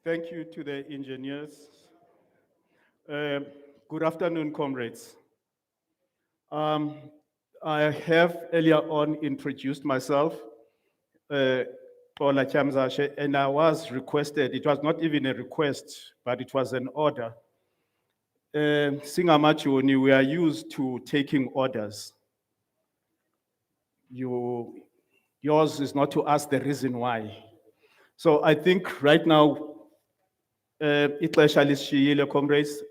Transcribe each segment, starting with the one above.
Thank you to the engineers. Good afternoon, comrades. I have earlier on introduced myself, Paula Chamzashe, and I was requested, it was not even a request, but it was an order. Singamachuni, we are used to taking orders. Yours is not to ask the reason why. So I think right now, comrades,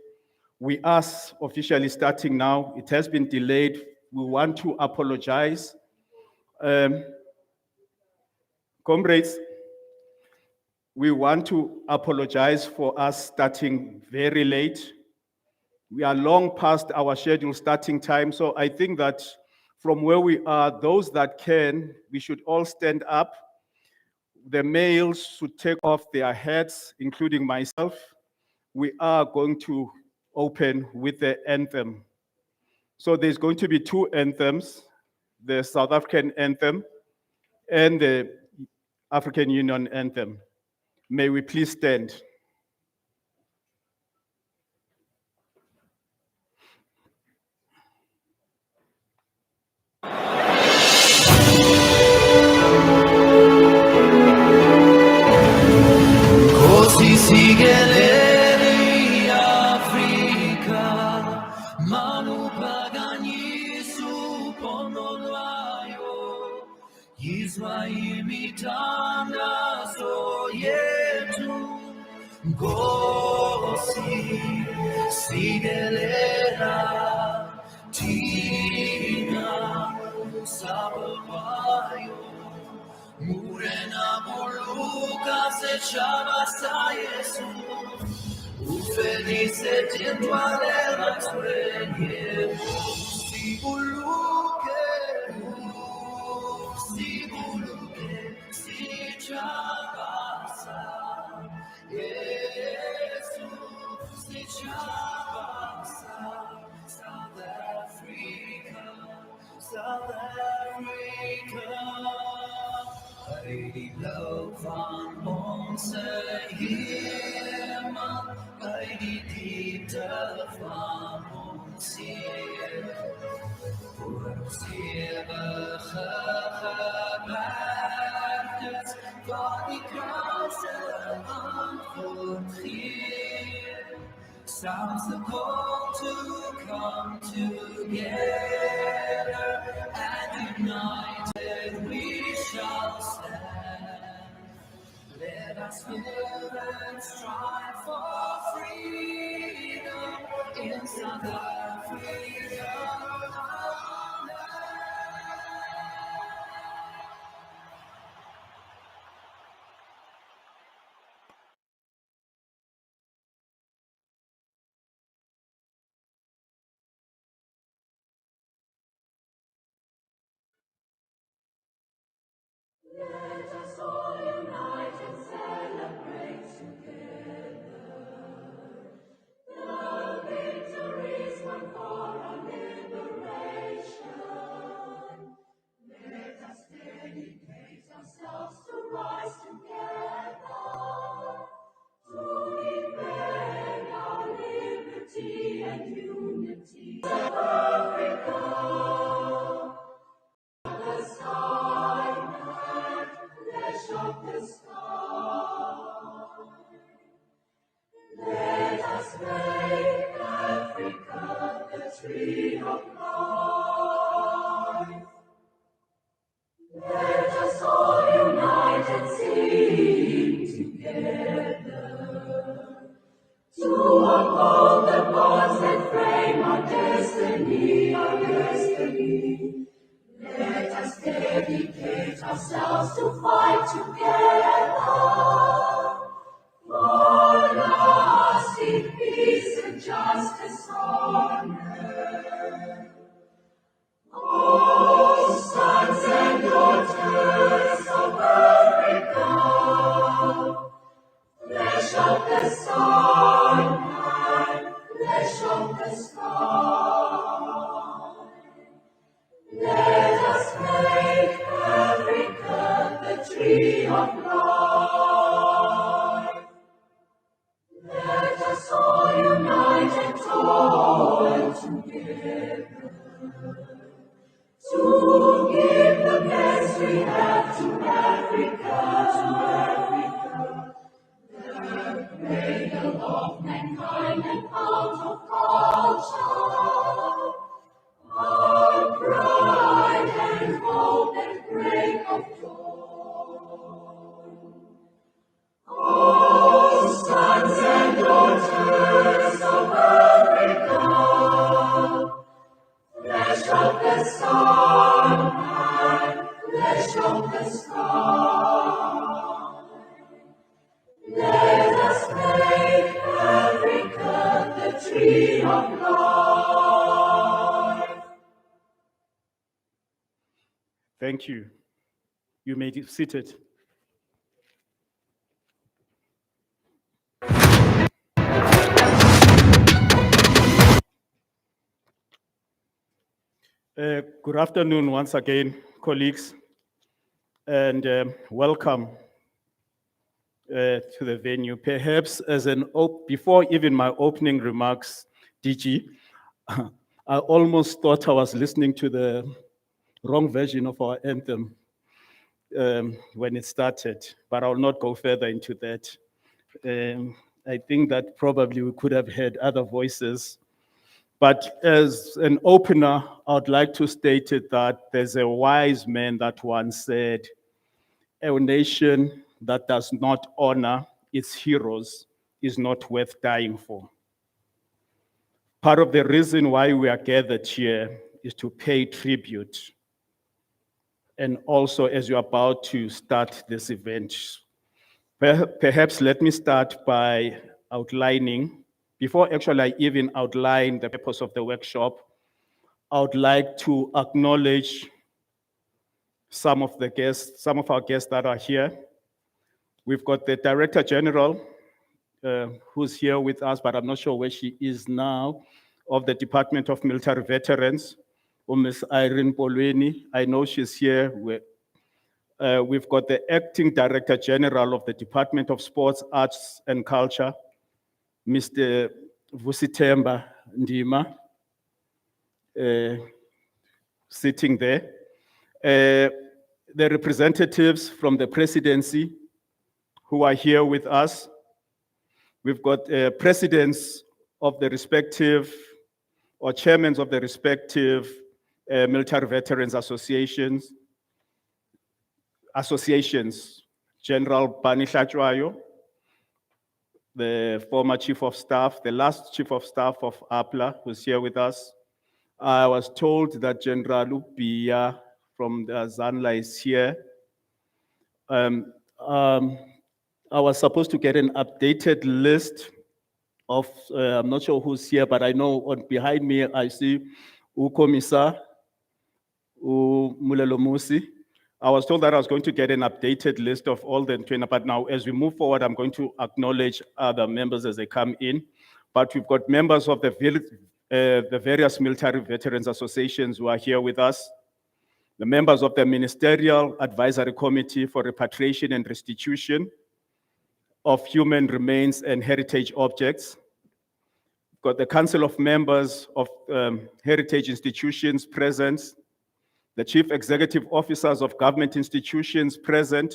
we are officially starting now. It has been delayed. We want to apologize. Comrades, we want to apologize for us starting very late. We are long past our scheduled starting time. So I think that from where we are, those that can, we should all stand up. The males should take off their hats, including myself. We are going to open with the anthem. So there's going to be two anthems, the South African anthem and the African Union anthem. May we please stand. Sounds the call to come together, and united we shall stand. Let us live and strive for freedom in South Africa. Let us all unite and celebrate together the victories won for tree of life. Let us all unite and sing together to uphold the bonds that frame our destiny, our destiny. Let us dedicate ourselves to fight together for lasting peace and justice on earth. Oh, sons and daughters of Africa, flesh of the sun and flesh of the sky. Let us make Africa the tree of life. Let us all unite and toil together to give the best we have to Africa, the cradle of mankind and fount of culture, our pride and hope and break of dawn. Oh, sons and daughters of Africa, flesh of the sun and flesh of the sky. Let us make Africa the tree of life. Thank you. You may be seated. Good afternoon once again, colleagues, and welcome to the venue. Perhaps as before even my opening remarks, DG, I almost thought I was listening to the wrong version of our anthem when it started, but I'll not go further into that. I think that probably we could have heard other voices. But as an opener, I would like to state it that there's a wise man that once said, a nation that does not honor its heroes is not worth dying for. Part of the reason why we are gathered here is to pay tribute. And also, as you're about to start this event, perhaps let me start by outlining, before actually I even outline the purpose of the workshop, I would like to acknowledge some of our guests that are here. We've got the Director General, who's here with us, but I'm not sure where she is now, of the Department of Military Veterans, Ms. Irene Polweni. I know she's here. We've got the Acting Director General of the Department of Sports, Arts and Culture, Mr. Vusitemba Ndima, sitting there. The representatives from the presidency who are here with us. We've got presidents of the respective, or chairmen of the respective military veterans associations, General Bani Hlachwayo, the former chief of staff, the last chief of staff of APLA, who's here with us. I was told that General Upia from the Zanla is here. I was supposed to get an updated list of, I'm not sure who's here, but I know behind me, I see Ukomisa, Mulelo Musi. I was told that I was going to get an updated list of all the trainers, but now as we move forward, I'm going to acknowledge other members as they come in. But we've got members of the various military veterans associations who are here with us, the members of the Ministerial Advisory Committee for Repatriation and Restitution of Human Remains and Heritage Objects. We've got the Council of Members of Heritage Institutions present, the Chief Executive Officers of Government Institutions present,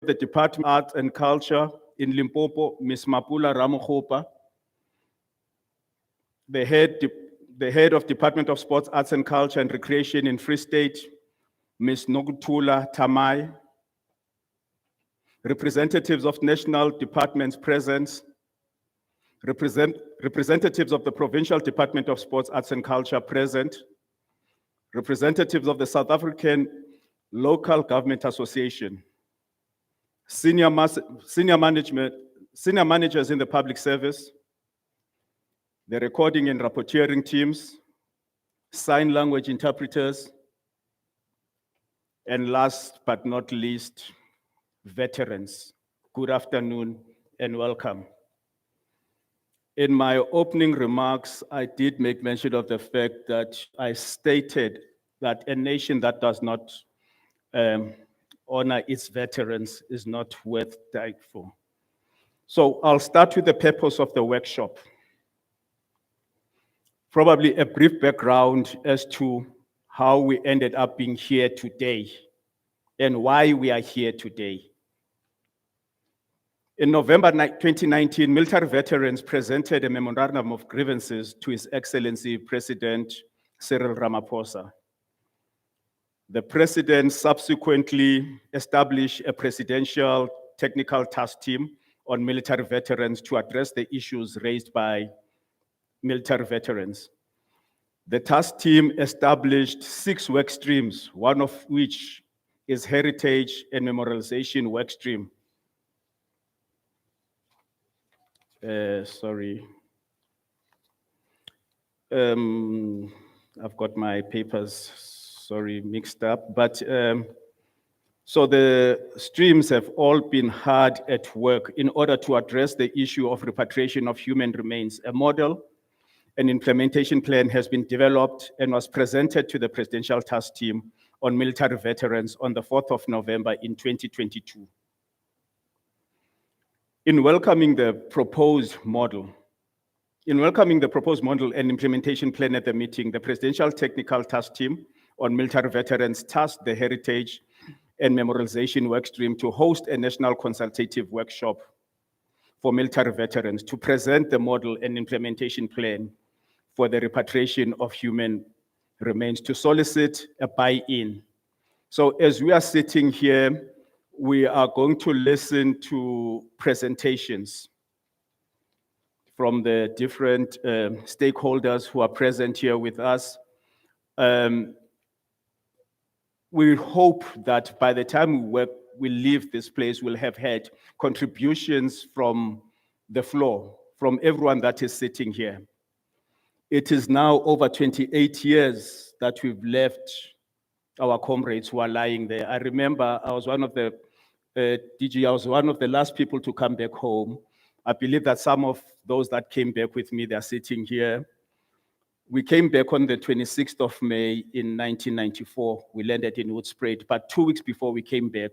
the Department of Arts and Culture in Limpopo, Ms. Mapula Ramokgopa, the head the head of Department of Sports, Arts and Culture and Recreation in Free State, Ms. Nogutula Tamai, representatives of national departments present, representatives of the Provincial Department of Sports, Arts and Culture present, representatives of the South African Local Government Association, senior managers in the public service, the recording and rapporteuring teams, sign language interpreters, and last but not least, veterans. Good afternoon and welcome. In my opening remarks, I did make mention of the fact that I stated that a nation that does not honor its veterans is not worth dying for. So I'll start with the purpose of the workshop. Probably a brief background as to how we ended up being here today and why we are here today. In November 2019, military veterans presented a memorandum of grievances to His Excellency President Cyril Ramaphosa. The President subsequently established a presidential technical task team on military veterans to address the issues raised by military veterans. The task team established 6 work streams, one of which is heritage and memorialization work stream. Sorry. I've got my papers, mixed up. But so the streams have all been hard at work in order to address the issue of repatriation of human remains. A model, an implementation plan has been developed and was presented to the Presidential Task Team on military veterans on the 4th of November in 2022. In welcoming the proposed model and implementation plan at the meeting, the Presidential Technical Task Team on military veterans tasked the Heritage and Memorialization Workstream to host a national consultative workshop for military veterans to present the model and implementation plan for the repatriation of human remains, to solicit a buy-in. So as we are sitting here, we are going to listen to presentations from the different stakeholders who are present here with us. We hope that by the time we leave this place, we'll have had contributions from the floor, from everyone that is sitting here. It is now over 28 years that we've left our comrades who are lying there. I remember I was one of the last people to come back home. I believe that some of those that came back with me, they're sitting here. We came back on the 26th of May in 1994. We landed in Woodspruit, but 2 weeks before we came back,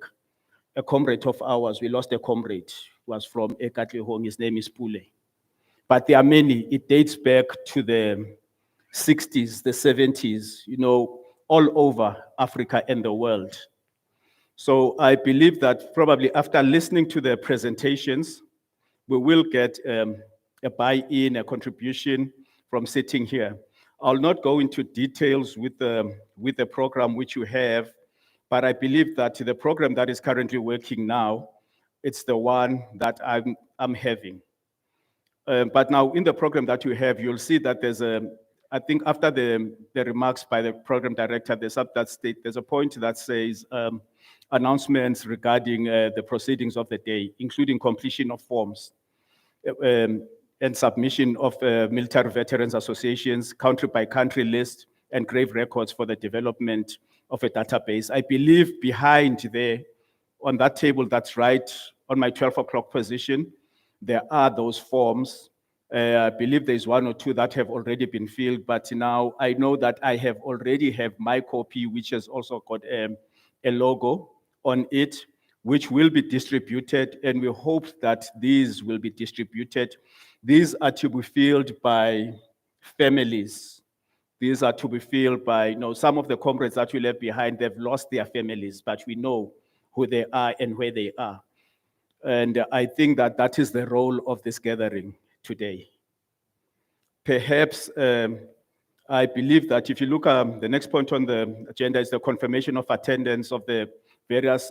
a comrade of ours, we lost a comrade, was from Ekatlehong, his name is Pule. But there are many, it dates back to the 60s, the 70s, all over Africa and the world. So I believe that probably after listening to the presentations, we will get a buy-in, a contribution from sitting here. I'll not go into details with the program which you have, but I believe that the program that is currently working now, it's the one that I'm having. But now in the program that you have, you'll see that there's I think after the remarks by the program director, there's a point that says announcements regarding the proceedings of the day, including completion of forms and submission of military veterans associations, country by country list, and grave records for the development of a database. I believe behind there, on that table that's right on my 12 o'clock position, there are those forms. I believe there's 1 or 2 that have already been filled, but now I know that I already have my copy, which has also got a logo on it, which will be distributed, and we hope that these will be distributed. These are to be filled by families. These are to be filled by, some of the comrades that we left behind, they've lost their families, but we know who they are and where they are. And I think that is the role of this gathering today. Perhaps I believe that if you look, the next point on the agenda is the confirmation of attendance of the various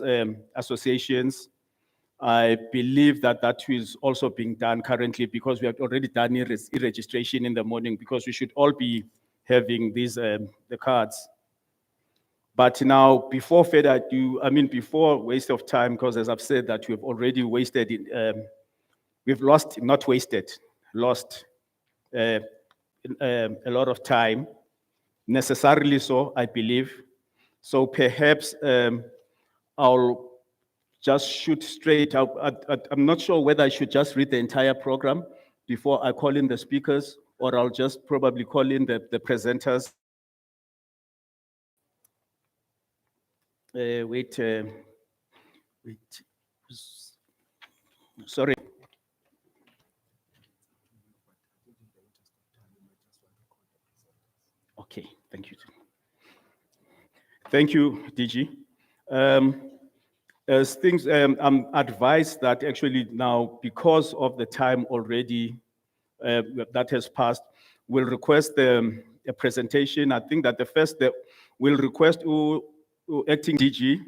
associations. I believe that that is also being done currently because we have already done e-registration in the morning because we should all be having these, the cards. But now, before further ado, before waste of time, because as I've said that we've already wasted it, we've lost, not wasted, lost a lot of time, necessarily so, I believe. So perhaps I'll just shoot straight out. I'm not sure whether I should just read the entire program before I call in the speakers, or I'll just probably call in the presenters. Wait. Sorry. Okay, thank you. Thank you, DG. As things, I'm advised that actually now, because of the time already that has passed, we'll request a presentation. I think that the first that we'll request acting DG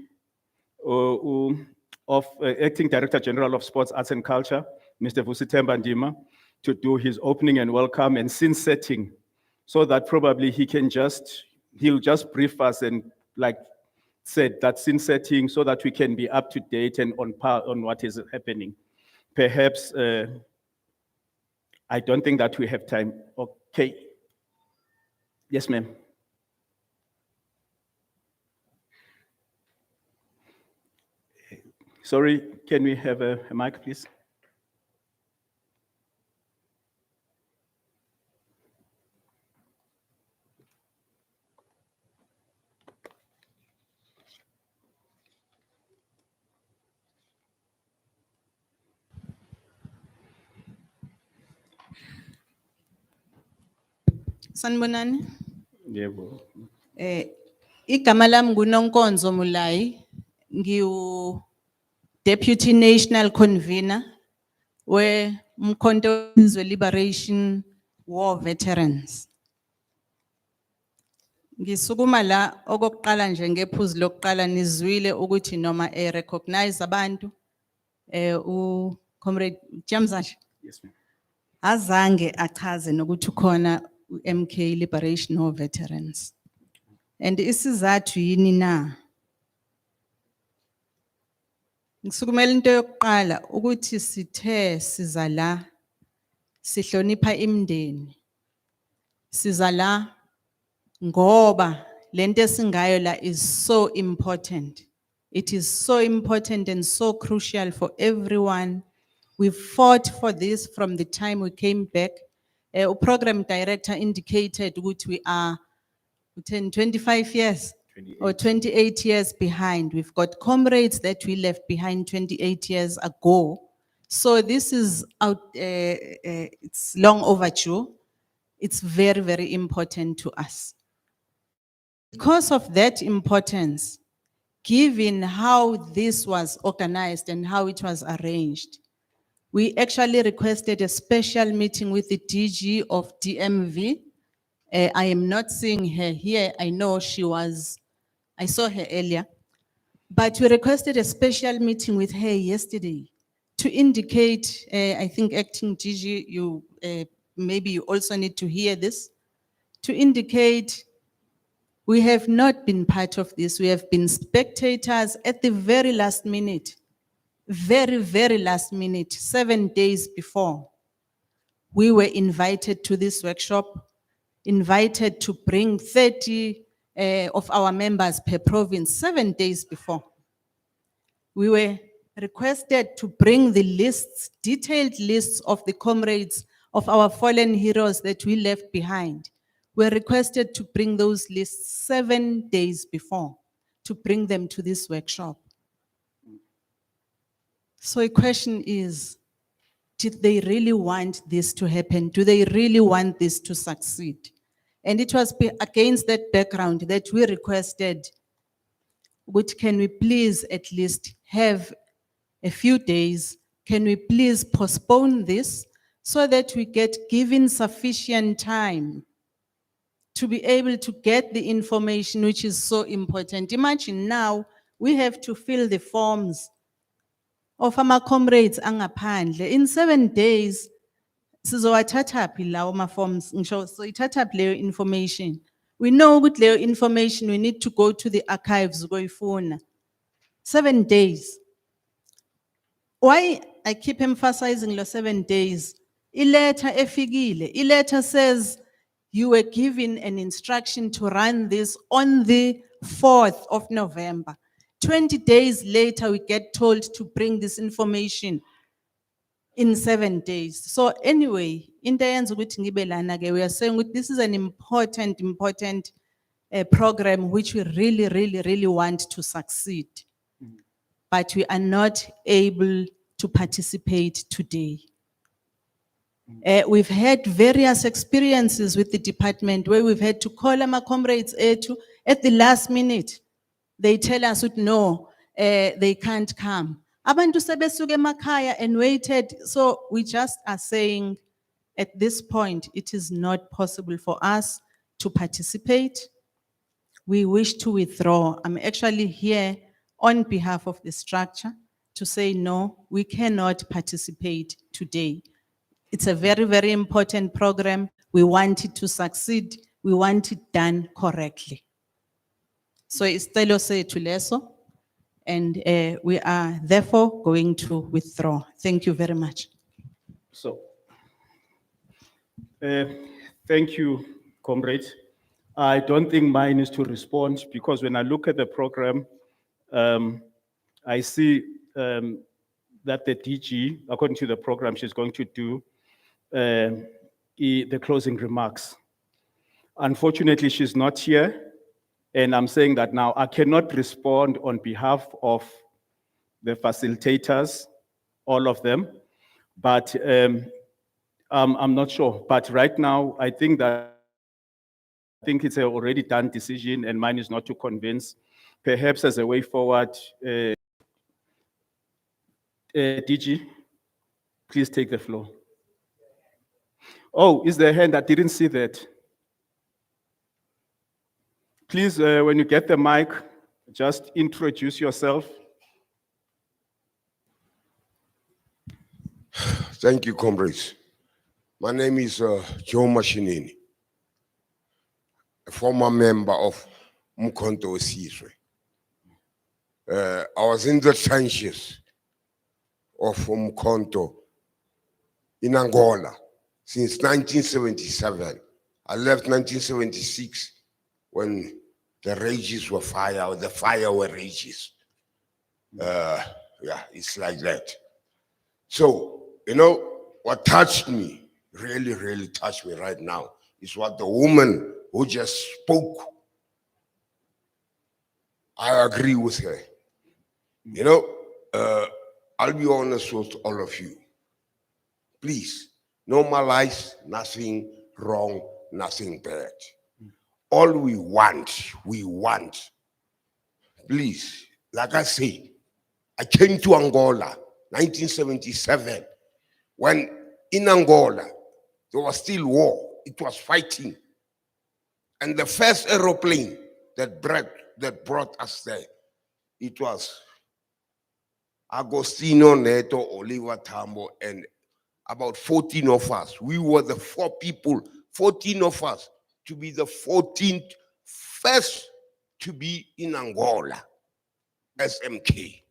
of Acting Director General of Sports, Arts and Culture, Mr. Vusitemba Ndima, to do his opening and welcome and scene setting, so that probably he'll just brief us and like said that scene setting, so that we can be up to date and on par on what is happening. Perhaps I don't think that we have time. Okay. Yes, ma'am. Sorry, can we have a mic, please? Sanibonani. Yebo. Igama lami nguNonkonzo Mulayi, ngiwu Deputy National Convener weMkhonto wezwe Liberation War Veterans. Ngisukuma la okokuqala nje ngephuzu lokuqala nizwile ukuthi noma recognize abantu u Comrade Jamzashe Yes, ma'am. azange achaze nokuthi ukhona MK Liberation War Veterans. And isizathu yini na? Ngisukumela into yokuqala ukuthi sithe siza la sihlonipha imindeni. Siza la ngoba lento esingayo la is so important. It is so important and so crucial for everyone. We fought for this from the time we came back. Program director indicated that we are 25 years 28. or 28 years behind. We've got comrades that we left behind 28 years ago. So this is it's long overdue. It's very, very important to us. Because of that importance, given how this was organized and how it was arranged, we actually requested a special meeting with the DG of DMV. I am not seeing her here. I know I saw her earlier. But we requested a special meeting with her yesterday to indicate, I think acting DG, maybe you also need to hear this, to indicate we have not been part of this. We have been spectators at the very last minute, very, very last minute, 7 days before. We were invited to this workshop, invited to bring 30 of our members per province 7 days before. We were requested to bring the lists, detailed lists of the comrades of our fallen heroes that we left behind. We were requested to bring those lists 7 days before, to bring them to this workshop. So the question is, did they really want this to happen? Do they really want this to succeed? And it was against that background that we requested, which can we please at least have a few days? Can we please postpone this so that we get given sufficient time to be able to get the information, which is so important. Imagine now we have to fill the forms of our comrades angaphandle. In 7 days, sizowathatha phi lawo ma-forms, ngisho soyithatha phi leyo information. We know ukuthi leyo information we need to go to the archives ukuyifuna. 7 days. Why I keep emphasizing the 7 days? Ileta efikile. Ileta says you were given an instruction to run this on the 4th of November. 20 days later, we get told to bring this information in 7 days. So anyway, into eyenza ukuthi ngibe lana ke, we are saying that this is an important program which we really want to succeed. But we are not able to participate today. We've had various experiences with the department where we've had to call our comrades at the last minute. They tell us that no, they can't come. Abantu sebesuke emakhaya and waited. So we just are saying at this point, it is not possible for us to participate. We wish to withdraw. I'm actually here on behalf of the structure to say, no, we cannot participate today. It's a very important program. We want it to succeed. We want it done correctly. So isicelo sethu leso, and we are therefore going to withdraw. Thank you very much. So, thank you, comrade. I don't think mine is to respond because when I look at the program, I see that the DG, according to the program, she's going to do the closing remarks. Unfortunately, she's not here, and I'm saying that now I cannot respond on behalf of the facilitators, all of them, but I'm not sure. But right now, I think it's an already done decision, and mine is not to convince. Perhaps as a way forward, DG, please take the floor. Oh, is there a hand? I didn't see that. Please, when you get the mic, just introduce yourself. Thank you, comrades. My name is Joe Mashinini, a former member of Mkonto Sizwe. I was in the trenches of Mkonto in Angola since 1977. I left 1976 when the rages were fire, the fire were rages. Yeah, it's like that. So, you know, what touched me, really touched me right now, is what the woman who just spoke, I agree with her. You know, I'll be honest with all of you. Please, normalize nothing wrong, nothing bad. All we want, please, like I say, I came to Angola, 1977, when in Angola, there was still war, it was fighting. And the first aeroplane that brought us there, it was Agostino Neto, Oliver Tambo, and about 14 of us. We were the 4 people, 14 of us, to be the 14th first to be in Angola, SMK.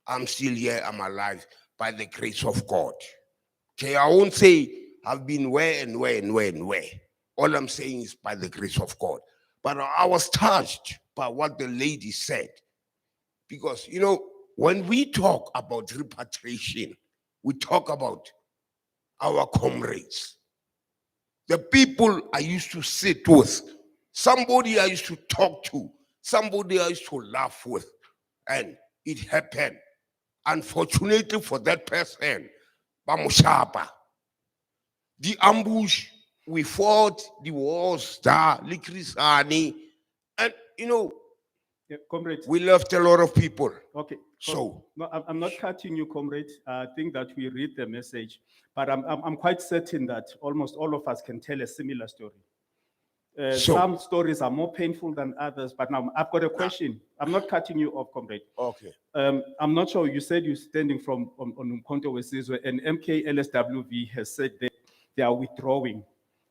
I'm still here, I'm alive, by the grace of God. Okay, I won't say I've been where. All I'm saying is by the grace of God. But I was touched by what the lady said. Because, you know, when we talk about repatriation, we talk about our comrades. The people I used to sit with, somebody I used to talk to, somebody I used to laugh with, and it happened. Unfortunately for that person, Bamushapa, the ambush, we fought the wars, Likrisani, and you know, Yeah, comrade. we left a lot of people. Okay. So no, I'm not cutting you, comrade. I think that we read the message, but I'm quite certain that almost all of us can tell a similar story. So- Some stories are more painful than others, but now I've got a question. I'm not cutting you off, comrade. Okay. I'm not sure, you said you're standing from on Umkhonto weSizwe, and MKLSWV has said that they are withdrawing.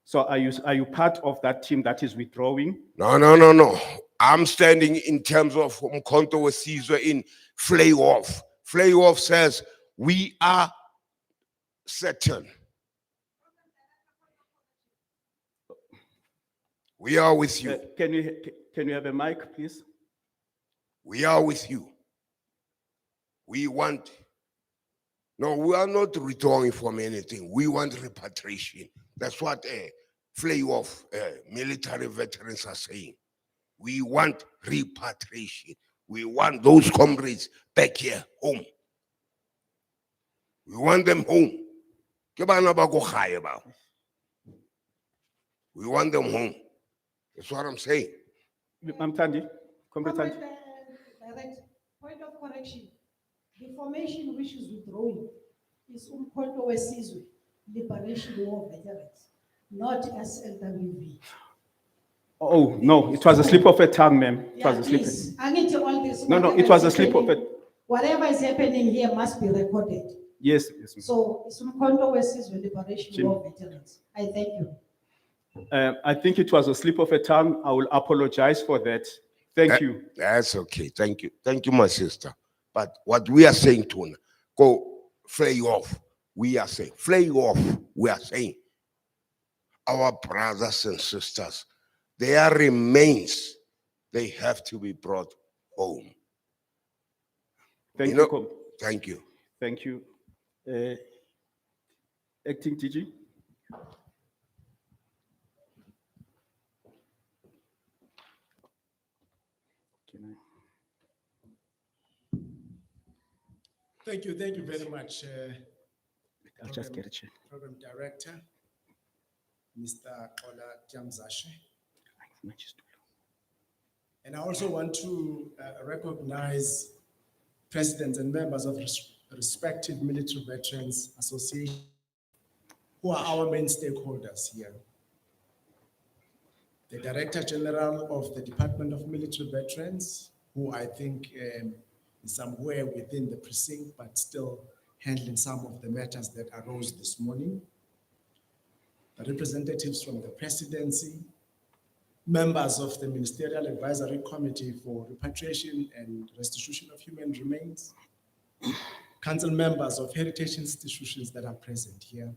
So are you part of that team that is withdrawing? No. I'm standing in terms of Umkhonto weSizwe in Flay Off. Flay Off says we are certain. We are with you. Can you have a mic, please? We are with you. We are not withdrawing from anything. We want repatriation. That's what Flay Off military veterans are saying. We want repatriation. We want those comrades back here, home. We want them home. Ke bana ba ko gae ba. We want them home. That's what I'm saying. Mthandi, comrade Thandi. Direct point of correction. The formation which is withdrawing is Umkhonto weSizwe Liberation War Veterans, not SLWV. Oh, no, it was a slip of a tongue, ma'am. It was a slip. Please, I need to all this. No, whatever it was is a slip of happening- a. Whatever is happening here must be recorded. Yes, yes. ma'am. So it's Umkhonto weSizwe Liberation Jim. War Veterans. I thank you. I think it was a slip of a tongue. I will apologize for that. Thank you. That's okay. Thank you. Thank you, my sister. But what we are saying, Tuna, go Flay Off. We are saying, Flay Off. We are saying, our brothers and sisters, their remains, they have to be brought home. Thank You you. know- Thank you. Thank you. Acting TG. Can Thank you very much, I'll just get a check. Program Director, Mr. Ola Jamzashe. And I also want to recognize presidents and members of respective military veterans associations who are our main stakeholders here. The Director General of the Department of Military Veterans, who I think is somewhere within the precinct, but still handling some of the matters that arose this morning. The representatives from the presidency, members of the Ministerial Advisory Committee for Repatriation and Restitution of Human Remains, council members of heritage institutions that are present here,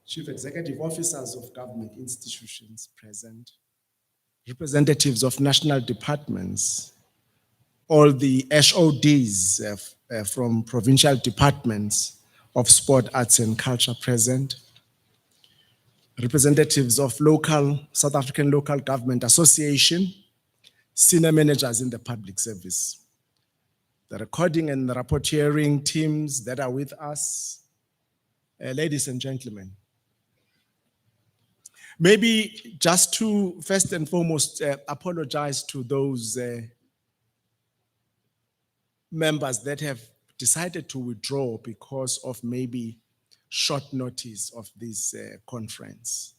chief executive officers of government institutions present, representatives of national departments, all the HODs from provincial departments of sport, arts, and culture present, representatives of South African Local Government Association, senior managers in the public service, the recording and the rapporteuring teams that are with us, ladies and gentlemen. Maybe just to first and foremost apologize to those members that have decided to withdraw because of maybe short notice of this conference.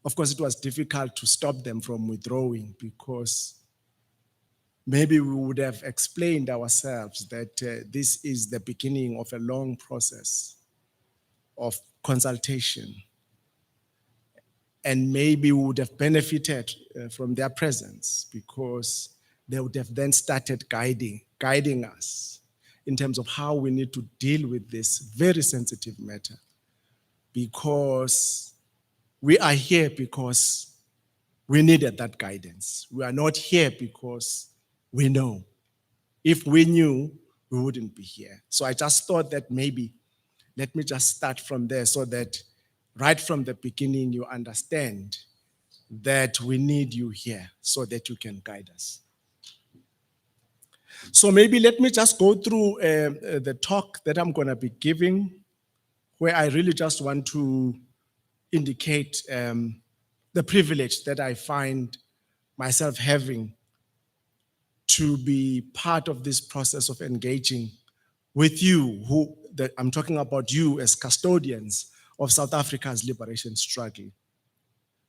Of course, it was difficult to stop them from withdrawing because maybe we would have explained ourselves that this is the beginning of a long process of consultation. And maybe we would have benefited from their presence because they would have then started guiding us in terms of how we need to deal with this very sensitive matter. Because we are here because we needed that guidance. We are not here because we know. If we knew, we wouldn't be here. So I just thought that maybe, let me just start from there so that right from the beginning you understand that we need you here so that you can guide us. So maybe let me just go through the talk that I'm going to be giving, where I really just want to indicate the privilege that I find myself having to be part of this process of engaging with you, I'm talking about you as custodians of South Africa's liberation struggle.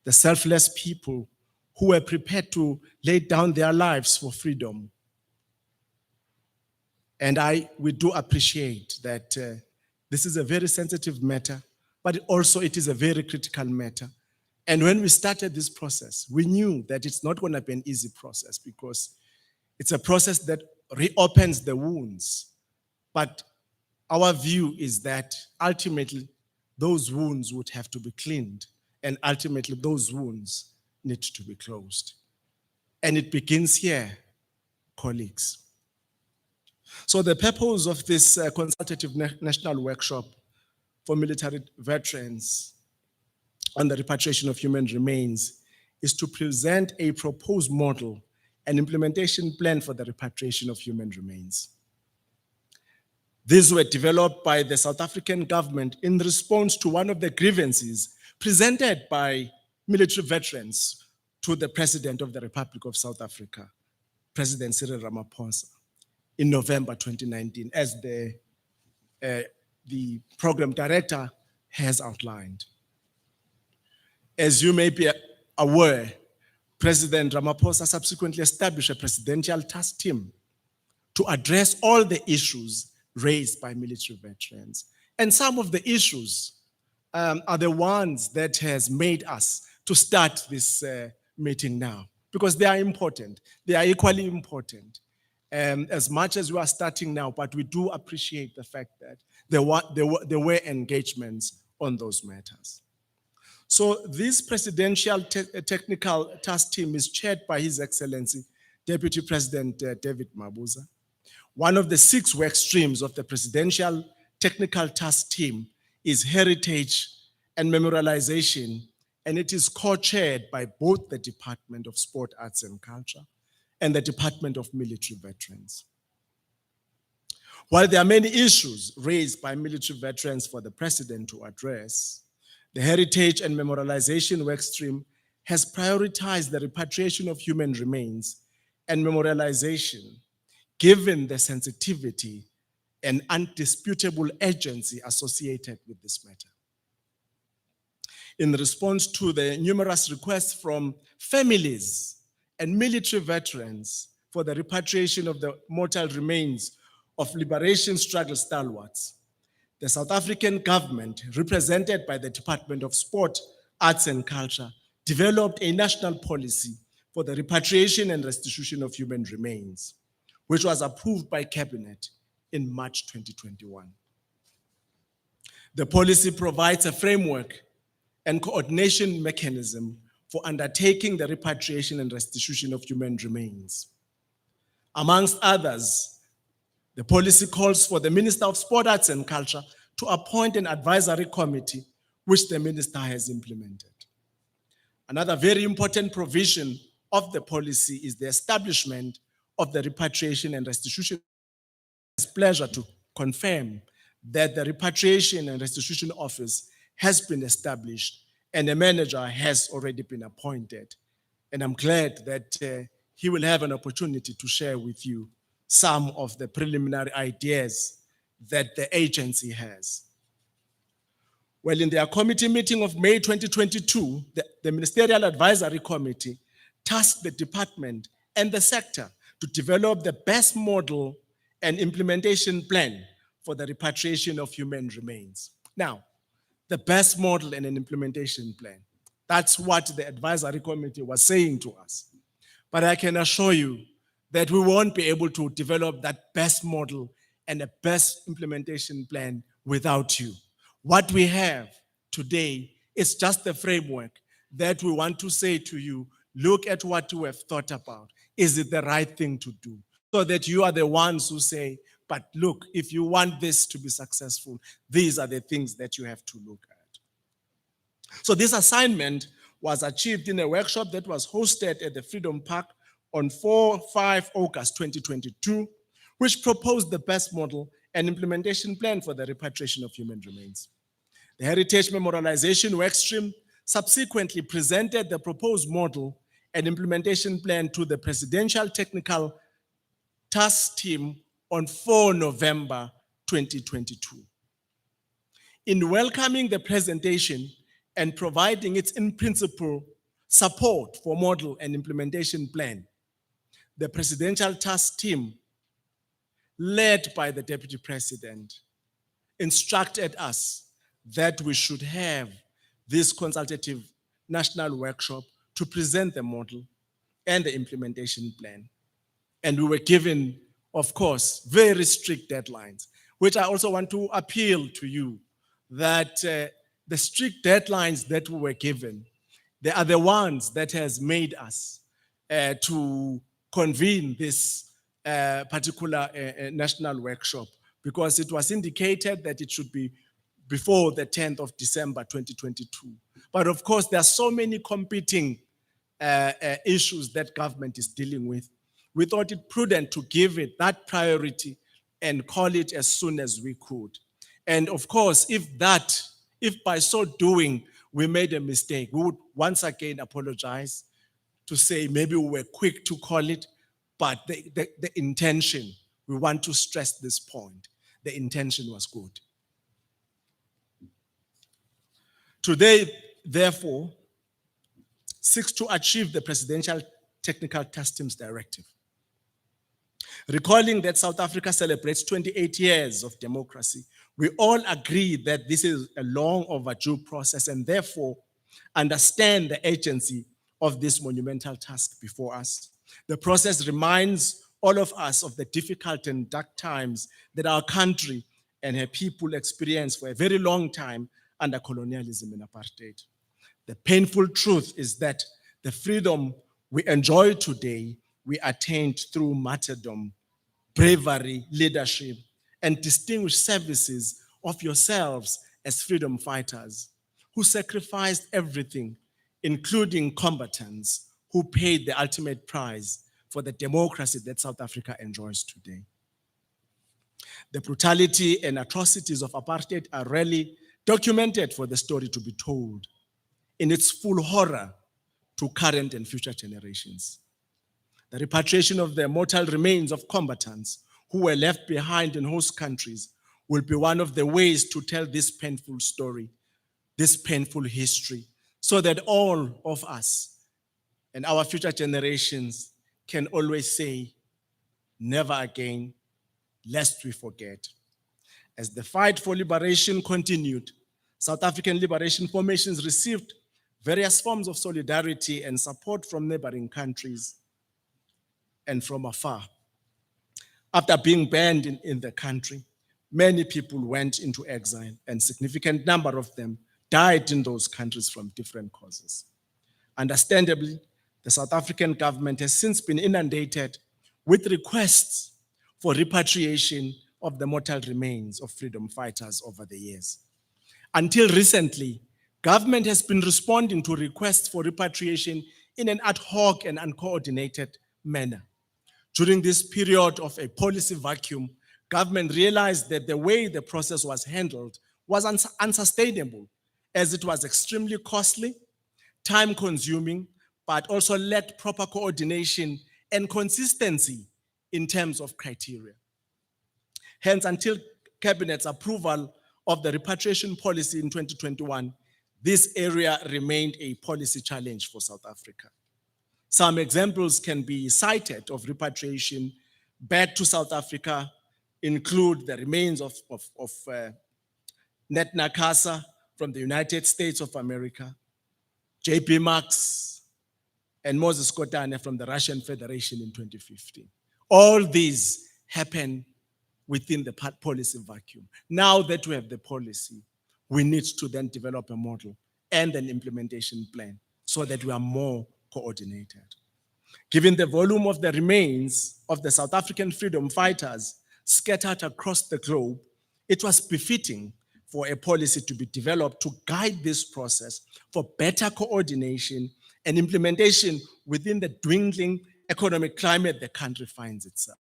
the selfless people who were prepared to lay down their lives for freedom. And we do appreciate that this is a very sensitive matter, but also it is a very critical matter. And when we started this process, we knew that it's not going to be an easy process because it's a process that reopens the wounds. But our view is that ultimately those wounds would have to be cleaned, and ultimately those wounds need to be closed. And it begins here, colleagues. So the purpose of this Consultative National Workshop for military veterans on the repatriation of human remains is to present a proposed model and implementation plan for the repatriation of human remains. These were developed by the South African government in response to one of the grievances presented by military veterans to the President of the Republic of South Africa, President Cyril Ramaphosa, in November 2019, as the program director has outlined. As you may be aware, President Ramaphosa subsequently established a presidential task team to address all the issues raised by military veterans. And some of the issues are the ones that has made us to start this meeting now, because they are important. They are equally important as much as we are starting now, but we do appreciate the fact that there were engagements on those matters. So this presidential technical task team is chaired by His Excellency, Deputy President David Mabuza. One of the 6 work streams of the presidential technical task team is heritage and memorialization, and it is co-chaired by both the Department of Sport, Arts and Culture and the Department of Military Veterans. While there are many issues raised by military veterans for the President to address, the heritage and memorialization work stream has prioritized the repatriation of human remains and memorialization, given the sensitivity and undisputable urgency associated with this matter. In response to the numerous requests from families and military veterans for the repatriation of the mortal remains of liberation struggle stalwarts, the South African government, represented by the Department of Sport, Arts and Culture, developed a national policy for the repatriation and restitution of human remains, which was approved by Cabinet in March 2021. The policy provides a framework and coordination mechanism for undertaking the repatriation and restitution of human remains. Amongst others, the policy calls for the Minister of Sport, Arts and Culture to appoint an advisory committee, which the Minister has implemented. Another very important provision of the policy is the establishment of the Repatriation and Restitution. It's a pleasure to confirm that the Repatriation and Restitution Office has been established and a manager has already been appointed. And I'm glad that he will have an opportunity to share with you some of the preliminary ideas that the agency has. Well, in their committee meeting of May 2022, the Ministerial Advisory Committee tasked the department and the sector to develop the best model and implementation plan for the repatriation of human remains. Now, the best model and an implementation plan. That's what the advisory committee was saying to us. But I can assure you that we won't be able to develop that best model and a best implementation plan without you. What we have today is just the framework that we want to say to you, look at what you have thought about. Is it the right thing to do? So that you are the ones who say, but look, if you want this to be successful, these are the things that you have to look at. So this assignment was achieved in a workshop that was hosted at the Freedom Park on 4-5 August 2022, which proposed the best model and implementation plan for the repatriation of human remains. The Heritage Memorialization Workstream subsequently presented the proposed model and implementation plan to the Presidential Technical Task Team on 4 November 2022. In welcoming the presentation and providing its in-principle support for model and implementation plan, the presidential task team, led by the Deputy President, instructed us that we should have this consultative national workshop to present the model and the implementation plan. And we were given, of course, very strict deadlines, which I also want to appeal to you that the strict deadlines that we were given, they are the ones that has made us to convene this particular national workshop, because it was indicated that it should be before the 10th of December 2022. But of course, there are so many competing issues that government is dealing with. We thought it prudent to give it that priority and call it as soon as we could. And of course, if by so doing we made a mistake, we would once again apologize to say maybe we were quick to call it, but the intention, we want to stress this point, the intention was good. Today, therefore, seeks to achieve the Presidential Technical Task Teams Directive. Recalling that South Africa celebrates 28 years of democracy, we all agree that this is a long overdue process and therefore understand the urgency of this monumental task before us. The process reminds all of us of the difficult and dark times that our country and her people experienced for a very long time under colonialism and apartheid. The painful truth is that the freedom we enjoy today, we attained through martyrdom, bravery, leadership, and distinguished services of yourselves as freedom fighters who sacrificed everything, including combatants who paid the ultimate price for the democracy that South Africa enjoys today. The brutality and atrocities of apartheid are rarely documented for the story to be told in its full horror to current and future generations. The repatriation of the mortal remains of combatants who were left behind in host countries will be one of the ways to tell this painful story, this painful history, so that all of us and our future generations can always say, never again, lest we forget. As the fight for liberation continued, South African liberation formations received various forms of solidarity and support from neighboring countries and from afar. After being banned in the country, many people went into exile and significant number of them died in those countries from different causes. Understandably, the South African government has since been inundated with requests for repatriation of the mortal remains of freedom fighters over the years. Until recently, government has been responding to requests for repatriation in an ad hoc and uncoordinated manner. During this period of a policy vacuum, government realized that the way the process was handled was unsustainable, as it was extremely costly, time-consuming, but also lacked proper coordination and consistency in terms of criteria. Hence, until Cabinet's approval of the repatriation policy in 2021, this area remained a policy challenge for South Africa. Some examples can be cited of repatriation back to South Africa, include the remains of Net Nakasa from the United States of America, J.P. Marx, and Moses Kotane from the Russian Federation in 2015. All these happen within the policy vacuum. Now that we have the policy, we need to then develop a model and an implementation plan so that we are more coordinated. Given the volume of the remains of the South African freedom fighters scattered across the globe, it was befitting for a policy to be developed to guide this process for better coordination and implementation within the dwindling economic climate the country finds itself.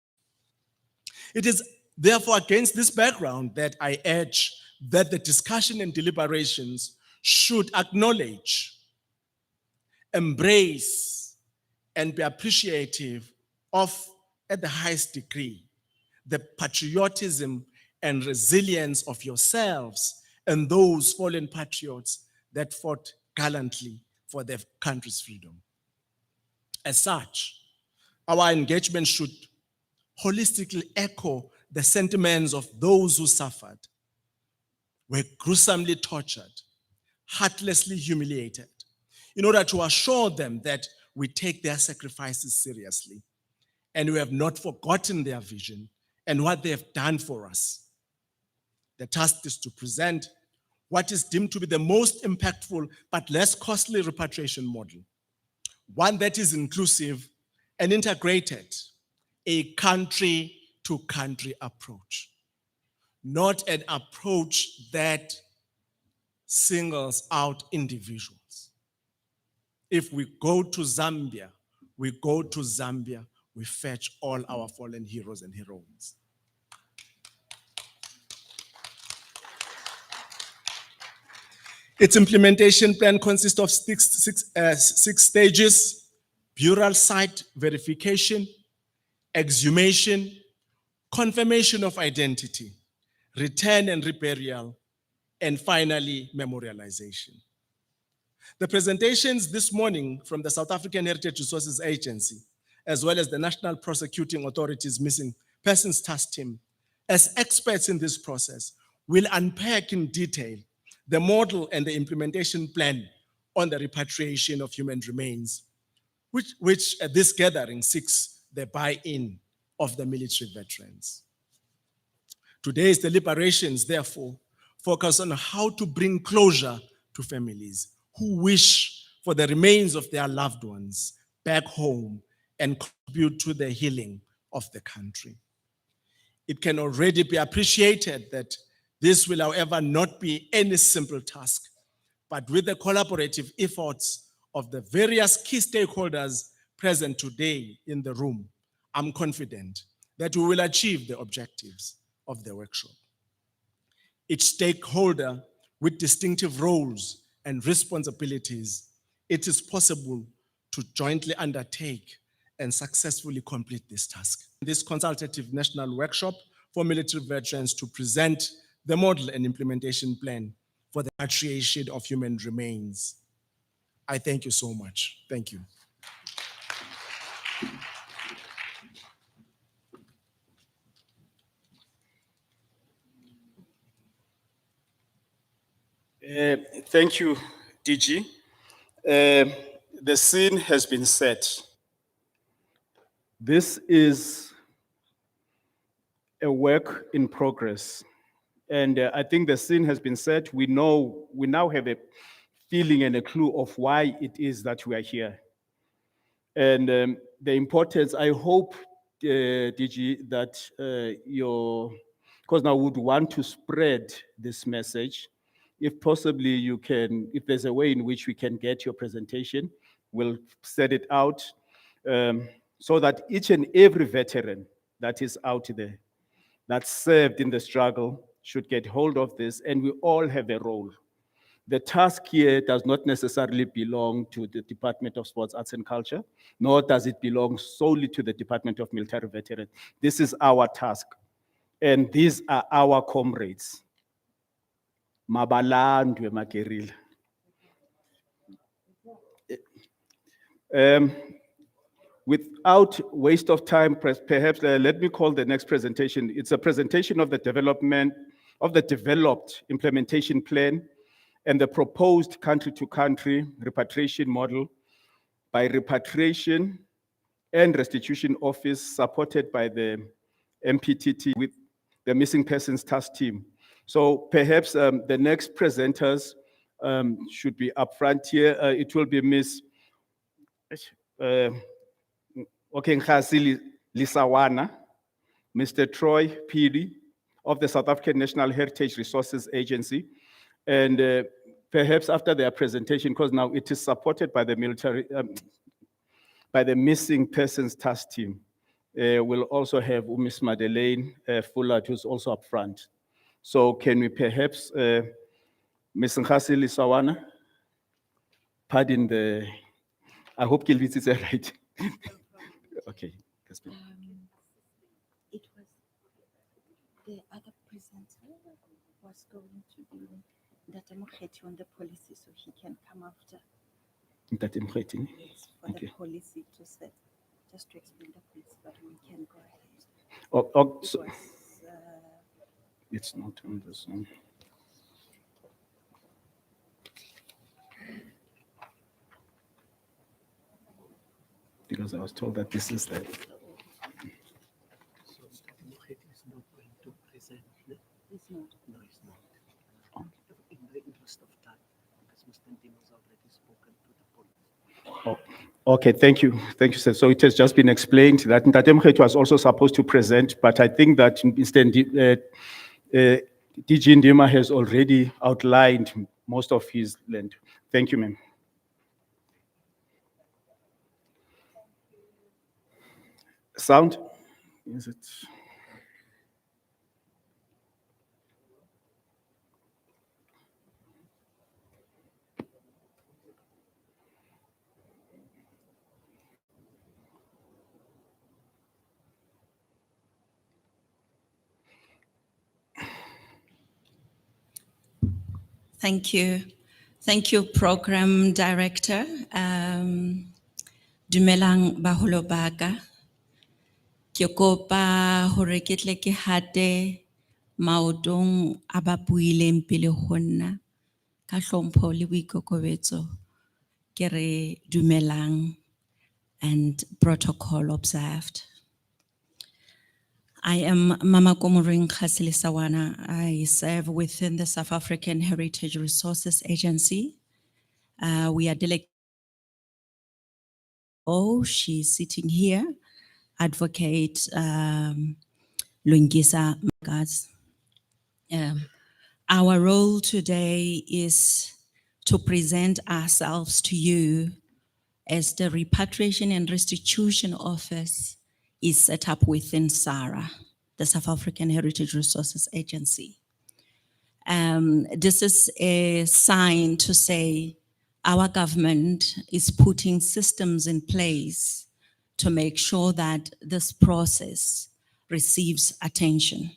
It is therefore against this background that I urge that the discussion and deliberations should acknowledge, embrace, and be appreciative of, at the highest degree, the patriotism and resilience of yourselves and those fallen patriots that fought gallantly for their country's freedom. As such, our engagement should holistically echo the sentiments of those who suffered, were gruesomely tortured, heartlessly humiliated, in order to assure them that we take their sacrifices seriously and we have not forgotten their vision and what they have done for us. The task is to present what is deemed to be the most impactful but less costly repatriation model, one that is inclusive and integrated, a country-to-country approach, not an approach that singles out individuals. If we go to Zambia, we go to Zambia, we fetch all our fallen heroes and heroines. Its implementation plan consists of six stages: burial site verification, exhumation, confirmation of identity, return and reburial, and finally, memorialization. The presentations this morning from the South African Heritage Resources Agency, as well as the National Prosecuting Authority's Missing Persons Task Team, as experts in this process, will unpack in detail the model and the implementation plan on the repatriation of human remains, which at this gathering seeks the buy-in of the military veterans. Today's deliberations, therefore, focus on how to bring closure to families who wish for the remains of their loved ones back home and contribute to the healing of the country. It can already be appreciated that this will, however, not be any simple task, but with the collaborative efforts of the various key stakeholders present today in the room, I'm confident that we will achieve the objectives of the workshop. Each stakeholder with distinctive roles and responsibilities, it is possible to jointly undertake and successfully complete this task. This Consultative National Workshop for military veterans to present the model and implementation plan for the repatriation of human remains. I thank you so much. Thank you. Thank you, DG. The scene has been set. This is a work in progress. And I think the scene has been set. We now have a feeling and a clue of why it is that we are here. And the importance, I hope, DG, that because now we would want to spread this message. If possibly you can, if there's a way in which we can get your presentation, we'll set it out so that each and every veteran that is out there, that served in the struggle, should get hold of this, and we all have a role. The task here does not necessarily belong to the Department of Sports, Arts and Culture, nor does it belong solely to the Department of Military Veterans. This is our task, and these are our comrades. Mabalandwe Makerila. Without waste of time, perhaps let me call the next presentation. It's a presentation of the development of the developed implementation plan and the proposed country-to-country repatriation model by Repatriation and Restitution Office, supported by the MPTT with the Missing Persons Task Team. So perhaps the next presenters should be up front here. It will be Ms. Okenkhasi Lisawana, Mr. Troy Piri of the South African National Heritage Resources Agency. And perhaps after their presentation, because now it is supported by the military, by the Missing Persons Task Team, we'll also have Ms. Madeleine Fuller, who's also up front. So can we perhaps, Ms. Nkhasi Lisawana, pardon the, I hope Kilvitz is right. Okay. It was the other presenter was going to be Dr. Mokhethi on the policy, so he can come after. Ntate Mokgweetsi. For the Okay. policy to set, just to explain the policy, but we can go ahead. So Because, it's not on this one. Because I was told that this is the, it's not, No, it's not. In the interest of time, because Mr. Ndim has already spoken to the police. oh, okay, thank you. Thank you, sir. So it has just been explained that Ntate Mokgweetsi was also supposed to present, but I think that Mr. DG Ndima has already outlined most of his land. Thank you, ma'am. Sound? Is it? Thank you. Thank you, Program Director. Dumelang baholo baka. Ke kopa hore ke tle ke hate maotong a ba buileng pele ho nna ka hlompho le boikokobetso. Ke re dumelang and protocol observed. I am Mama Komoring Khasilisawana. I serve within the South African Heritage Resources Agency. We are delegated. Oh, she's sitting here. Advocate Lungisa Magas. Our role today is to present ourselves to you as the Repatriation and Restitution Office is set up within SARA, the South African Heritage Resources Agency. This is a sign to say our government is putting systems in place to make sure that this process receives attention.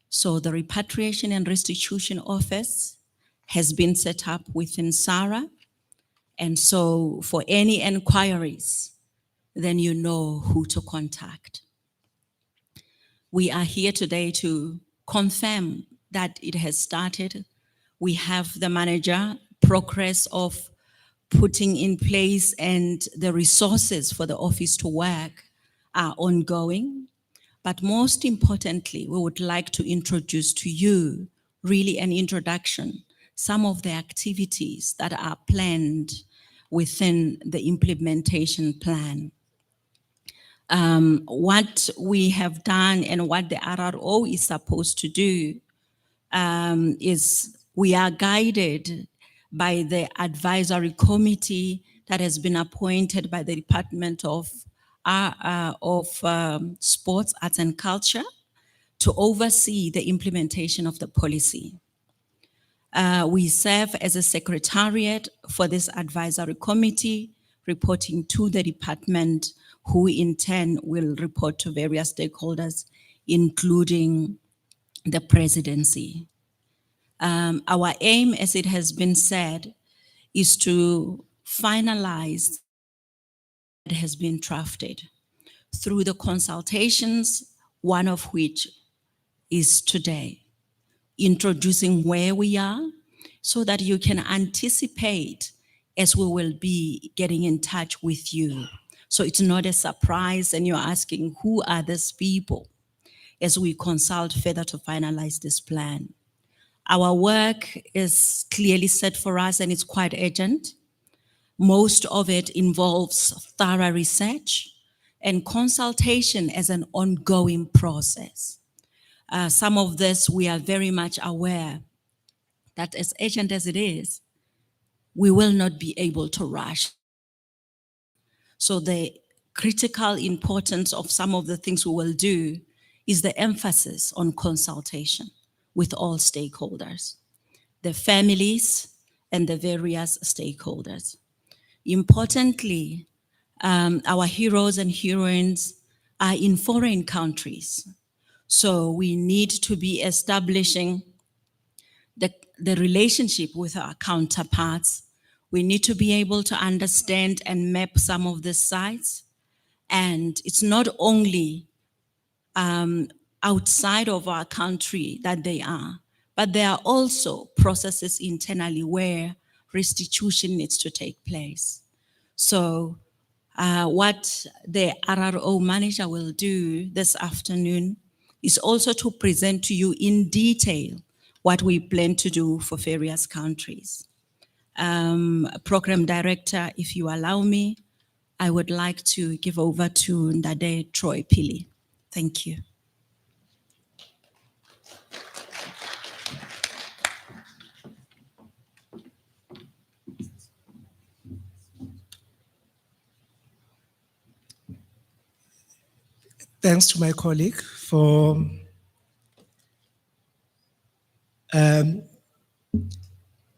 So the Repatriation and Restitution Office has been set up within SARA. And so for any inquiries, then you know who to contact. We are here today to confirm that it has started. We have the manager, progress of putting in place, and the resources for the office to work are ongoing. But most importantly, we would like to introduce to you really an introduction, some of the activities that are planned within the implementation plan. What we have done and what the RRO is supposed to do is we are guided by the advisory committee that has been appointed by the Department of Sports, Arts and Culture to oversee the implementation of the policy. We serve as a secretariat for this advisory committee, reporting to the department, who in turn will report to various stakeholders, including the presidency. Our aim, as it has been said, is to finalize what has been drafted through the consultations, one of which is today, introducing where we are so that you can anticipate as we will be getting in touch with you. So it's not a surprise and you're asking, who are these people, as we consult further to finalize this plan. Our work is clearly set for us and it's quite urgent. Most of it involves thorough research and consultation as an ongoing process. Some of this we are very much aware that as urgent as it is, we will not be able to rush. So the critical importance of some of the things we will do is the emphasis on consultation with all stakeholders, the families and the various stakeholders. Importantly, our heroes and heroines are in foreign countries. So we need to be establishing the relationship with our counterparts We need to be able to understand and map some of the sites. And it's not only outside of our country that they are, but there are also processes internally where restitution needs to take place. So what the RRO manager will do this afternoon is also to present to you in detail what we plan to do for various countries. Program Director, if you allow me, I would like to give over to Ndade Troy Pili. Thank you. Thanks to my colleague for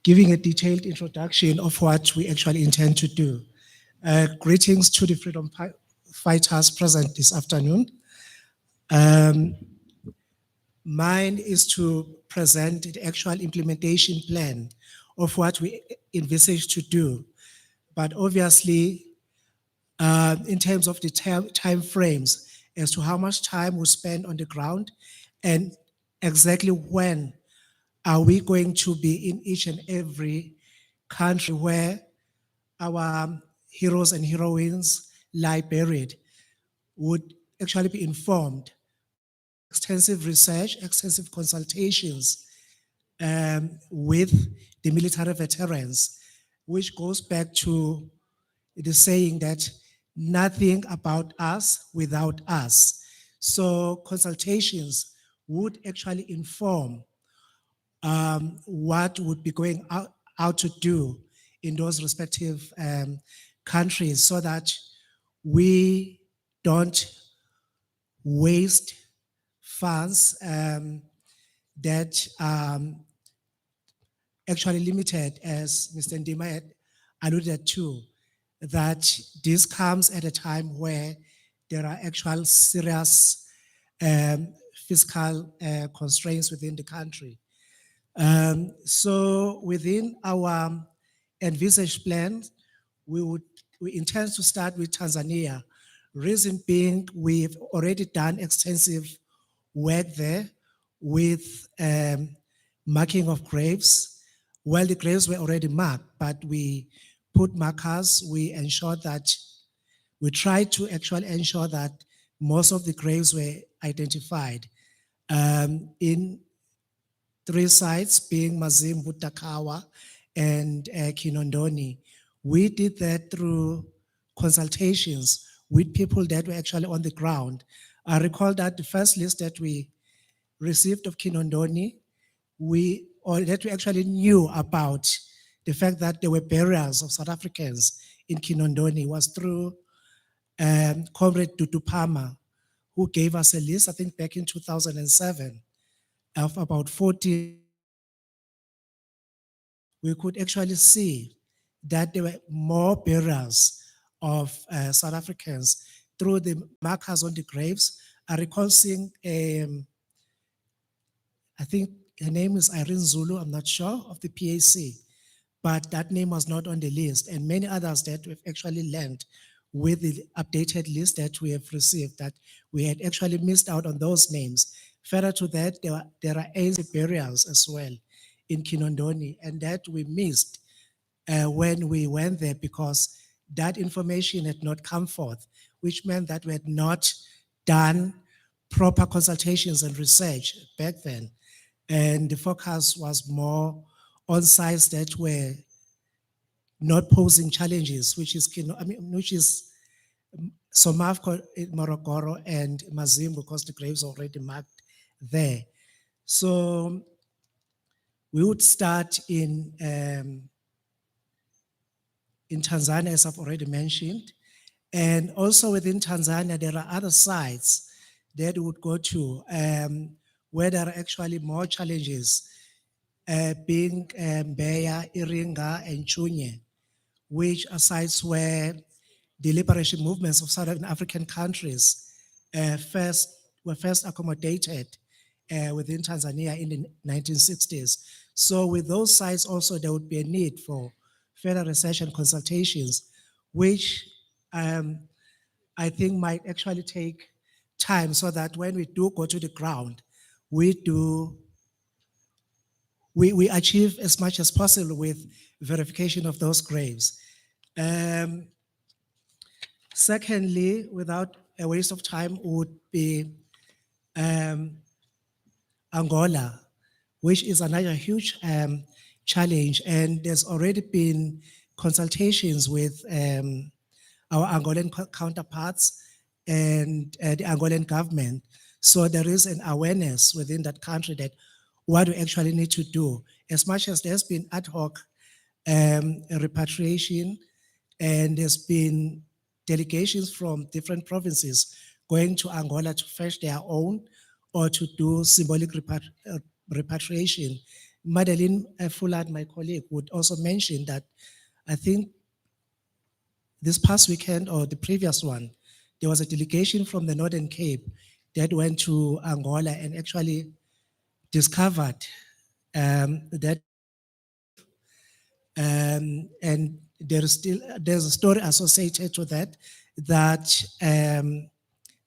giving a detailed introduction of what we actually intend to do. Greetings to the freedom fighters present this afternoon. Mine is to present the actual implementation plan of what we envisage to do. But obviously, in terms of the time frames as to how much time we spend on the ground and exactly when are we going to be in each and every country where our heroes and heroines lie buried would actually be informed. Extensive research, extensive consultations with the military veterans, which goes back to the saying that nothing about us without us. So consultations would actually inform what would be going out to do in those respective countries so that we don't waste funds that actually limited, as Mr. Ndima had alluded to, that this comes at a time where there are actual serious fiscal constraints within the country. So within our envisaged plan, we intend to start with Tanzania. Reason being, we've already done extensive work there with marking of graves. Well, the graves were already marked, but we put markers. We ensured that we tried to actually ensure that most of the graves were identified in 3 sites, being Mazimbu, Takawa, and Kinondoni. We did that through consultations with people that were actually on the ground. I recall that the first list that we received of Kinondoni, that we actually knew about the fact that there were burials of South Africans in Kinondoni was through Comrade Dudupama, who gave us a list, I think back in 2007, of about 40. We could actually see that there were more burials of South Africans through the markers on the graves. I recall seeing, I think her name is Irene Zulu, I'm not sure, of the PAC, but that name was not on the list, and many others that we've actually learned with the updated list that we have received, that we had actually missed out on those names. Further to that, there are 80 burials as well in Kinondoni, and that we missed when we went there because that information had not come forth, which meant that we had not done proper consultations and research back then. And the focus was more on sites that were not posing challenges, which is Somavco, Morogoro, and Mazimbu, because the graves are already marked there. So we would start in Tanzania, as I've already mentioned. And also within Tanzania, there are other sites that we would go to where there are actually more challenges, being Mbeya, Iringa, and Chunye, which are sites where the liberation movements of Southern African countries were first accommodated within Tanzania in the 1960s. So with those sites also, there would be a need for further research and consultations, which I think might actually take time so that when we do go to the ground, we achieve as much as possible with verification of those graves. Secondly, without a waste of time, would be Angola, which is another huge challenge. And there's already been consultations with our Angolan counterparts and the Angolan government. So there is an awareness within that country that what we actually need to do. As much as there's been ad hoc repatriation, and there's been delegations from different provinces going to Angola to fetch their own or to do symbolic repatriation. Madeline Fullard, my colleague, would also mention that I think this past weekend or the previous one, there was a delegation from the Northern Cape that went to Angola and actually discovered that and there's a story associated to that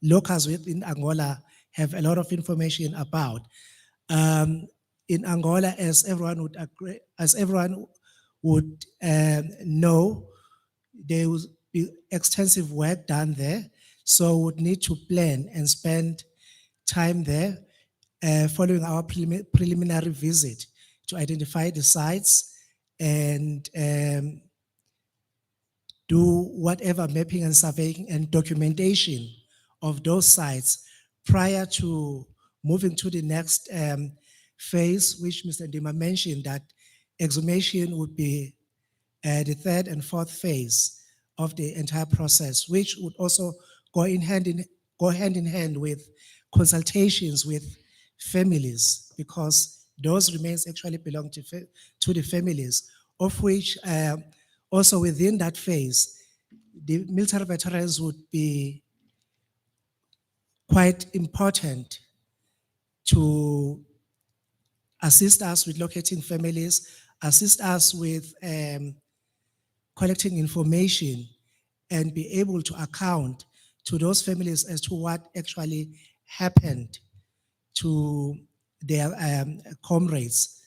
locals within Angola have a lot of information about. In Angola, as everyone would agree, as everyone would know, there will be extensive work done there, so would need to plan and spend time there following our preliminary visit to identify the sites and do whatever mapping and surveying and documentation of those sites prior to moving to the next phase, which Mr. Ndima mentioned, that exhumation would be the third and fourth phase of the entire process, which would also go hand in hand with consultations with families, because those remains actually belong to the families, of which also within that phase, the military veterans would be quite important to assist us with locating families, assist us with collecting information, and be able to account to those families as to what actually happened to their comrades,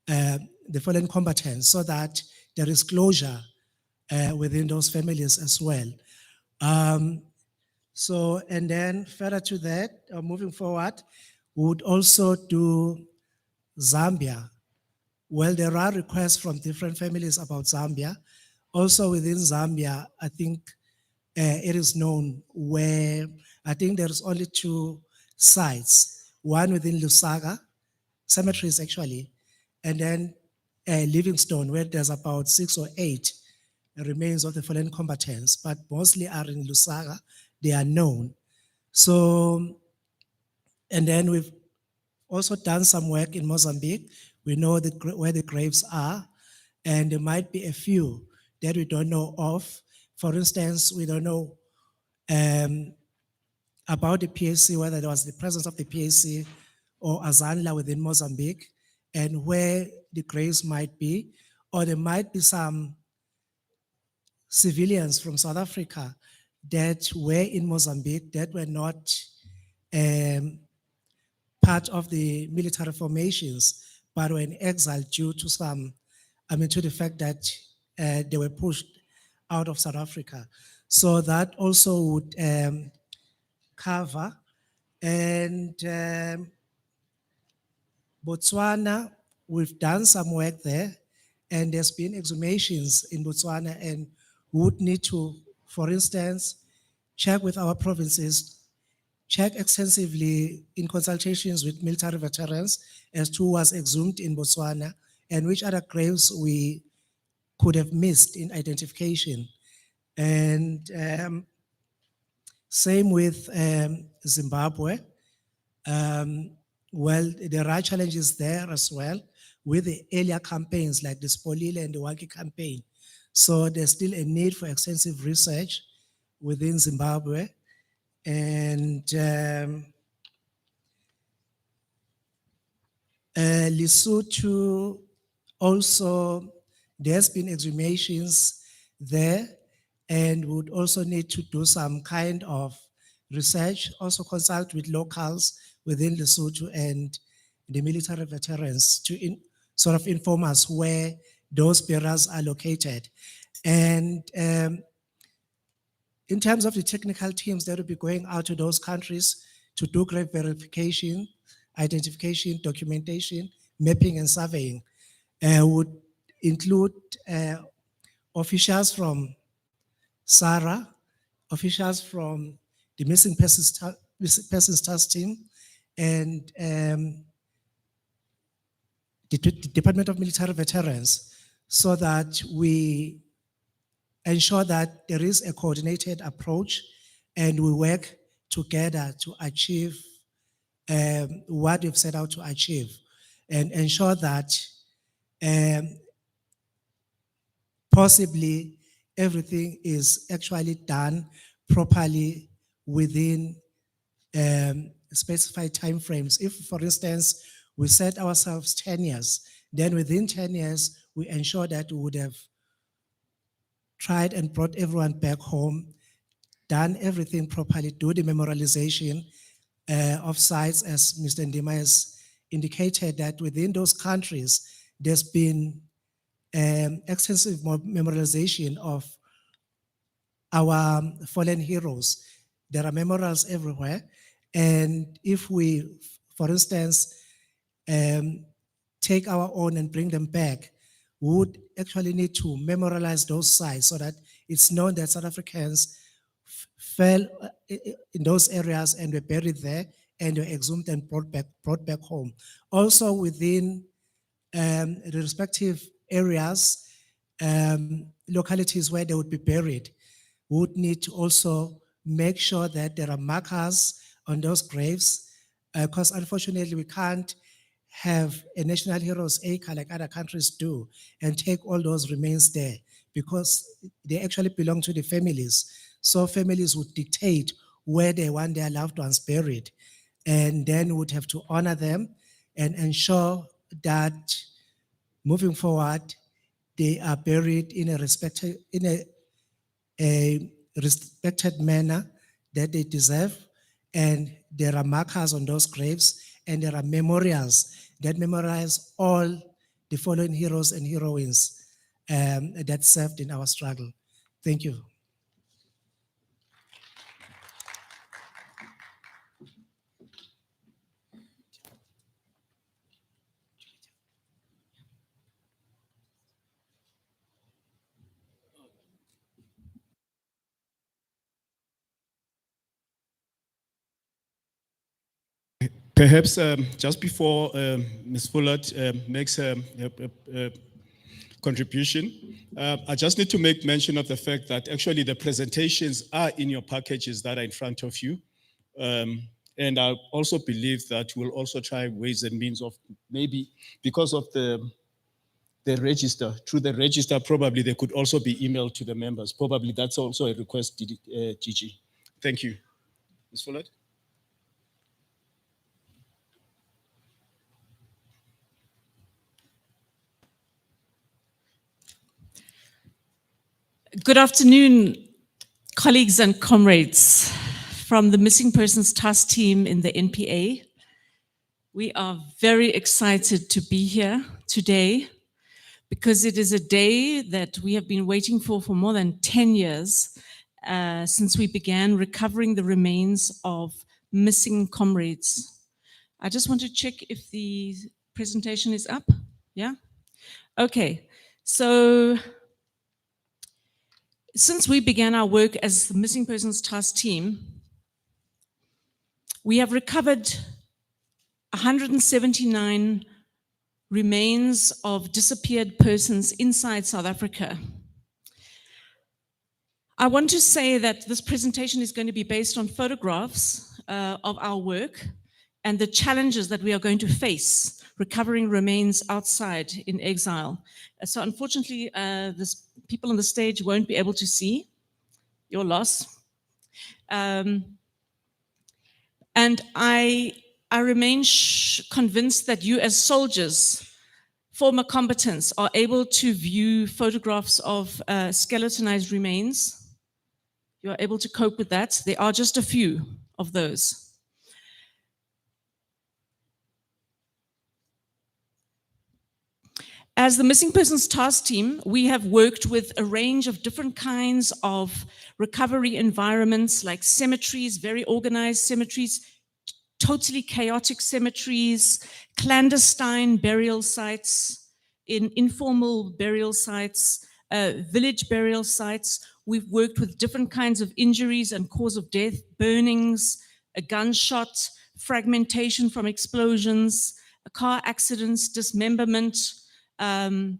the fallen combatants, so that there is closure within those families as well. So, and then further to that, moving forward, we would also do Zambia. Well, there are requests from different families about Zambia. Also within Zambia, I think it is known where, I think there's only 2 sites, one within Lusaka, cemeteries actually, and then Livingstone, where there's about 6 or 8 remains of the fallen combatants, but mostly are in Lusaka, they are known. So, and then we've also done some work in Mozambique. We know where the graves are, and there might be a few that we don't know of. For instance, we don't know about the PAC, whether there was the presence of the PAC or Azanla within Mozambique, and where the graves might be, or there might be some civilians from South Africa that were in Mozambique that were not part of the military formations, but were in exile due to to the fact that they were pushed out of South Africa. So that also would cover. And Botswana, we've done some work there, and there's been exhumations in Botswana, and we would need to, for instance, check with our provinces, check extensively in consultations with military veterans as to who was exhumed in Botswana and which other graves we could have missed in identification. And same with Zimbabwe. Well, there are challenges there as well with the earlier campaigns like the Spolile and the Waki campaign. So there's still a need for extensive research within Zimbabwe. And Lesotho also There's been exhumations there, and would also need to do some kind of research, also consult with locals within Lesotho and the military veterans to sort of inform us where those burials are located. And in terms of the technical teams that will be going out to those countries to do grave verification, identification, documentation, mapping and surveying, would include officials from SARA, officials from the Missing Persons Task Team, and the Department of Military Veterans, so that we ensure that there is a coordinated approach and we work together to achieve what we've set out to achieve, and ensure that possibly everything is actually done properly within specified timeframes. If, for instance, we set ourselves 10 years, then within 10 years, we ensure that we would have tried and brought everyone back home, done everything properly, do the memorialization of sites, as Mr. Ndima has indicated, that within those countries, there's been extensive memorialization of our fallen heroes. There are memorials everywhere. And if we, for instance, take our own and bring them back, we would actually need to memorialize those sites so that it's known that South Africans fell in those areas and were buried there and were exhumed and brought back home. Also within the respective areas, localities where they would be buried, we would need to also make sure that there are markers on those graves, because unfortunately we can't have a national heroes acre like other countries do and take all those remains there, because they actually belong to the families. So families would dictate where they want their loved ones buried, and then would have to honor them and ensure that moving forward, they are buried in a respected manner that they deserve. And there are markers on those graves, and there are memorials that memorialize all the fallen heroes and heroines that served in our struggle. Thank you. Perhaps just before Ms. Fullert makes a contribution, I just need to make mention of the fact that actually the presentations are in your packages that are in front of you. And I also believe that we'll also try ways and means of maybe, because of the register, through the register, probably they could also be emailed to the members. Probably that's also a request, Gigi. Thank you. Ms. Fullert? Good afternoon, colleagues and comrades from the Missing Persons Task Team in the NPA. We are very excited to be here today because it is a day that we have been waiting for more than 10 years since we began recovering the remains of missing comrades. I just want to check if the presentation is up. Yeah? Okay. So, since we began our work as the Missing Persons Task Team, we have recovered 179 remains of disappeared persons inside South Africa. I want to say that this presentation is going to be based on photographs of our work and the challenges that we are going to face recovering remains outside in exile. So unfortunately, people on the stage won't be able to see your loss. And I remain convinced that you as soldiers former combatants are able to view photographs of skeletonized remains. You are able to cope with that. There are just a few of those. As the Missing Persons Task Team, we have worked with a range of different kinds of recovery environments, like cemeteries, very organized cemeteries, totally chaotic cemeteries, clandestine burial sites, informal burial sites, village burial sites. We've worked with different kinds of injuries and cause of death, burnings, a gunshot, fragmentation from explosions, car accidents, dismemberment. And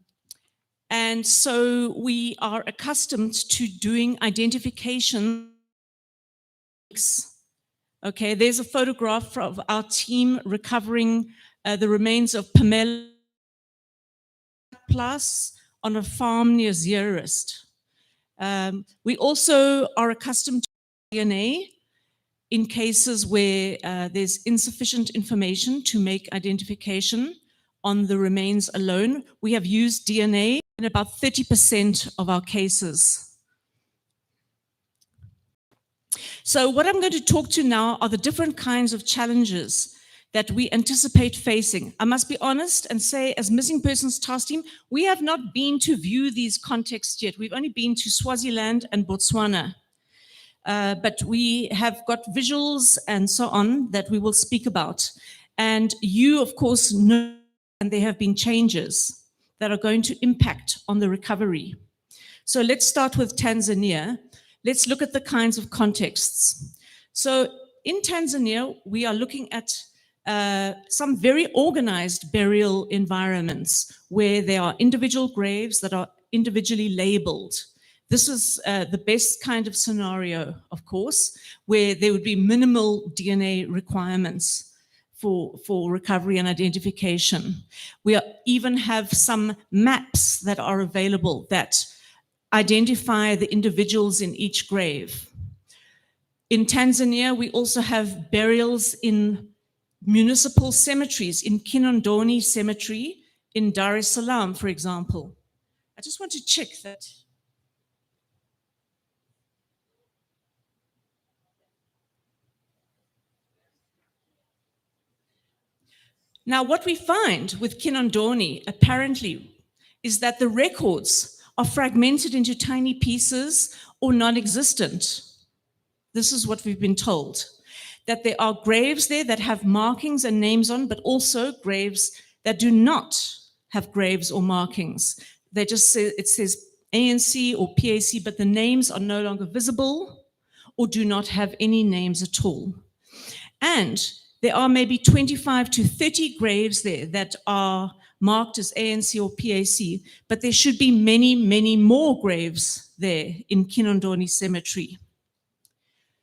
so we are accustomed to doing identification. Okay, there's a photograph of our team recovering the remains of Pamela Plus on a farm near Zeerust. We also are accustomed to DNA in cases where there's insufficient information to make identification on the remains alone. We have used DNA in about 30% of our cases. So what I'm going to talk to now are the different kinds of challenges that we anticipate facing. I must be honest and say, as Missing Persons Task Team, we have not been to view these contexts yet. We've only been to Swaziland and Botswana. But we have got visuals and so on that we will speak about. And you, of course, know, and there have been changes that are going to impact on the recovery. So let's start with Tanzania. Let's look at the kinds of contexts. So in Tanzania, we are looking at some very organized burial environments where there are individual graves that are individually labeled. This is the best kind of scenario, of course, where there would be minimal DNA requirements for recovery and identification. We even have some maps that are available that identify the individuals in each grave. In Tanzania, we also have burials in municipal cemeteries, in Kinondoni Cemetery in Dar es Salaam, for example. I just want to check that. Now, what we find with Kinondoni, apparently, is that the records are fragmented into tiny pieces or non-existent. This is what we've been told, that there are graves there that have markings and names on, but also graves that do not have graves or markings. They just say, it says ANC or PAC, but the names are no longer visible or do not have any names at all. And there are maybe 25 to 30 graves there that are marked as ANC or PAC, but there should be many, many more graves there in Kinondoni Cemetery.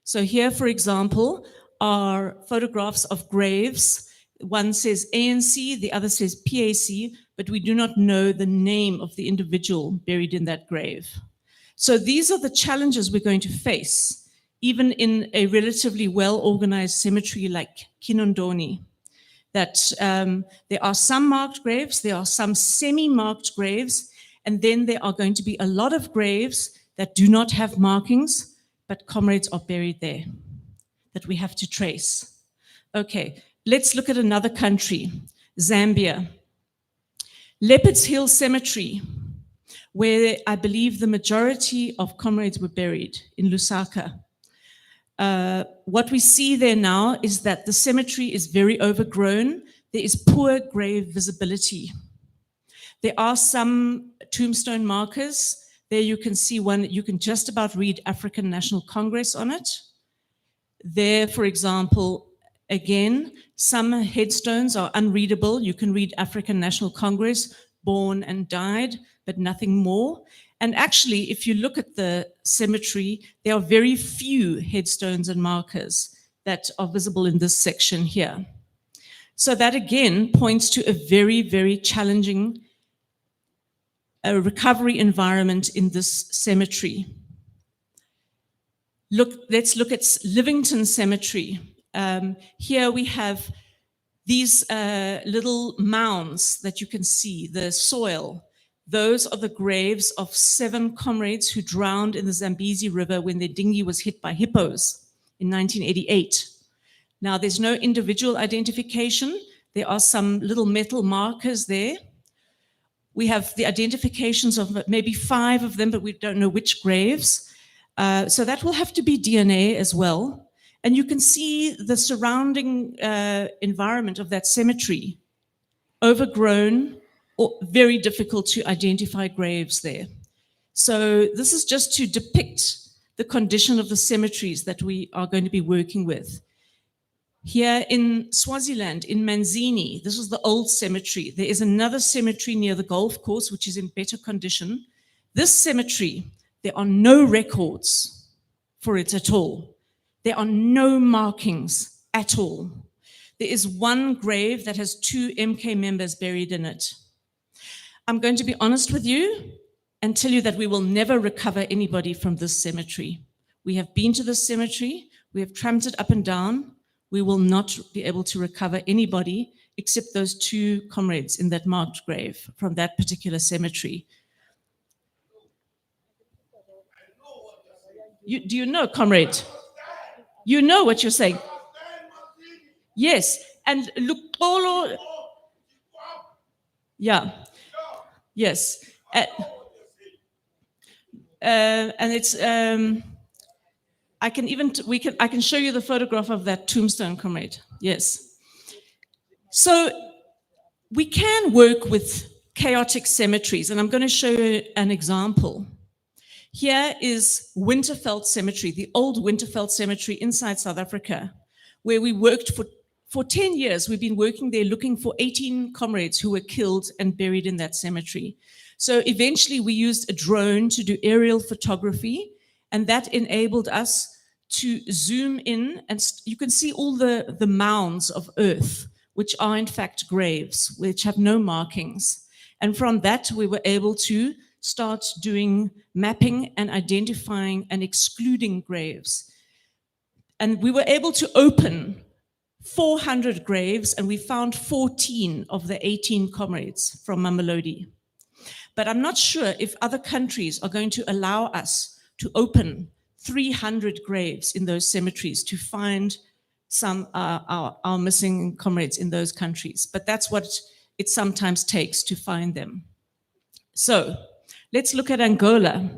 So here, for example, are photographs of graves. One says ANC, the other says PAC, but we do not know the name of the individual buried in that grave. So these are the challenges we're going to face, even in a relatively well-organized cemetery like Kinondoni, that there are some marked graves, there are some semi-marked graves, and then there are going to be a lot of graves that do not have markings, but comrades are buried there that we have to trace. Okay, let's look at another country, Zambia. Leopards Hill Cemetery, where I believe the majority of comrades were buried in Lusaka. What we see there now is that the cemetery is very overgrown. There is poor grave visibility. There are some tombstone markers. There you can see one, you can just about read African National Congress on it. There, for example, again, some headstones are unreadable. You can read African National Congress, born and died, but nothing more. And actually, if you look at the cemetery, there are very few headstones and markers that are visible in this section here. So that again points to a very, very challenging recovery environment in this cemetery. Let's look at Livington Cemetery. Here we have These little mounds that you can see, the soil, those are the graves of 7 comrades who drowned in the Zambezi River when their dinghy was hit by hippos in 1988. Now, there's no individual identification. There are some little metal markers there. We have the identifications of maybe 5 of them, but we don't know which graves. So that will have to be DNA as well. And you can see the surrounding environment of that cemetery, overgrown or very difficult to identify graves there. So this is just to depict the condition of the cemeteries that we are going to be working with. Here in Swaziland, in Manzini, this is the old cemetery. There is another cemetery near the golf course, which is in better condition. This cemetery, there are no records for it at all. There are no markings at all. There is one grave that has 2 MK members buried in it. I'm going to be honest with you and tell you that we will never recover anybody from this cemetery. We have been to this cemetery, we have tramped it up and down. We will not be able to recover anybody except those 2 comrades in that marked grave from that particular cemetery. Do you know, comrade? You know what you're saying? Yes, and Lukolo. Yeah, yes. And it's, I can show you the photograph of that tombstone, comrade. Yes. So we can work with chaotic cemeteries, and I'm going to show you an example. Here is Winterveld Cemetery, the old Winterveld Cemetery inside South Africa, where we worked for 10 years. We've been working there looking for 18 comrades who were killed and buried in that cemetery. So eventually we used a drone to do aerial photography, and that enabled us to zoom in, and you can see all the mounds of earth, which are in fact graves, which have no markings. And from that, we were able to start doing mapping and identifying and excluding graves. And we were able to open 400 graves, and we found 14 of the 18 comrades from Mamelodi. But I'm not sure if other countries are going to allow us to open 300 graves in those cemeteries to find some our missing comrades in those countries. But that's what it sometimes takes to find them. So let's look at Angola.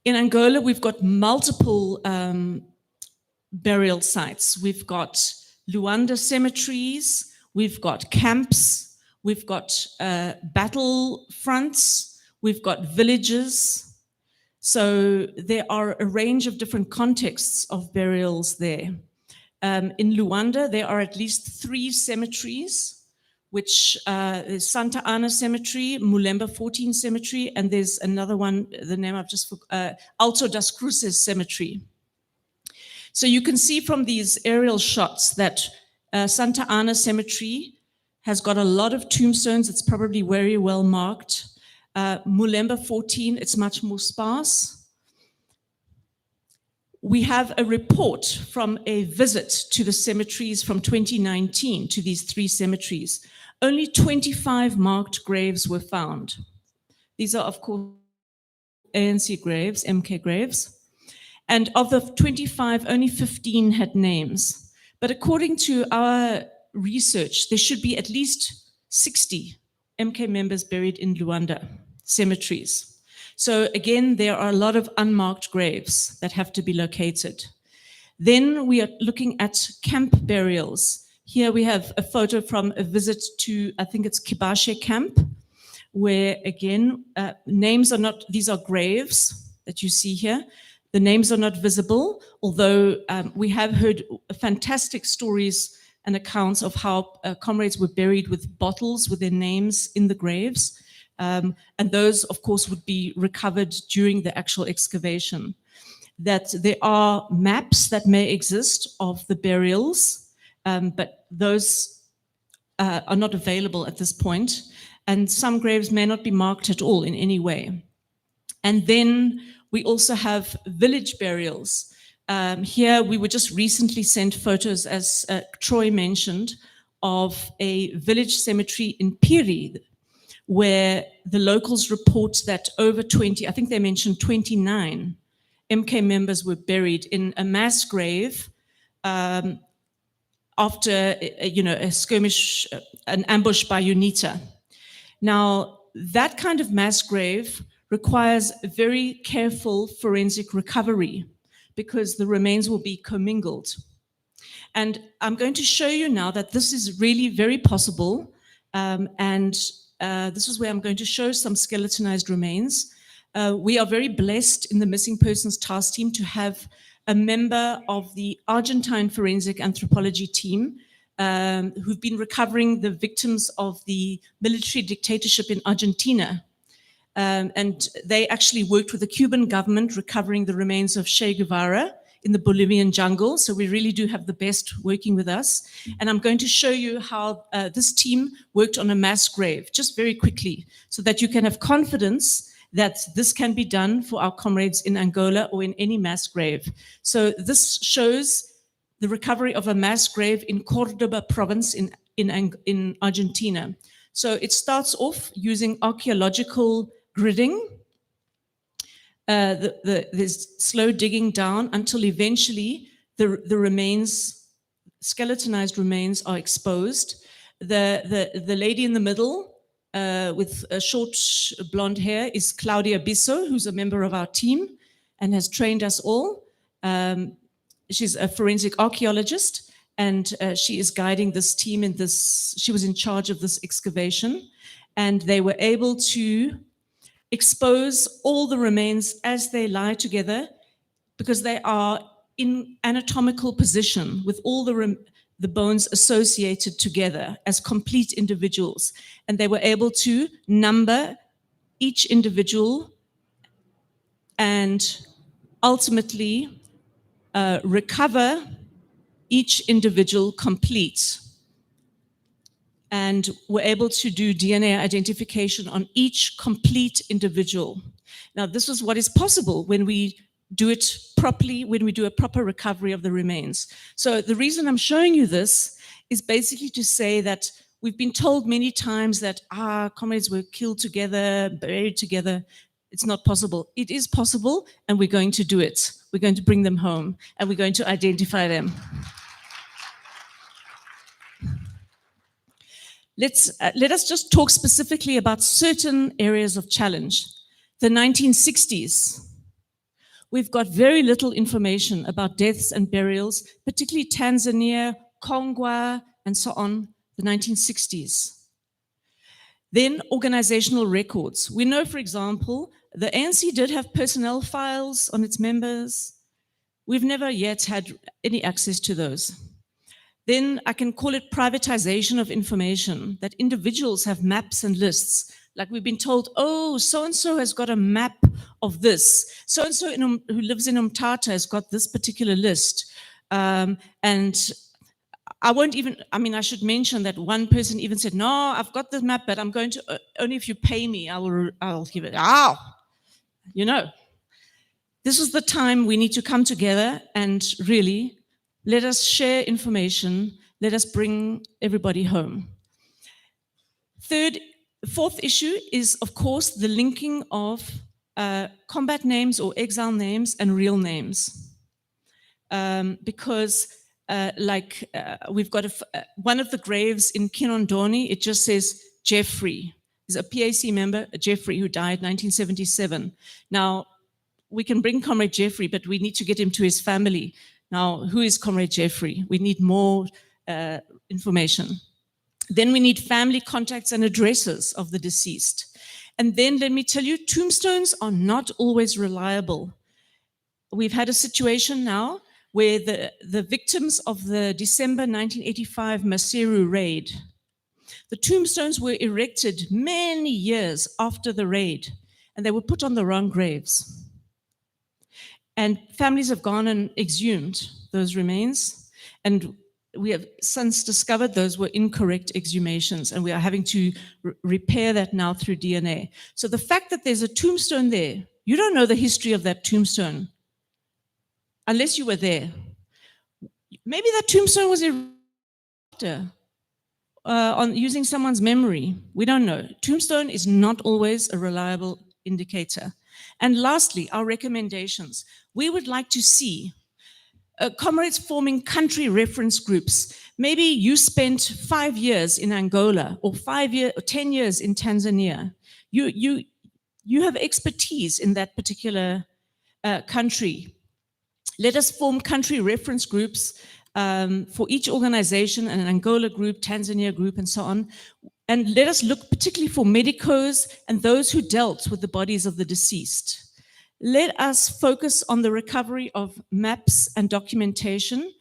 In Angola, we've got multiple burial sites. We've got Luanda cemeteries, we've got camps, we've got battle fronts, we've got villages. So there are a range of different contexts of burials there. In Luanda, there are at least 3 cemeteries, which is Santa Ana Cemetery, Mulemba 14 Cemetery, and there's another one, the name I've just forgotten, Alto das Cruzes Cemetery. So you can see from these aerial shots that Santa Ana Cemetery has got a lot of tombstones. It's probably very well marked. Mulemba 14, it's much more sparse. We have a report from a visit to the cemeteries from 2019 to these 3 cemeteries. Only 25 marked graves were found. These are, of course, ANC graves, MK graves. And of the 25, only 15 had names. But according to our research, there should be at least 60 MK members buried in Luanda cemeteries. So again, there are a lot of unmarked graves that have to be located. Then we are looking at camp burials. Here we have a photo from a visit to, I think it's Kibashe camp, where again, names are not, these are graves that you see here. The names are not visible, although we have heard fantastic stories and accounts of how comrades were buried with bottles with their names in the graves. And those, of course, would be recovered during the actual excavation. That there are maps that may exist of the burials, but those are not available at this point. And some graves may not be marked at all in any way. And then we also have village burials. Here, we were just recently sent photos, as Troy mentioned, of a village cemetery in Piri, where the locals report that over 20, I think they mentioned 29 MK members were buried in a mass grave after a skirmish, an ambush by UNITA. Now, that kind of mass grave requires a very careful forensic recovery because the remains will be commingled. And I'm going to show you now that this is really very possible. This is where I'm going to show some skeletonized remains. We are very blessed in the Missing Persons Task Team to have a member of the Argentine Forensic Anthropology team who've been recovering the victims of the military dictatorship in Argentina. And they actually worked with the Cuban government recovering the remains of Che Guevara in the Bolivian jungle. So we really do have the best working with us. And I'm going to show you how this team worked on a mass grave, just very quickly, so that you can have confidence that this can be done for our comrades in Angola or in any mass grave. So this shows the recovery of a mass grave in Cordoba province in Argentina. So it starts off using archaeological gridding. There's slow digging down until eventually the remains, skeletonized remains, are exposed. The lady in the middle with a short blonde hair is Claudia Bisso, who's a member of our team and has trained us all. She's a forensic archaeologist, and she is guiding this team in this. She was in charge of this excavation, and they were able to expose all the remains as they lie together because they are in anatomical position with all the bones associated together as complete individuals. And they were able to number each individual and ultimately recover each individual complete, and were able to do DNA identification on each complete individual. Now, this is what is possible when we do it properly, when we do a proper recovery of the remains. So the reason I'm showing you this is basically to say that we've been told many times that our comrades were killed together, buried together. It's not possible. It is possible, and we're going to do it. We're going to bring them home, and we're going to identify them. Let us just talk specifically about certain areas of challenge. The 1960s. We've got very little information about deaths and burials, particularly Tanzania, Congo, and so on, the 1960s. Then organizational records. We know, for example, the ANC did have personnel files on its members. We've never yet had any access to those. Then I can call it privatization of information, that individuals have maps and lists. Like we've been told, oh, so-and-so has got a map of this. So-and-so who lives in Umtata has got this particular list. And I won't even, I should mention that one person even said, no, I've got the map, but I'm going to, only if you pay me, I'll give it. You know. This is the time we need to come together and really let us share information. Let us bring everybody home. Fourth issue is, of course, the linking of combat names or exile names and real names. Because we've got one of the graves in Kinondoni, it just says Jeffrey. He's a PAC member, Jeffrey, who died 1977. Now, we can bring Comrade Jeffrey, but we need to get him to his family. Now, who is Comrade Jeffrey? We need more information. Then we need family contacts and addresses of the deceased. And then let me tell you, tombstones are not always reliable. We've had a situation now where the victims of the December 1985 Maseru raid, the tombstones were erected many years after the raid, and they were put on the wrong graves. And families have gone and exhumed those remains, and we have since discovered those were incorrect exhumations, and we are having to repair that now through DNA. So the fact that there's a tombstone there, you don't know the history of that tombstone. unless you were there. Maybe that tombstone was on using someone's memory. We don't know. Tombstone is not always a reliable indicator. And lastly, our recommendations. We would like to see comrades forming country reference groups. Maybe you spent 5 years in Angola or 10 years in Tanzania. You have expertise in that particular country. Let us form country reference groups for each organization, an Angola group, Tanzania group, and so on. And let us look particularly for medicos and those who dealt with the bodies of the deceased. Let us focus on the recovery of maps and documentation,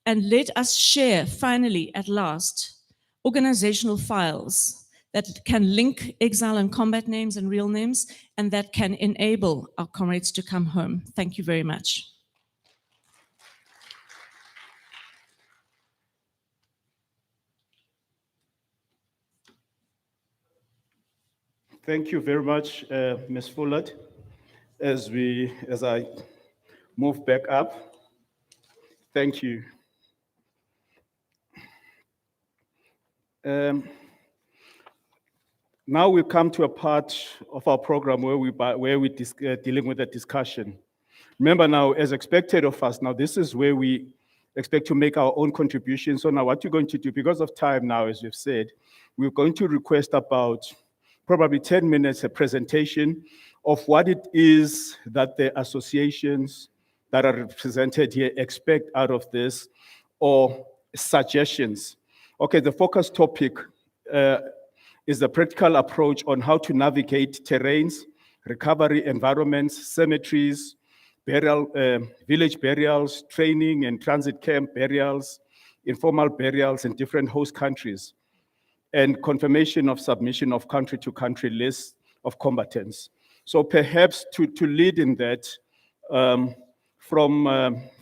and let us share, finally, at last, organizational files that can link exile and combat names and real names, and that can enable our comrades to come home. Thank you very much. Thank you very much, Ms. Fullard. As I move back up, thank you. Now we come to a part of our program where we're dealing with a discussion. Remember now, as expected of us, now this is where we expect to make our own contributions. So now what you're going to do, because of time now, as we've said, we're going to request about probably 10 minutes, a presentation of what it is that the associations that are represented here expect out of this, or suggestions. Okay, the focus topic is the practical approach on how to navigate terrains, recovery environments, cemeteries, village burials, training and transit camp burials, informal burials in different host countries, and confirmation of submission of country-to-country lists of combatants. So perhaps to lead in that, from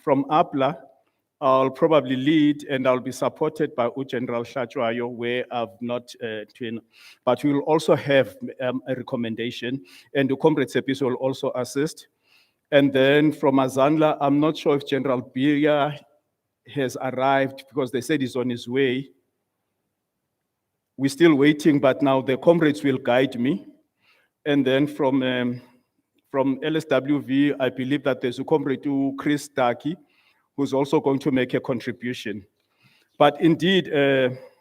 APLA, I'll probably lead, and I'll be supported by General Shachwayo, where I've not trained, but we will also have a recommendation, and the Comrade Sepis will also assist. And then from Azanla, I'm not sure if General Biya has arrived, because they said he's on his way. We're still waiting, but now the comrades will guide me. And then from LSWV, I believe that there's a comrade to Chris Taki, who's also going to make a contribution. But indeed,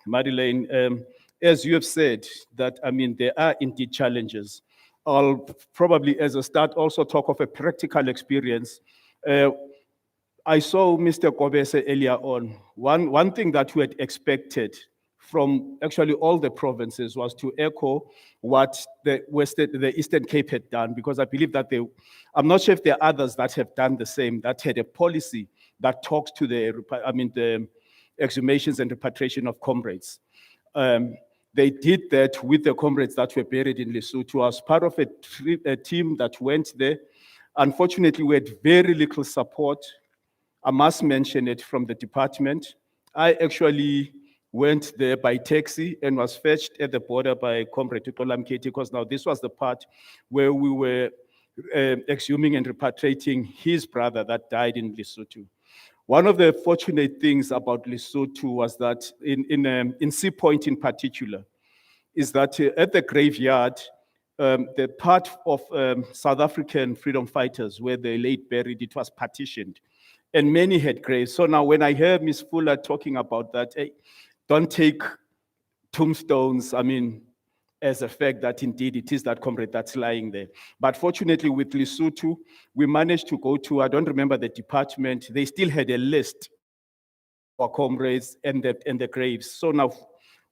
Madeleine, as you have said, that, I mean, there are indeed challenges. I'll probably, as a start, also talk of a practical experience. I saw Mr. Kobese earlier on. One thing that we had expected from actually all the provinces was to echo what the Eastern Cape had done, because I believe that I'm not sure if there are others that have done the same, that had a policy that talks to the exhumations and repatriation of comrades. They did that with the comrades that were buried in Lesotho. I was part of a team that went there. Unfortunately, we had very little support. I must mention it, from the department. I actually went there by taxi and was fetched at the border by Comrade Tutola Mketi, because now this was the part where we were exhuming and repatriating his brother that died in Lesotho. One of the fortunate things about Lesotho was that in Sea Point in particular, is that at the graveyard, the part of South African freedom fighters where they lay buried, it was partitioned, and many had graves. So now when I hear Ms. Fuller talking about that, hey, don't take tombstones, I mean, as a fact that indeed it is that comrade that's lying there. But fortunately with Lesotho, we managed to go to, I don't remember the department, they still had a list for comrades and the graves. So now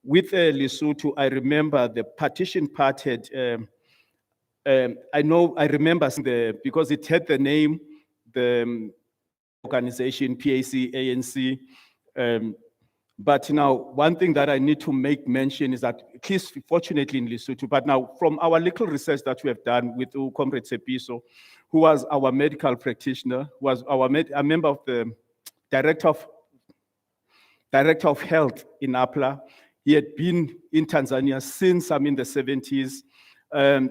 with Lesotho, I remember the partition part had, I remember because it had the name, the organization, PAC, ANC. But now, one thing that I need to make mention is that, at least fortunately in Lesotho, but now from our little research that we have done with Comrade Sepiso, who was our medical practitioner, was a member of the director of health in APLA. He had been in Tanzania since, the 70s.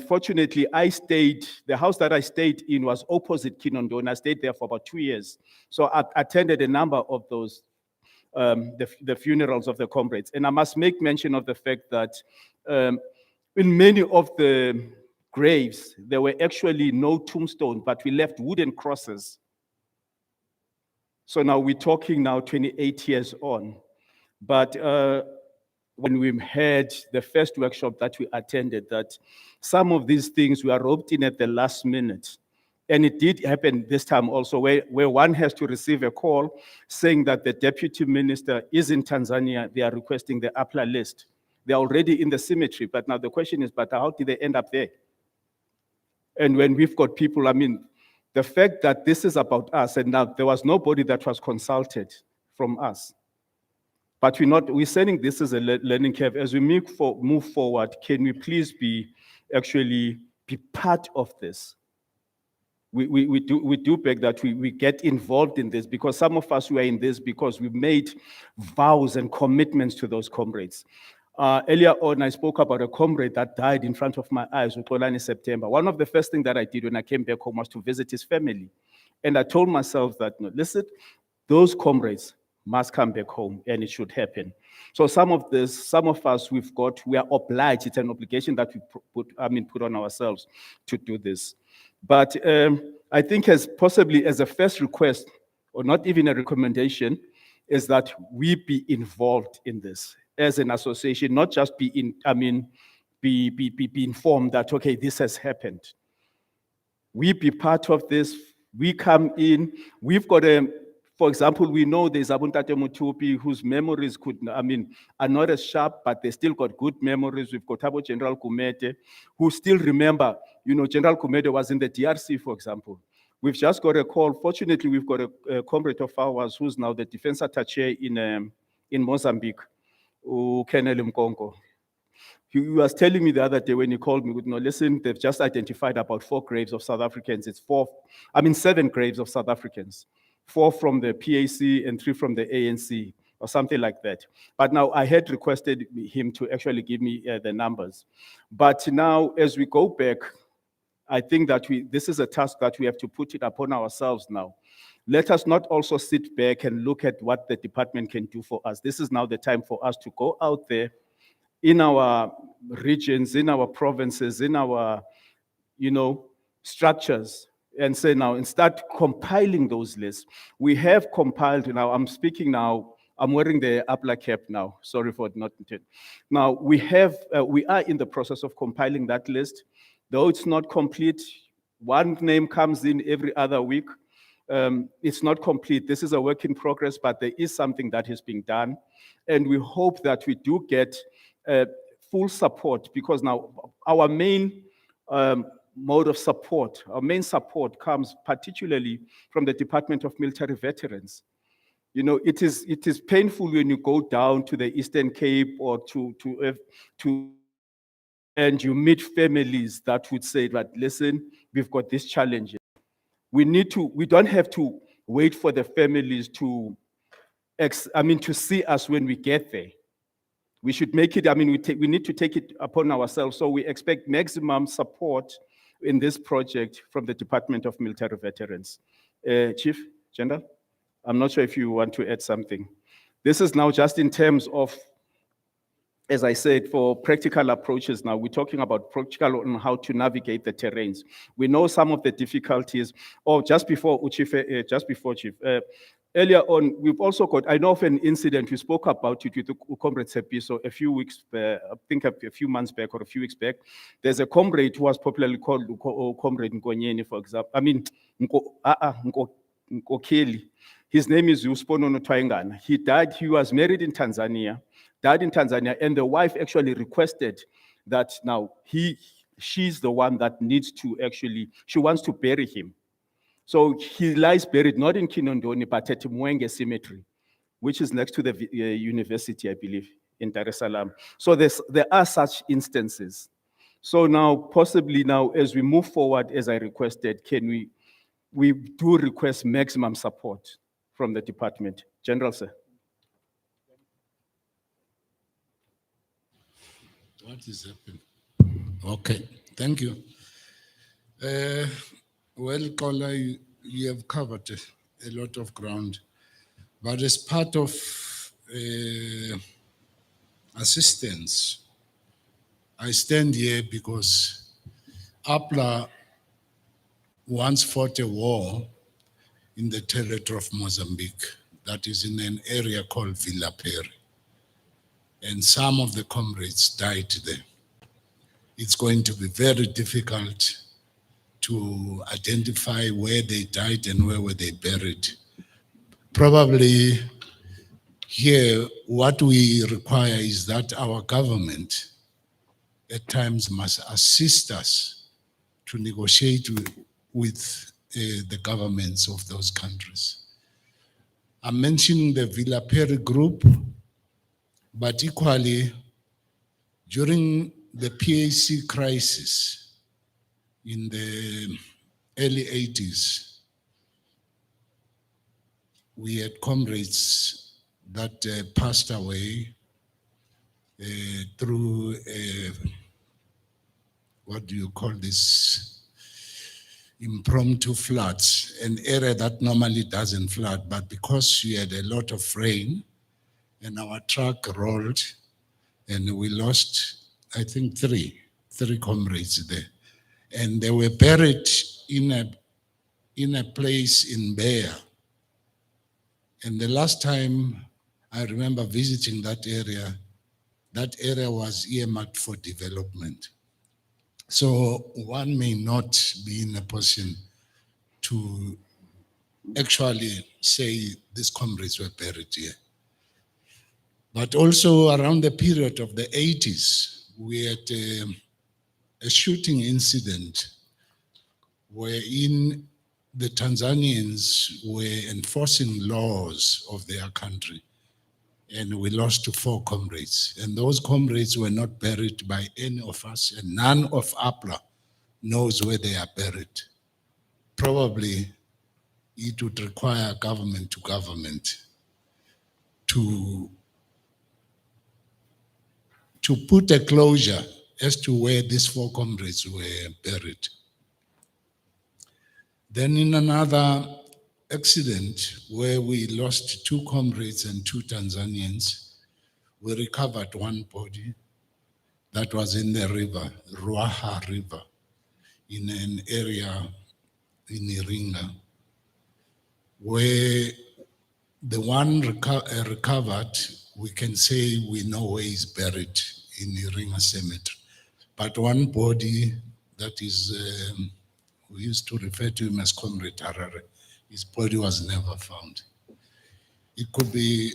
Fortunately, the house that I stayed in was opposite Kinondoni. I stayed there for about 2 years. So I attended a number of those, the funerals of the comrades. And I must make mention of the fact that in many of the graves, there were actually no tombstone, but we left wooden crosses. So now we're talking now 28 years on. But when we had the first workshop that we attended, that some of these things were roped in at the last minute. And it did happen this time also, where one has to receive a call saying that the deputy minister is in Tanzania. They are requesting the APLA list. They're already in the cemetery, but now the question is, but how did they end up there? And when we've got people, I mean, the fact that this is about us, and now there was nobody that was consulted from us. But we're saying this is a learning curve. As we move forward, can we please actually be part of this? We do beg that we get involved in this, because some of us were in this because we made vows and commitments to those comrades. Earlier on, I spoke about a comrade that died in front of my eyes, in September. One of the first things that I did when I came back home was to visit his family. And I told myself that, no, listen, those comrades must come back home, and it should happen. So some of us, we are obliged, it's an obligation that we put on ourselves to do this. But I think as a first request, or not even a recommendation, is that we be involved in this as an association, not just be informed that, okay, this has happened. We be part of this, we come in, we've got for example, we know there's Abuntate Mutupi whose memories are not as sharp, but they still got good memories. We've got Tabo General Kumete, who still remember, General Kumete was in the DRC, for example. We've just got a call. Fortunately, we've got a comrade of ours who's now the defense attaché in Mozambique, Kenel Mkongo. He was telling me the other day when he called me, listen, they've just identified about 4 graves of South Africans. It's 7 graves of South Africans. 4 from the PAC and 3 from the ANC, or something like that. But now I had requested him to actually give me the numbers. But now, as we go back, I think that this is a task that we have to put it upon ourselves now. Let us not also sit back and look at what the department can do for us. This is now the time for us to go out there in our regions, in our provinces, in our, structures, and say now, and start compiling those lists. We have compiled now, I'm speaking now, I'm wearing the APLA cap now, sorry for not. Now, we are in the process of compiling that list. Though it's not complete, one name comes in every other week. It's not complete. This is a work in progress, but there is something that is being done. And we hope that we do get full support, because now our main mode of support, our main support comes particularly from the Department of Military Veterans. It is painful when you go down to the Eastern Cape or and you meet families that would say that, listen, we've got this challenge. We don't have to wait for the families to see us when we get there. We should make it, we need to take it upon ourselves. So we expect maximum support in this project from the Department of Military Veterans. Chief, General, I'm not sure if you want to add something. This is now just in terms of, as I said, for practical approaches now, we're talking about practical on how to navigate the terrains. We know some of the difficulties. Just before Chief, earlier on, we've also got, I know of an incident, we spoke about it with Comrade Sepiso a few weeks, I think a few months back or a few weeks back. There's a comrade who was popularly called Comrade Nkonyeni, for example. Nkokeli. His name is Uspono Twaingana. He died, he was married in Tanzania, died in Tanzania, and the wife actually requested that now she's the one that needs to she wants to bury him. So he lies buried not in Kinondoni, but at Mwenge Cemetery, which is next to the university, I believe, in Dar es Salaam. So there are such instances. So now, possibly now, as we move forward, as I requested, we do request maximum support from the department. General, sir. What is happening? Okay. Thank you. Well, Kola, you have covered a lot of ground, but as part of assistance, I stand here because APLA once fought a war in the territory of Mozambique that is in an area called Villa Peri. And some of the comrades died there. It's going to be very difficult to identify where they died and where were they buried. Probably here, what we require is that our government at times must assist us to negotiate with the governments of those countries. I'm mentioning the Villa Peri group, but equally, during the PAC crisis in the early 80s, we had comrades that passed away through, what do you call this, impromptu floods, an area that normally doesn't flood, but because we had a lot of rain and our truck rolled and we lost, I think, three comrades there. And they were buried in a place in Bear. And the last time I remember visiting that area was earmarked for development. So one may not be in a position to actually say these comrades were buried here. But also around the period of the 80s, we had a shooting incident wherein the Tanzanians were enforcing laws of their country, and we lost 4 comrades. And those comrades were not buried by any of us, and none of APLA knows where they are buried. Probably it would require government to government to put a closure as to where these 4 comrades were buried. Then in another accident where we lost 2 comrades and 2 Tanzanians, we recovered 1 body that was in the river, Ruaha River, in an area in Iringa, where the one recovered, we can say we know where he's buried in Iringa Cemetery. But 1 body that is, we used to refer to him as Comrade Harare, his body was never found. It could be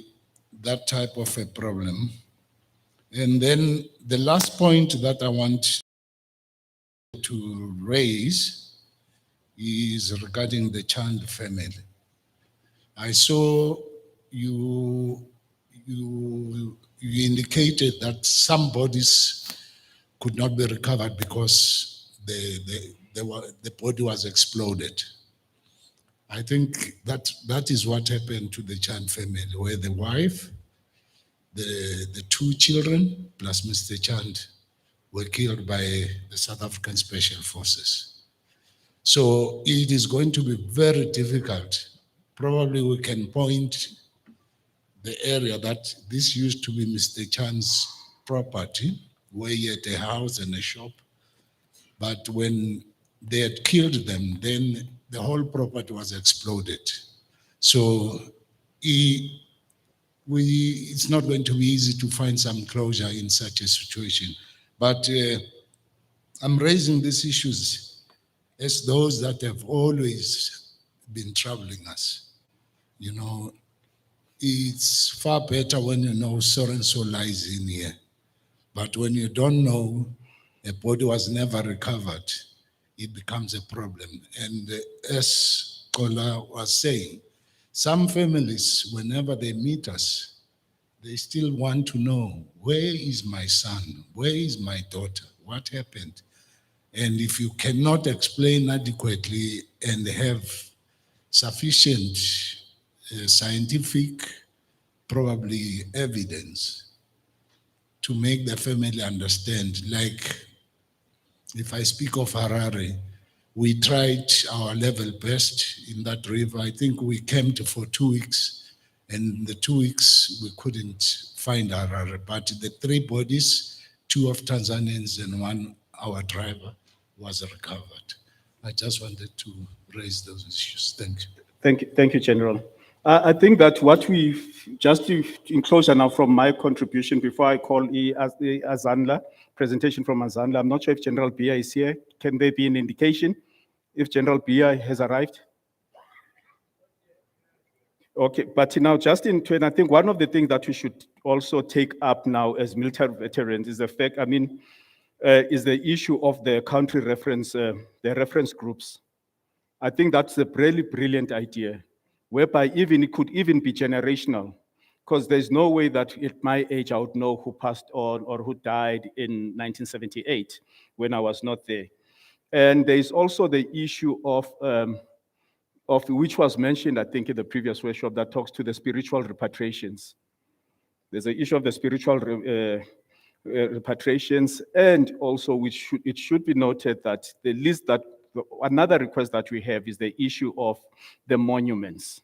that type of a problem. And then the last point that I want to raise is regarding the child family. I saw you indicated that some bodies could not be recovered because the body was exploded. I think that is what happened to the Chan family, where the wife, the 2 children, plus Mr. Chand, were killed by the South African Special Forces. So it is going to be very difficult. Probably we can point the area that this used to be Mr. Chan's property, where he had a house and a shop. But when they had killed them, then the whole property was exploded. So it's not going to be easy to find some closure in such a situation. But I'm raising these issues as those that have always been troubling us. You know, it's far better when you know so and so lies in here. But when you don't know, a body was never recovered, it becomes a problem. And as Kola was saying, some families, whenever they meet us, they still want to know, where is my son? Where is my daughter? What happened? And if you cannot explain adequately and have sufficient scientific, probably evidence to make the family understand, like If I speak of Harare, we tried our level best in that river. I think we camped for 2 weeks, and the 2 weeks we couldn't find Harare. But the 3 bodies, 2 of Tanzanians and 1 our driver, was recovered. I just wanted to raise those issues. Thank you. Thank you, General. I think that what just in closure now from my contribution before I call the Azanla, presentation from Azanla, I'm not sure if General Bia is here. Can there be an indication if General Bia has arrived? Okay, but now just in turn, I think one of the things that we should also take up now as military veterans is the fact, is the issue of the country reference, the reference groups. I think that's a really brilliant idea, whereby even it could even be generational, because there's no way that at my age I would know who passed on or who died in 1978 when I was not there. And there's also the issue of which was mentioned, I think, in the previous workshop that talks to the spiritual repatriations. There's an issue of the spiritual repatriations, and also it should be noted that the list that another request that we have is the issue of the monuments.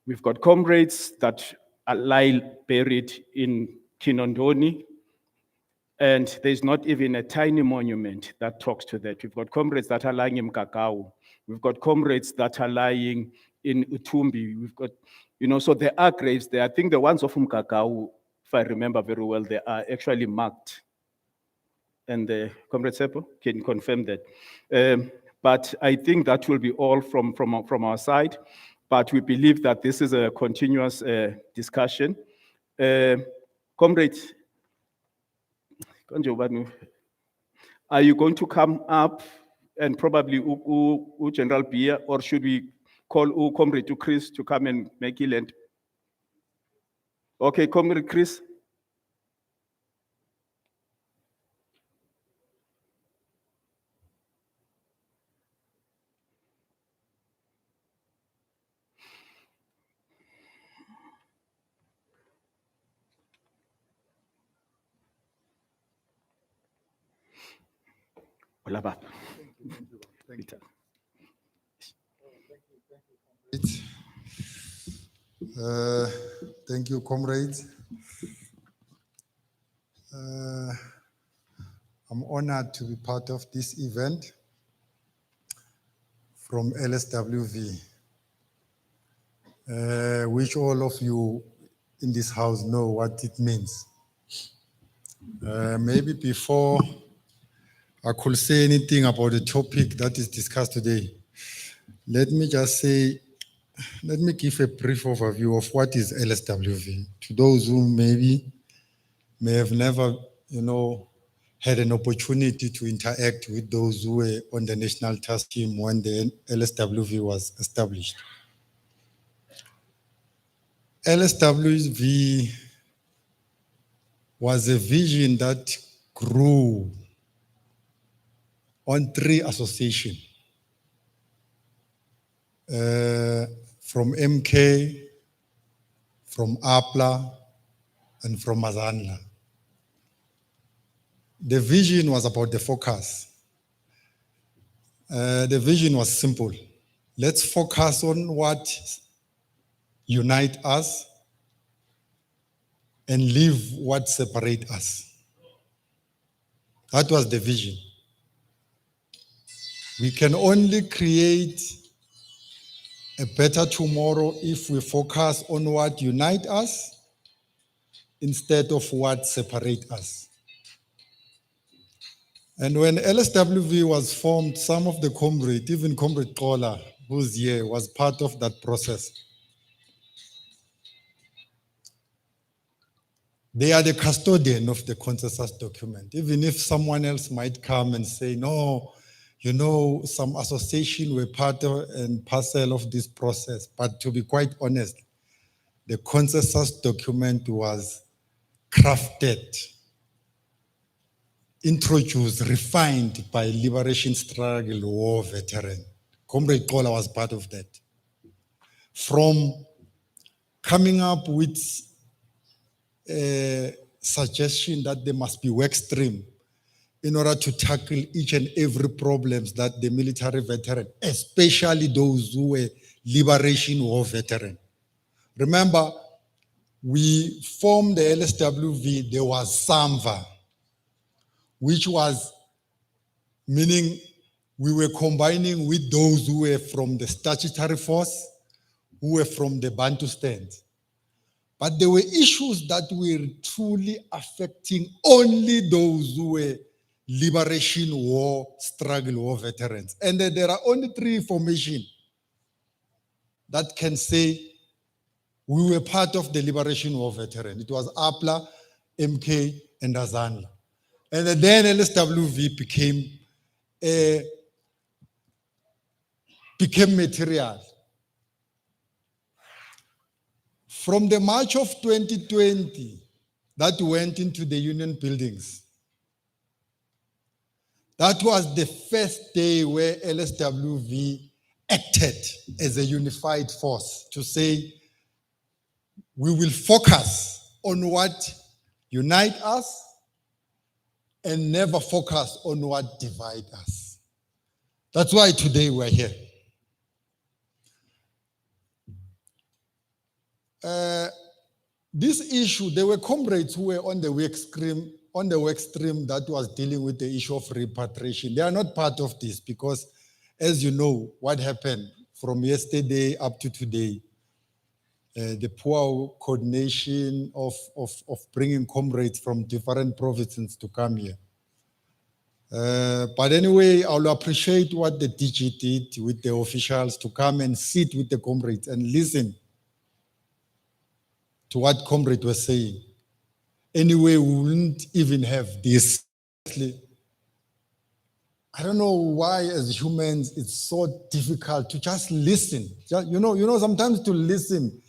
We've got comrades that lie buried in Kinondoni, and there's not even a tiny monument that talks to that. We've got comrades that are lying in Kakao. We've got comrades that are lying in Utumbi. We've got, so there are graves there. I think the ones of Kakao, if I remember very well, they are actually marked. And Comrade Seppo can confirm that. But I think that will be all from our side. But we believe that this is a continuous discussion. Comrade, are you going to come up and probably General Bia, or should we call Comrade to Chris to come and make it land? Okay, Comrade Chris. Thank you, comrades. I'm honored to be part of this event from LSWV, which all of you in this house know what it means. Maybe before I could say anything about the topic that is discussed today, let me give a brief overview of what is LSWV to those who maybe may have never, had an opportunity to interact with those who were on the national task team when the LSWV was established. LSWV was a vision that grew on 3 associations. From MK, from APLA, and from Mazanla. The vision was about the focus. The vision was simple. Let's focus on what unites us and leave what separates us. That was the vision. We can only create a better tomorrow if we focus on what unites us instead of what separates us. And when LSWV was formed, some of the comrades, even Comrade Kola, who's here, was part of that process. They are the custodian of the consensus document. Even if someone else might come and say, no, some association were part and parcel of this process. But to be quite honest, the consensus document was crafted, introduced, refined by liberation struggle war veteran. Comrade Kola was part of that. From coming up with a suggestion that there must be work stream, in order to tackle each and every problems that the military veteran, especially those who were liberation war veteran. Remember, we formed the LSWV, there was SAMVA, which was meaning we were combining with those who were from the statutory force, who were from the Bantustan. But there were issues that were truly affecting only those who were liberation war, struggle war veterans. And there are only 3 formations that can say we were part of the liberation war veteran. It was APLA, MK, and Azanla. And then LSWV became material. From the March of 2020, that went into the union buildings. That was the first day where LSWV acted as a unified force to say, we will focus on what unites us and never focus on what divides us. That's why today we're here. This issue, there were comrades who were on the work stream that was dealing with the issue of repatriation. They are not part of this because, as you know, what happened from yesterday up to today, the poor coordination of bringing comrades from different provinces to come here. But anyway, I'll appreciate what the DG did with the officials to come and sit with the comrades and listen to what comrades were saying. Anyway, we wouldn't even have this. I don't know why, as humans, it's so difficult to just listen. You know, sometimes to listen,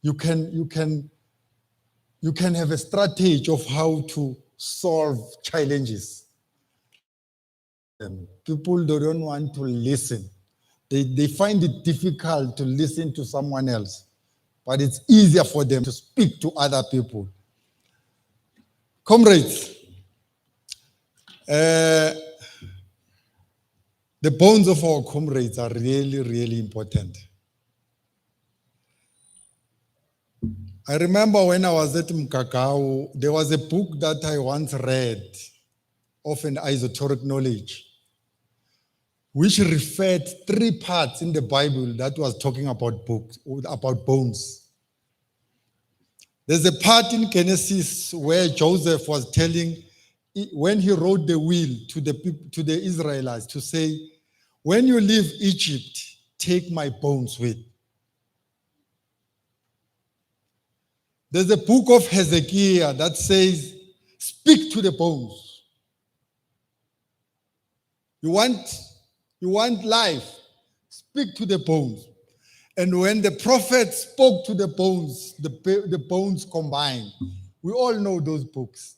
you can have a strategy of how to solve challenges. People don't want to listen. They find it difficult to listen to someone else, but it's easier for them to speak to other people. Comrades, the bones of our comrades are really, really important. I remember when I was at Mkakao, there was a book that I once read of an esoteric knowledge, which referred 3 parts in the Bible that was talking about books, about bones. There's a part in Genesis where Joseph was telling, when he wrote the will to the Israelites to say, when you leave Egypt, take my bones with. There's a book of Hezekiah that says, speak to the bones. You want life, speak to the bones. And when the prophet spoke to the bones, the bones combined. We all know those books.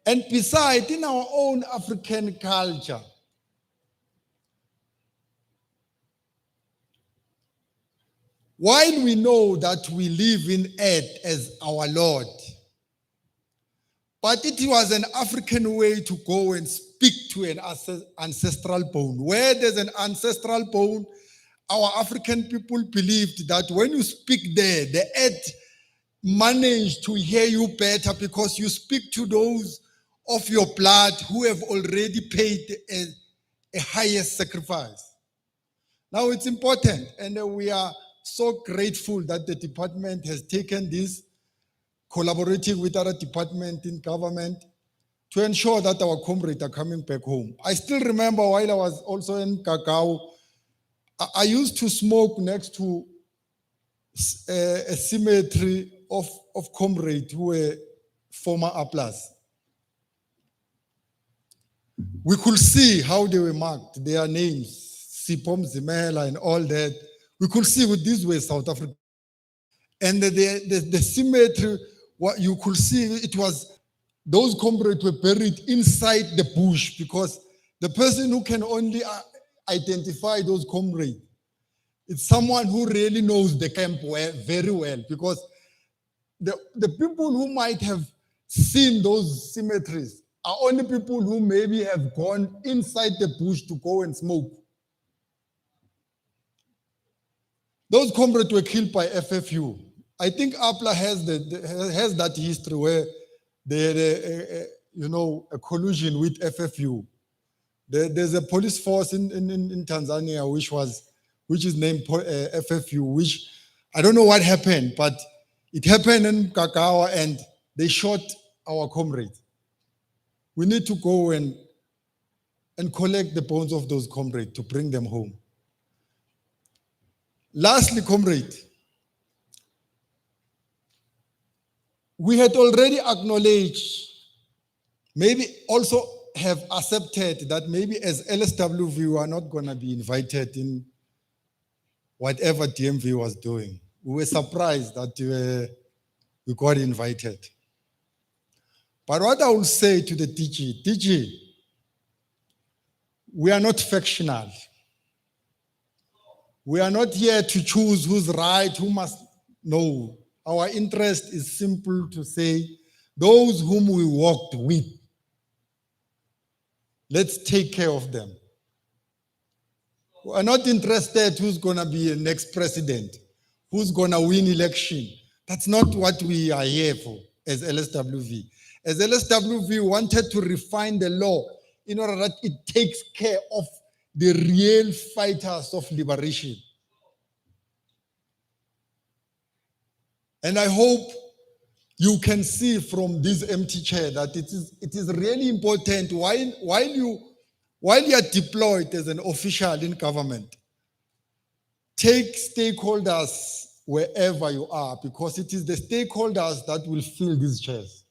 And besides, in our own African culture, while we know that we live in earth as our Lord, but it was an African way to go and speak to an ancestral bone. Where there's an ancestral bone, our African people believed that when you speak there, the earth managed to hear you better because you speak to those of your blood who have already paid a highest sacrifice. Now it's important, and we are so grateful that the department has taken this, collaborating with other departments in government to ensure that our comrades are coming back home. I still remember while I was also in Kakao, I used to smoke next to a cemetery of comrades who were former APLAs. We could see how they were marked, their names, Sipom Zimela and all that. We could see with these were South African. And the cemetery, what you could see, it was, those comrades were buried inside the bush because the person who can only identify those comrades, it's someone who really knows the camp very well, because the people who might have seen those cemeteries are only people who maybe have gone inside the bush to go and smoke. Those comrades were killed by FFU. I think APLA has has that history where they had a collusion with FFU. There's a police force in Tanzania which is named FFU, which I don't know what happened, but it happened in Kakawa and they shot our comrades. We need to go and collect the bones of those comrades to bring them home. Lastly, comrade, we had already acknowledged, maybe also have accepted that maybe as LSWV, we are not going to be invited in whatever DMV was doing. We were surprised that we got invited. But what I will say to the DG, we are not factional. We are not here to choose who's right, who must know. Our interest is simple to say, those whom we worked with, let's take care of them. We're not interested who's going to be the next president, who's going to win election. That's not what we are here for as LSWV. As LSWV, we wanted to refine the law in order that it takes care of the real fighters of liberation. And I hope you can see from this empty chair that it is really important while you are deployed as an official in government, take stakeholders wherever you are, because it is the stakeholders that will fill these chairs.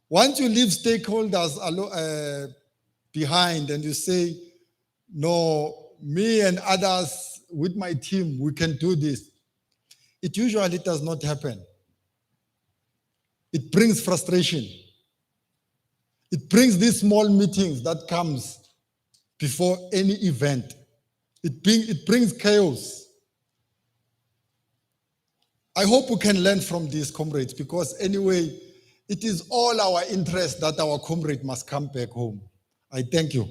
Once you leave stakeholders behind and you say, no, me and others with my team, we can do this, it usually does not happen. It brings frustration. It brings these small meetings that comes before any event. It brings chaos. I hope we can learn from these comrades, because anyway, it is all our interest that our comrade must come back home. I thank you.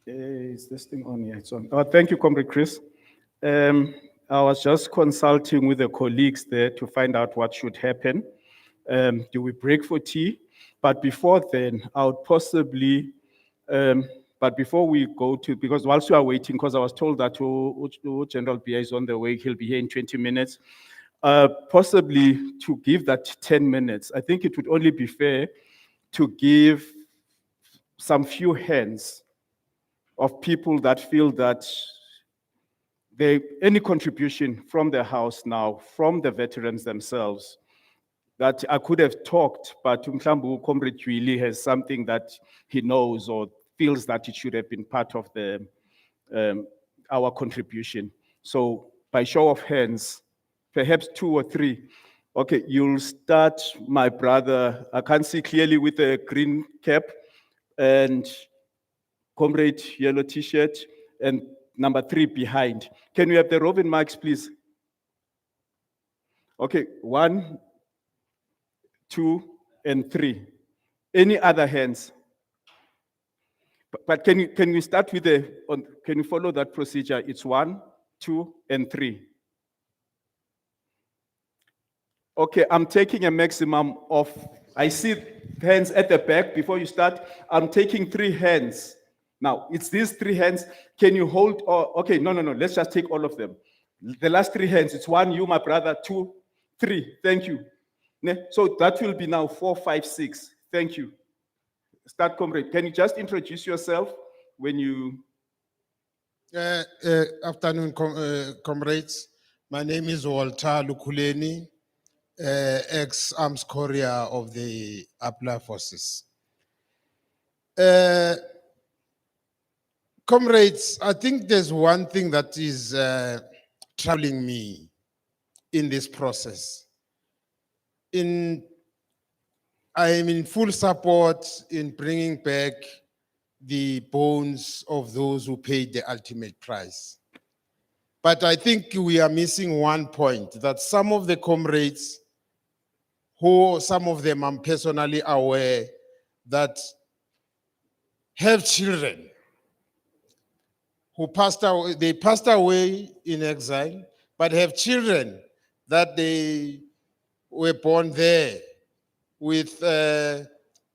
Is this thing on? Yeah, it's on. Oh, thank you, Comrade Chris. I was just consulting with the colleagues there to find out what should happen. Do we break for tea? But before then, I would possibly, but before we go to, because whilst we are waiting, because I was told that General Bia is on the way, he'll be here in 20 minutes, possibly to give that 10 minutes. I think it would only be fair to give some few hands of people that feel that any contribution from the House now, from the veterans themselves, that I could have talked, but Mklambu Comrade Juili has something that he knows or feels that it should have been part of our contribution. So by show of hands, perhaps 2 or 3. Okay, you'll start, my brother, I can't see clearly with a green cap, and Comrade yellow t-shirt, and number 3 behind. Can we have the roving mics, please? Okay, 1, 2, and 3. Any other hands? But can you start with can you follow that procedure? It's 1, 2, and 3. Okay, I'm taking a maximum of, I see hands at the back before you start. I'm taking 3 hands. Now, it's these 3 hands. Can you hold, okay, no, let's just take all of them. The last 3 hands, it's 1, you, my brother, 2, 3, thank you. So that will be now 4, 5, 6, thank you. Start, comrade. Can you just introduce yourself when you... Afternoon, comrades. My name is Walter Lukuleni, ex-arms courier of the APLA forces. Comrades, I think there's one thing that is troubling me in this process. I am in full support in bringing back the bones of those who paid the ultimate price. But I think we are missing one point, that some of the comrades, who some of them I'm personally aware that have children who passed away, they passed away in exile, but have children that they were born there with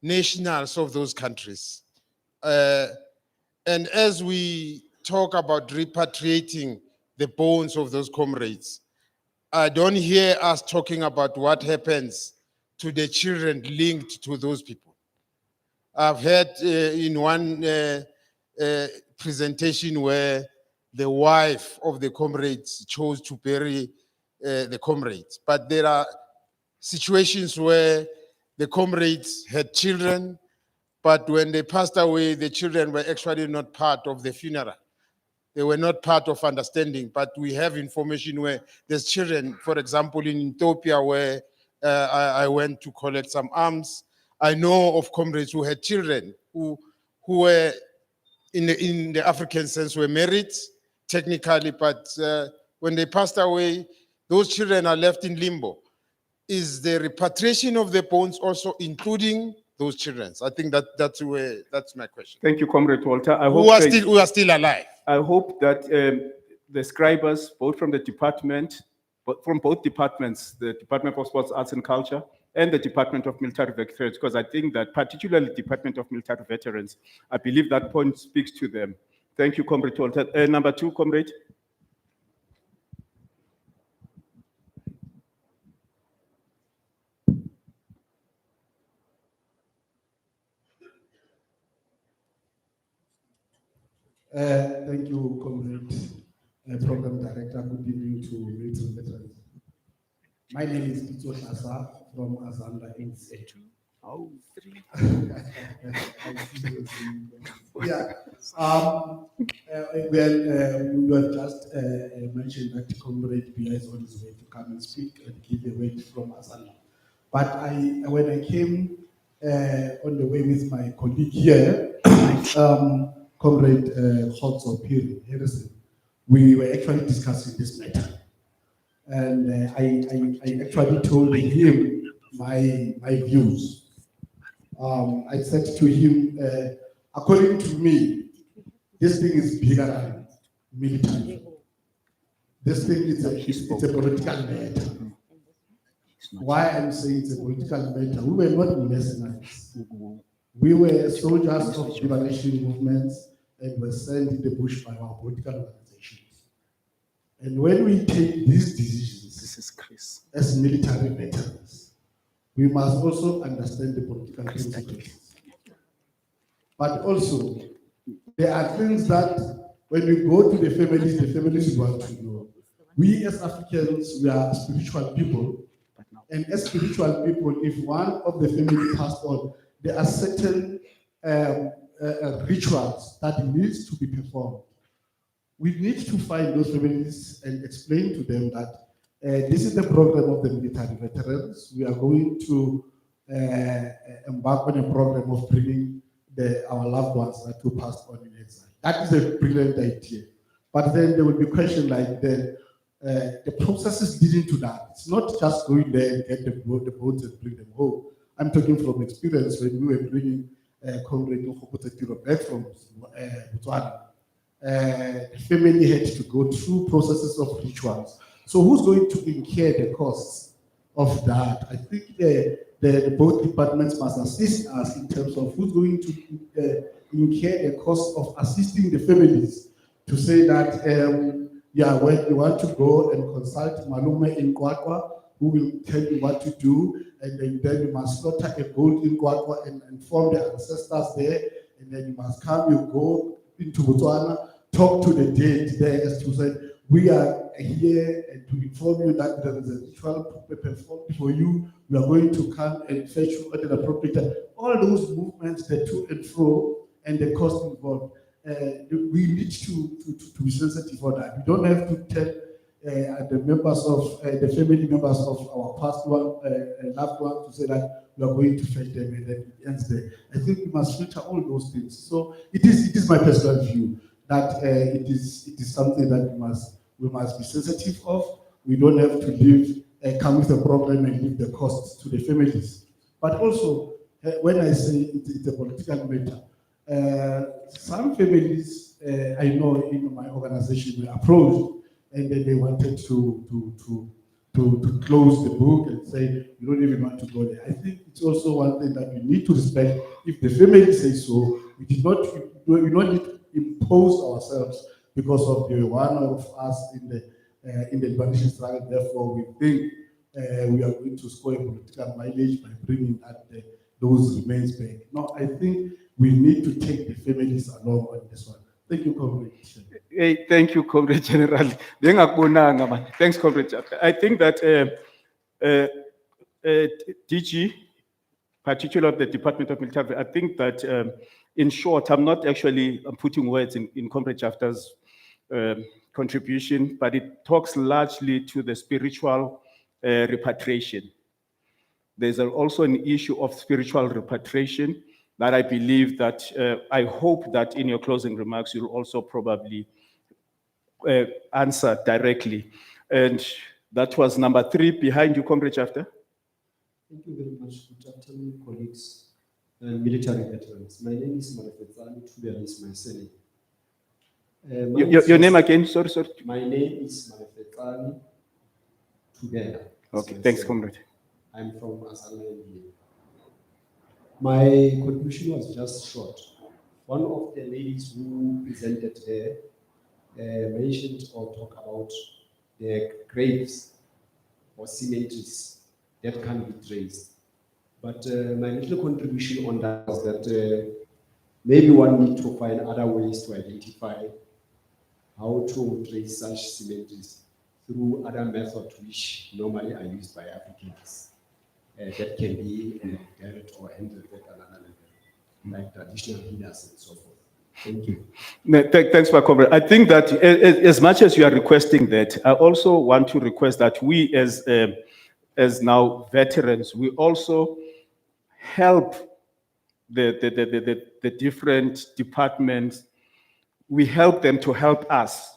nationals of those countries. And as we talk about repatriating the bones of those comrades, I don't hear us talking about what happens to the children linked to those people. I've heard in one presentation where the wife of the comrades chose to bury the comrades, but there are situations where the comrades had children, but when they passed away, the children were actually not part of the funeral. They were not part of understanding, but we have information where there's children, for example, in Ethiopia, where I went to collect some arms. I know of comrades who had children who were, in the African sense, were married technically, but when they passed away, those children are left in limbo. Is the repatriation of the bones also including those children? I think that's my question. Thank you, Comrade Walter. Who are still alive. I hope that the scribers, both from the department, but from both departments, the Department for Sports, Arts and Culture, and the Department of Military Veterans, because I think that particularly Department of Military Veterans, I believe that point speaks to them. Thank you, Comrade Walter. Number two, Comrade. Thank you, Comrade Program Director. Good evening to military veterans. My name is Pitso Shasa from Azanda NSA. Oh, yeah. We were just mentioned that Comrade Bia is on his way to come and speak and give a word from Azanda. But when I came on the way with my colleague here, Comrade Khotso Piri Harrison, we were actually discussing this matter. And I actually told him my views. I said to him, according to me, this thing is bigger than military. This thing is it's a political matter. Why I'm saying it's a political matter? We were not mercenaries. We were soldiers of liberation movements and were sent in the bush by our political organizations. And when we take these decisions as military veterans, we must also understand the political consequences. But also, there are things that when we go to the families want to know. We as Africans, we are spiritual people. And as spiritual people, if one of the family passed on, there are certain rituals that needs to be performed. We need to find those families and explain to them that this is the program of the military veterans. We are going to embark on a program of bringing our loved ones that who passed on in exile. That is a brilliant idea. But then there will be questions like the processes leading to that. It's not just going there and get the boats and bring them home. I'm talking from experience when we were bringing Comrade Nkgopotso back from Botswana. The family had to go through processes of rituals. So who's going to incur the costs of that? I think the both departments must assist us in terms of who's going to incur the cost of assisting the families to say that, when you want to go and consult Malume in Kwakwa, who will tell you what to do, and then you must slaughter a goat in Kwakwa and inform the ancestors there, and then you must come, you go into Botswana, talk to the dead there as to say, we are here and to inform you that there is a ritual performed for you. We are going to come and fetch you at an appropriate time. All those movements, the to and fro, and the cost involved. We need to be sensitive for that. We don't have to tell the members of the family members of our past loved ones to say that we are going to fetch them and then it ends there. I think we must filter all those things. So it is my personal view that it is something that we must be sensitive of. We don't have to leave, come with a problem and leave the costs to the families. But also, when I say it's a political matter, some families, I know in my organization were approached and then they wanted to close the book and say, you don't even want to go there. I think it's also one thing that we need to respect. If the family says so, we do not need to impose ourselves because of the one of us in the liberation struggle. Therefore, we think we are going to score a political mileage by bringing those remains back. No, I think we need to take the families along on this one. Thank you, Comrade. Hey, thank you, Comrade General. Bengakubonanga, man. Thanks, Comrade. I think that DG, particularly of the Department of Military, I think that in short, I'm not actually putting words in Comrade Jafta's contribution, but it talks largely to the spiritual repatriation. There's also an issue of spiritual repatriation that I believe that, I hope that in your closing remarks, you'll also probably answer directly. And that was number 3 behind you, Comrade Jafta. Thank you very much. Good afternoon, colleagues and military veterans. My name is Malefetsani Tubera, is my surname. Your name again? Sorry. My name is Malefetsani Tubera. Okay, thanks, Comrade. I'm from Azalea. My contribution was just short. One of the ladies who presented there mentioned or talked about the graves or cemeteries that can be traced. But my little contribution on that was that maybe one need to find other ways to identify how to trace such cemeteries through other methods which normally are used by applicants. That can be direct or indirect at another level, like traditional healers and so forth. Thank you. Thanks, my comrade. I think that as much as you are requesting that, I also want to request that we as now veterans, we also help the different departments. We help them to help us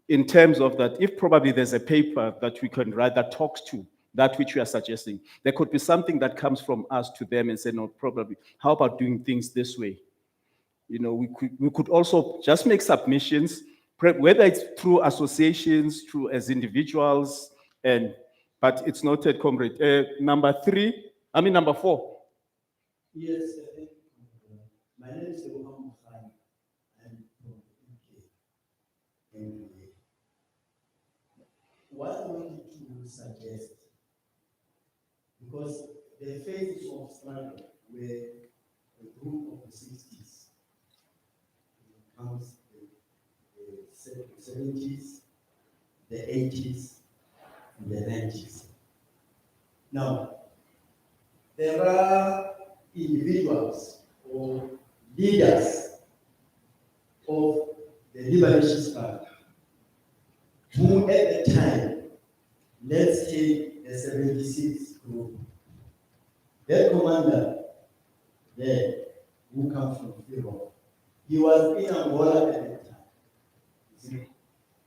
in terms of that. If probably there's a paper that we can write that talks to that which we are suggesting, there could be something that comes from us to them and say, no, probably, how about doing things this way? You know, we could also just make submissions, whether it's through associations, through as individuals, but it's noted, comrade. Number 4. Yes, my name is Muhammad Khan. I'm from UK. What I wanted to suggest, because the phases of struggle were a group of the 60s, comes the 70s, the 80s, and the 90s. Now, there are individuals or leaders of the liberation struggle who at the time, let's take the 76 group, their commander there, who comes from Europe, he was in Angola at the time.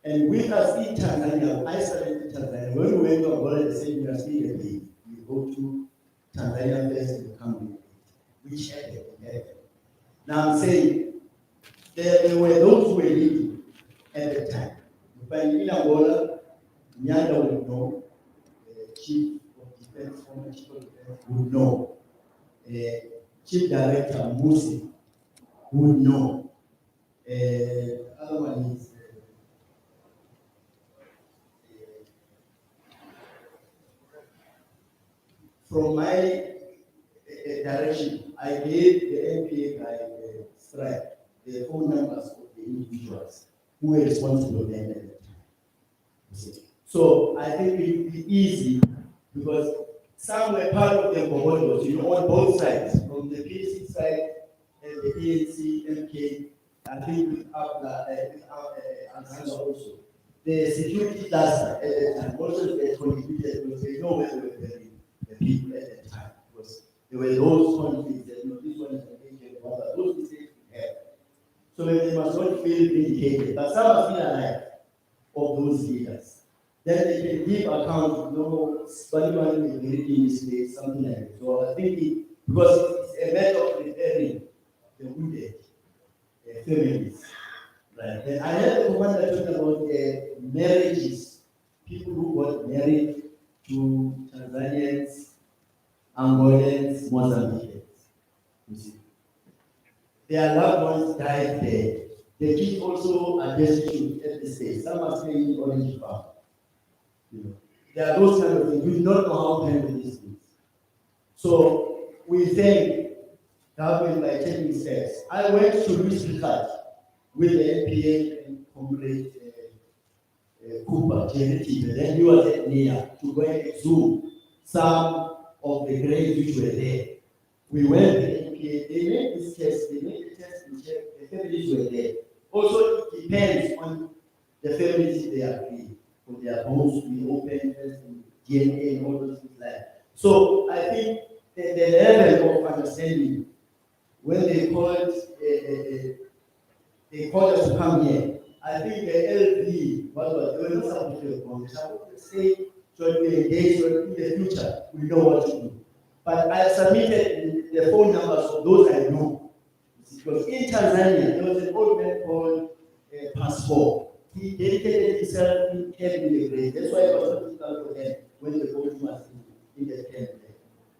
And with us in Tanzania, I started in Tanzania. When we went to Angola, they said, you are still a baby. You go to Tanzania first and you come with it, which happened. Now I'm saying, there were those who were leading at the time. But in Angola, Nyanda would know, Chief of Defense, former Chief of Defense would know, Chief Director Musi would know. Other one is from my direction, I gave the MPA guy strike the phone numbers of the individuals who were responsible then at the time. So I think it would be easy because some were part of the commandos, you know, on both sides, from the PAC side and the ANC, MK, I think with Ansanga also. The security cluster at the time also they contributed because they know where they were burying the people at the time. Because there were those conflicts that, you know, this one is an agent, those mistakes we had. So they must not feel vindicated. But some are still alive of of those leaders. Then they can give account, Spanish is leading this place, something like that. So I think because it's a matter of preparing the wounded families. Right. Then I heard the one that talked about marriages, people who got married to Tanzanians, Angolans, Mozambicans. You see. Their loved ones died there. The kids also are destitute at this stage. Some are staying in Orange Farm. There are those kind of things. We do not know how to handle these things. So we thank government by taking steps. I went to research with the NPA and Comrade Cooper, Jerry, then he was at NIA to go and exhume some of the graves which were there. We went to the NPA, they made this test, they made the test and checked, the families were there. Also, it depends on the families if they agree. For their bones to be opened and DNA and all those things like that. So I think the level of understanding, when they called us to come here, I think the LD, they were not supposed to come. They supposed to stay, so we engage, so in the future, we know what to do. But I submitted the phone numbers of those I know. Because in Tanzania, there was an old man called Passport. He dedicated himself in carrying the graves. That's why it was not difficult for them when they go to us in the camp.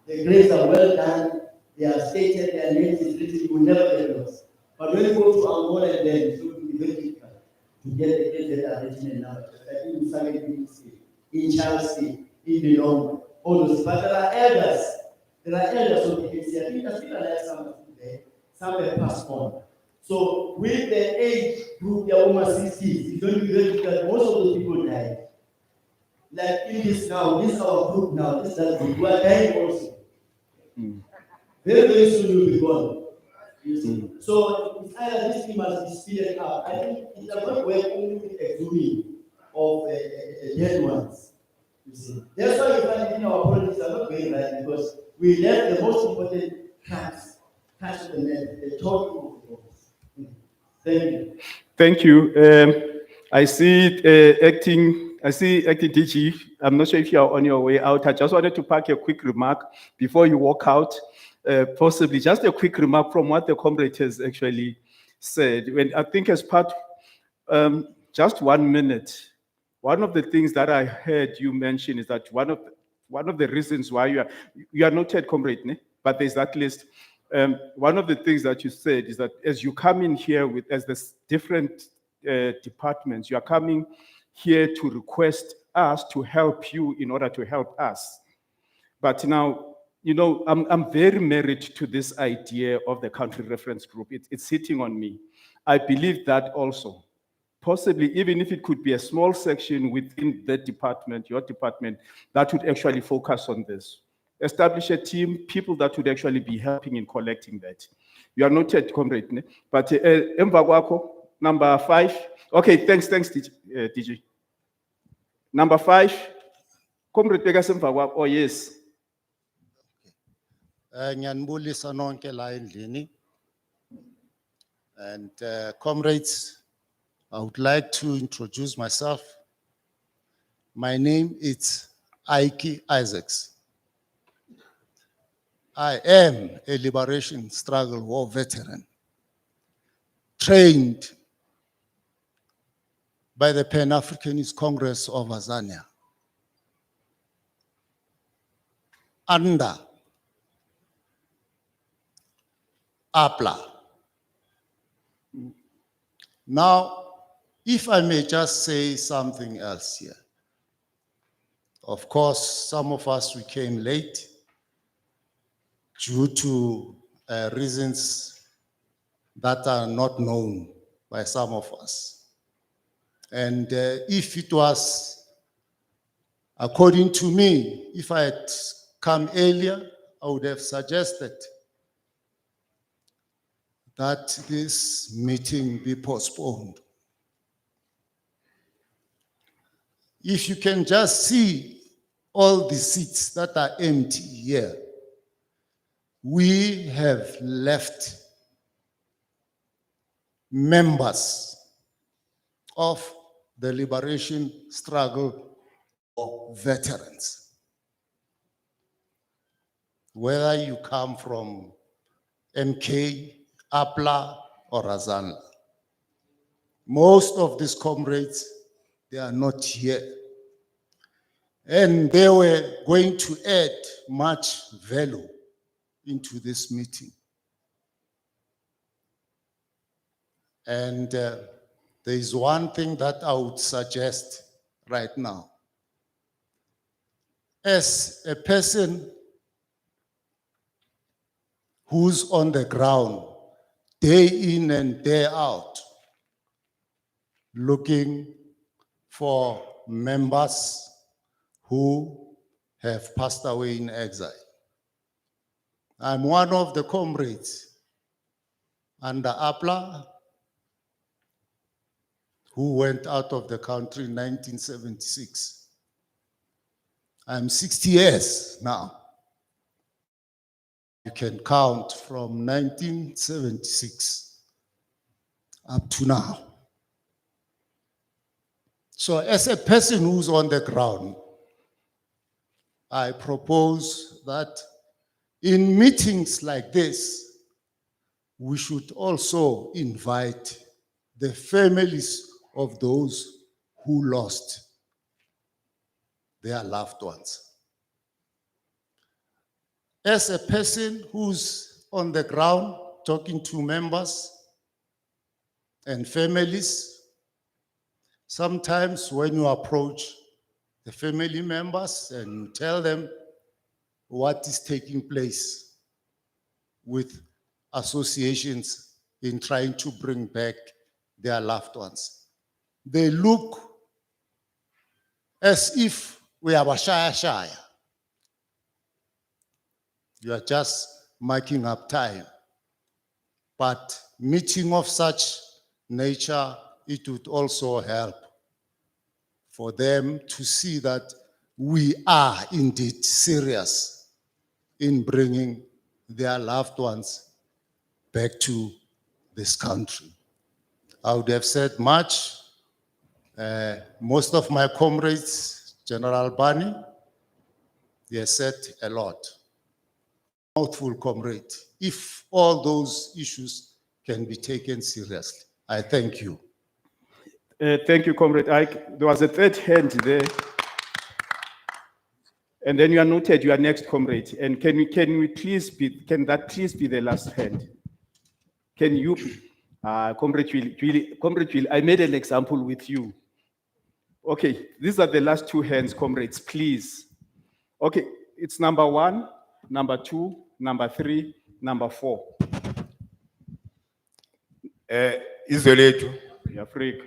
The graves are well done, they are stated, their names is written, you will never get lost. But when you go to Angola and then it will be very difficult to get the graves that are written in numbers. I think in Saudi State, in Chelsea, in Bilong, all those. But there are elders of the KC. I think there's still alive some there, some have passed on. So with the age group, they are almost 60s. It's going to be very difficult. Most of those people died. Like in this now, this is our group now, this is that group. We are dying also. Very, very soon you'll be gone. You see? So it's either this thing must be speeded up. I think it does not work only with exhuming of dead ones. You see? That's why you find in our politics are not going right, because we left the most important catch the talking of the bones. Thank you. Thank you. I see acting DG. I'm not sure if you are on your way out. I just wanted to pack a quick remark before you walk out. Possibly just a quick remark from what the comrade has actually said. When I think as part, just 1 minute. One of the things that I heard you mention is that one of the reasons why you are noted comrade, ne? But there's that list. One of the things that you said is that as you come in here as the different departments, you are coming here to request us to help you in order to help us. But now, I'm very married to this idea of the country reference group. It's sitting on me. I believe that also. Possibly, even if it could be a small section within the department, your department, that would actually focus on this. Establish a team, people that would actually be helping in collecting that. You are noted, comrade, ne? But emva kwakho, number 5. Okay, thanks, DG. Number 5, comrade Pegasemva kwakho. Oh, yes. Ngiyanibulisa nonke la endlini. And comrades, I would like to introduce myself. My name is Ike Isaacs. I am a liberation struggle war veteran, trained by the Pan-Africanist Congress of Azania, under APLA. Now, if I may just say something else here. Of course, some of us, we came late due to reasons that are not known by some of us. And if it was, according to me, if I had come earlier, I would have suggested that this meeting be postponed. If you can just see all the seats that are empty here, we have left members of the liberation struggle for veterans. Whether you come from MK, APLA, or Azanla. Most of these comrades, they are not here. And they were going to add much value into this meeting. And there is one thing that I would suggest right now. As a person who's on the ground, day in and day out, looking for members who have passed away in exile. I'm one of the comrades under APLA who went out of the country in 1976. I'm 60 years now. You can count from 1976 up to now. So as a person who's on the ground, I propose that in meetings like this, we should also invite the families of those who lost their loved ones. As a person who's on the ground talking to members and families, sometimes when you approach the family members and you tell them what is taking place with associations in trying to bring back their loved ones, they look as if we are shaya. You are just marking up time. But meeting of such nature, it would also help for them to see that we are indeed serious in bringing their loved ones back to this country. I would have said much. Most of my comrades, General Bani, they have said a lot. Mouthful, comrade. If all those issues can be taken seriously, I thank you. Thank you, Comrade Ike. There was a third hand there. And then you are noted, you are next, Comrade. And can that please be the last hand? Can you be? Comrade Will, I made an example with you. Okay, these are the last two hands, comrades, please. Okay, it's number 1, number 2, number 3, number 4. Izolethu. Yafrika.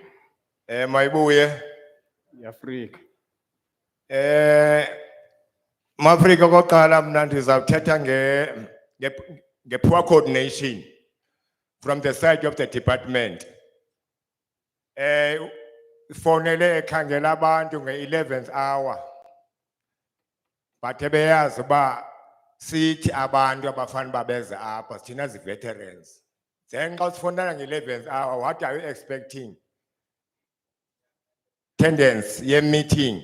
Mayibuye. Yafrika. Mafrika koqala mna ndizawuthetha nge-poor coordination from the side of the department. Fonele ekhangela abantu nge-11th hour. But beyazi uba sithi abantu abafana babeze apha thina zi-veterans. Then xa sifonela nge-11th hour, what are you expecting? Attendance ye-meeting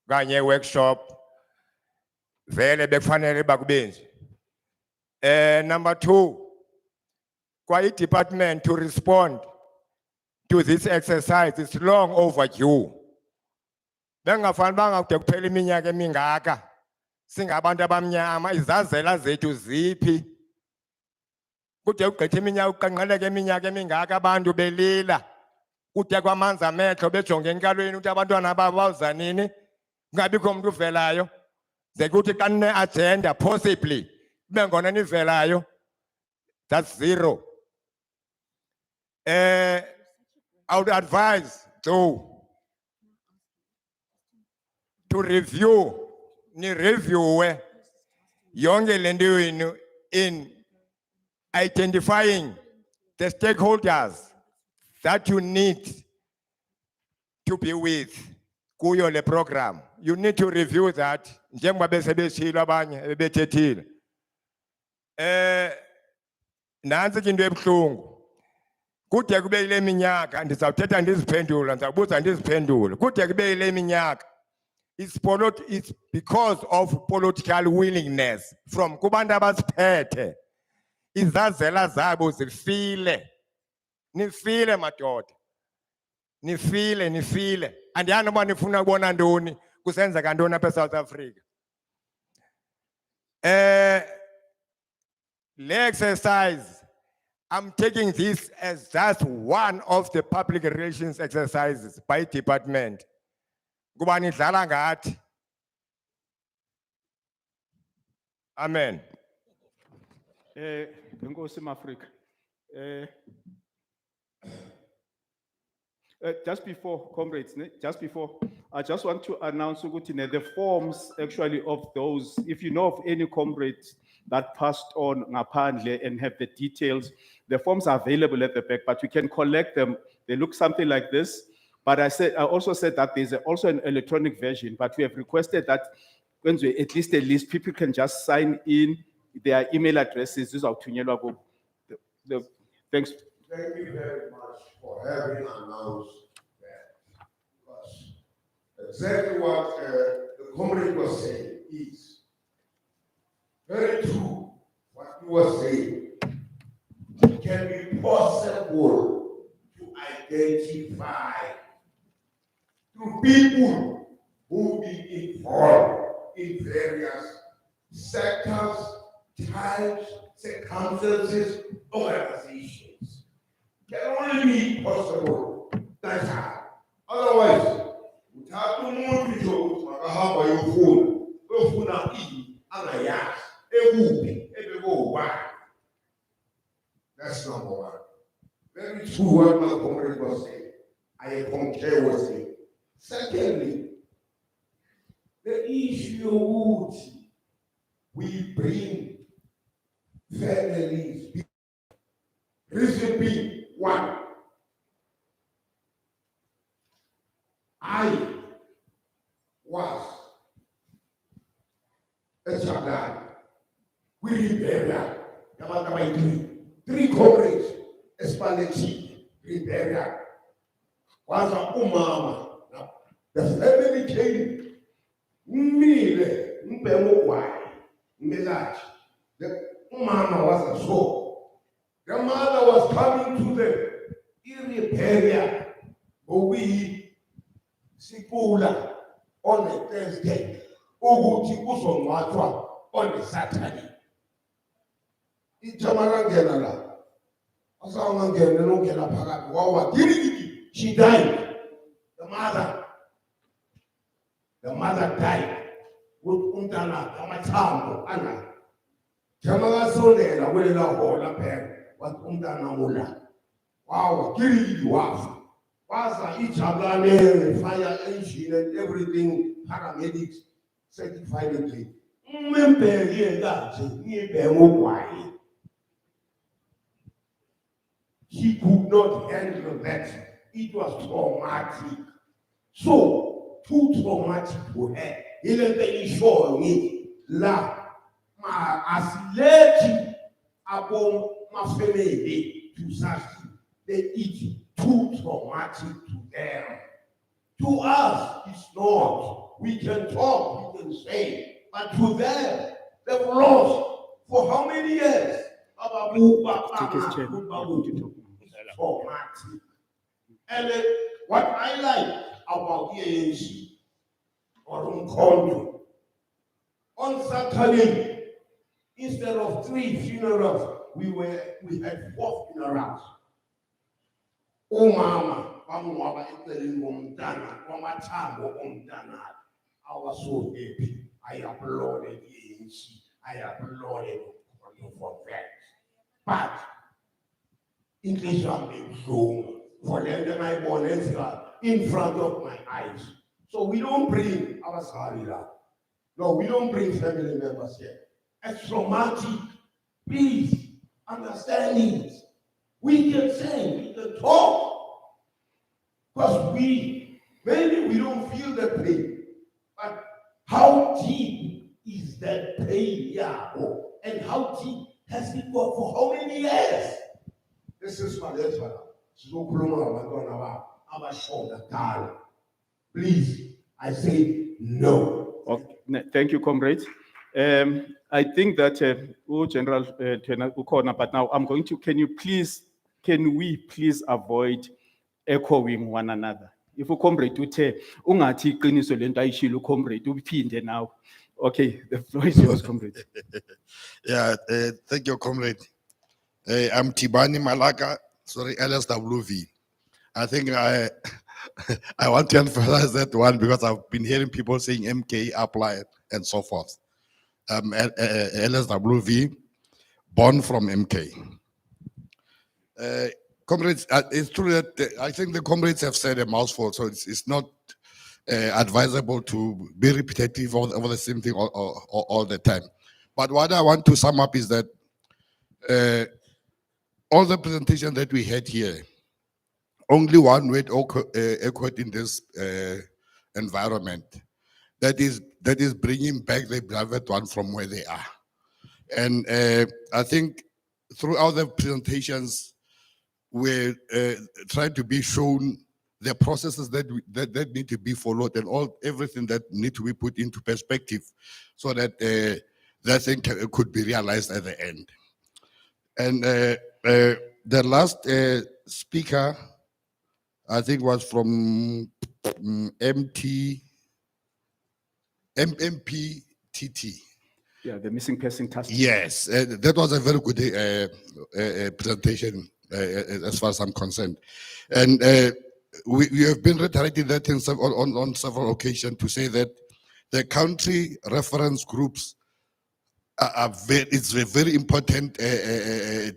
kanye workshop vele bekufanele bakubenzi. Number 2, kwa department to respond to this exercise is long overdue. Bengafani bangakude kuphela iminyaka emingaka singabantu abamnyama izazela zethu ziphi kude ugqithe iminyaka uqanqeleke iminyaka emingaka abantu belila kude kwamanzi amehlo bejonge enkalweni ukuthi abantwana babo bawuza nini kungabikho umuntu uvelayo ze kuthi xa nine-agenda possibly kube ngona nivelayo. That's 0. I would advise to review yonke lento yenu in identifying the stakeholders that you need to be with kuyo le program. You need to review that njengoba besebeshilo abanye bebethethile. Nansi ke into ebuhlungu kude kube ile minyaka ndizawuthetha ndiziphendula ndizawubuza ndiziphendule kude kube ile minyaka it's because of political willingness from kubantu abasiphethe izazela zabo zifile nifile madoda nifile andiyani uba nifuna ukubona ntoni kusenzeka ntoni apha eSouth Africa. Le exercise, I'm taking this as just one of the public relations exercises by department. Kuba nidlala ngathi. Amen. Enkosi Africa. Just before, comrades, just before, I just want to announce the forms actually of those, if you know of any comrades that passed on ngaphandle and have the details, the forms are available at the back, but we can collect them. They look something like this. But I also said that there's also an electronic version, but we have requested that when we at least people can just sign in their email addresses. Thanks. Thank you very much for having announced that. Because exactly what the comrade was saying is very true. What he was saying, it can be possible to identify through people who be involved in various sectors, types, circumstances, organizations. Can only be possible. That's how. Otherwise, without umuntu nje makahamba yofuna angayazi ekuphi ebekowani. That's number one. Very true what my comrade was saying. I concur with him. Secondly, the issue would we bring families. Reason being, one, I was a child. We rebellion. Three comrades, Espalletti, rebellion. Was a umama. The family came. Mile, Mpemowai, Melach. The umama was a soul. The mother was coming to the Repatriation, but we Sipula on a Thursday, Oguti Usonwatwa on a Saturday. Itamarangela, Asamangela, Wawa, she died. The mother died with Untana, Tamatambo, Anna. Tamara Sonela, will not hold up her. What Mula. Wow, Kiri Waf. Wasa each other, fire engine and everything, paramedics certified it. He could not handle that. It was traumatic. So, too traumatic for her. He let me show me la ma asileti abom my family to such they eat too traumatic to them. To us, it's not. We can talk, we can say, but to them, they've lost for how many years? Traumatic. And what I like about ANC or Umkhonto, on Saturday, instead of 3 funerals, we had 4 funerals. Oh mama, I was so happy. I applauded the ANC. I applauded for that. But in case I'm being shown for them, then I born in front of my eyes. So we don't bring our Sarila. No, we don't bring family members here. It's traumatic. Please understand it. We can say, we can talk. Because maybe we don't feel the pain. But how deep is that pain? Yeah. And how deep has it gone for how many years? This is my letter. sizokhuluma ngabantwana babo abashona kudala. Please, I say no. Okay, thank you, comrades. I think that General Tena ukhona, but now I'm going to, can we please avoid echoing one another? If a comrade uthe, ungathi iqiniso lento ayishilo comrade, uphinde now. Okay, the floor is yours, comrade. Yeah, thank you, comrade. I'm Tibani Malaka, sorry, LSWV. I think I want to emphasize that one because I've been hearing people saying MK, apply, and so forth. LSWV, born from MK. Comrades, it's true that I think the comrades have said a mouthful, so it's not advisable to be repetitive over the same thing all the time. But what I want to sum up is that all the presentation that we had here, only one word echoed in this environment. That is bringing back the beloved one from where they are. And I think throughout the presentations, we're trying to be shown the processes that need to be followed and everything that need to be put into perspective so that that thing could be realized at the end. And the last speaker, I think, was from MPTT. Yeah, the missing person task. Yes, that was a very good presentation as far as I'm concerned. And we have been reiterating that on several occasions to say that the country reference groups it's a very important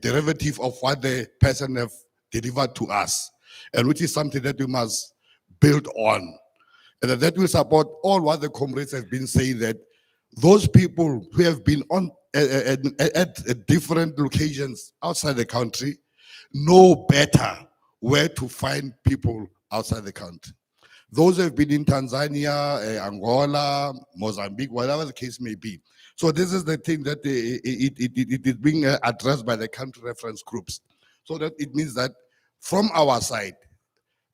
derivative of what the person have delivered to us, and which is something that we must build on. And that will support all what the comrades have been saying, that those people who have been on at different locations outside the country know better where to find people outside the country. Those who have been in Tanzania, Angola, Mozambique, whatever the case may be. So this is the thing that it is being addressed by the country reference groups. So that it means that from our side,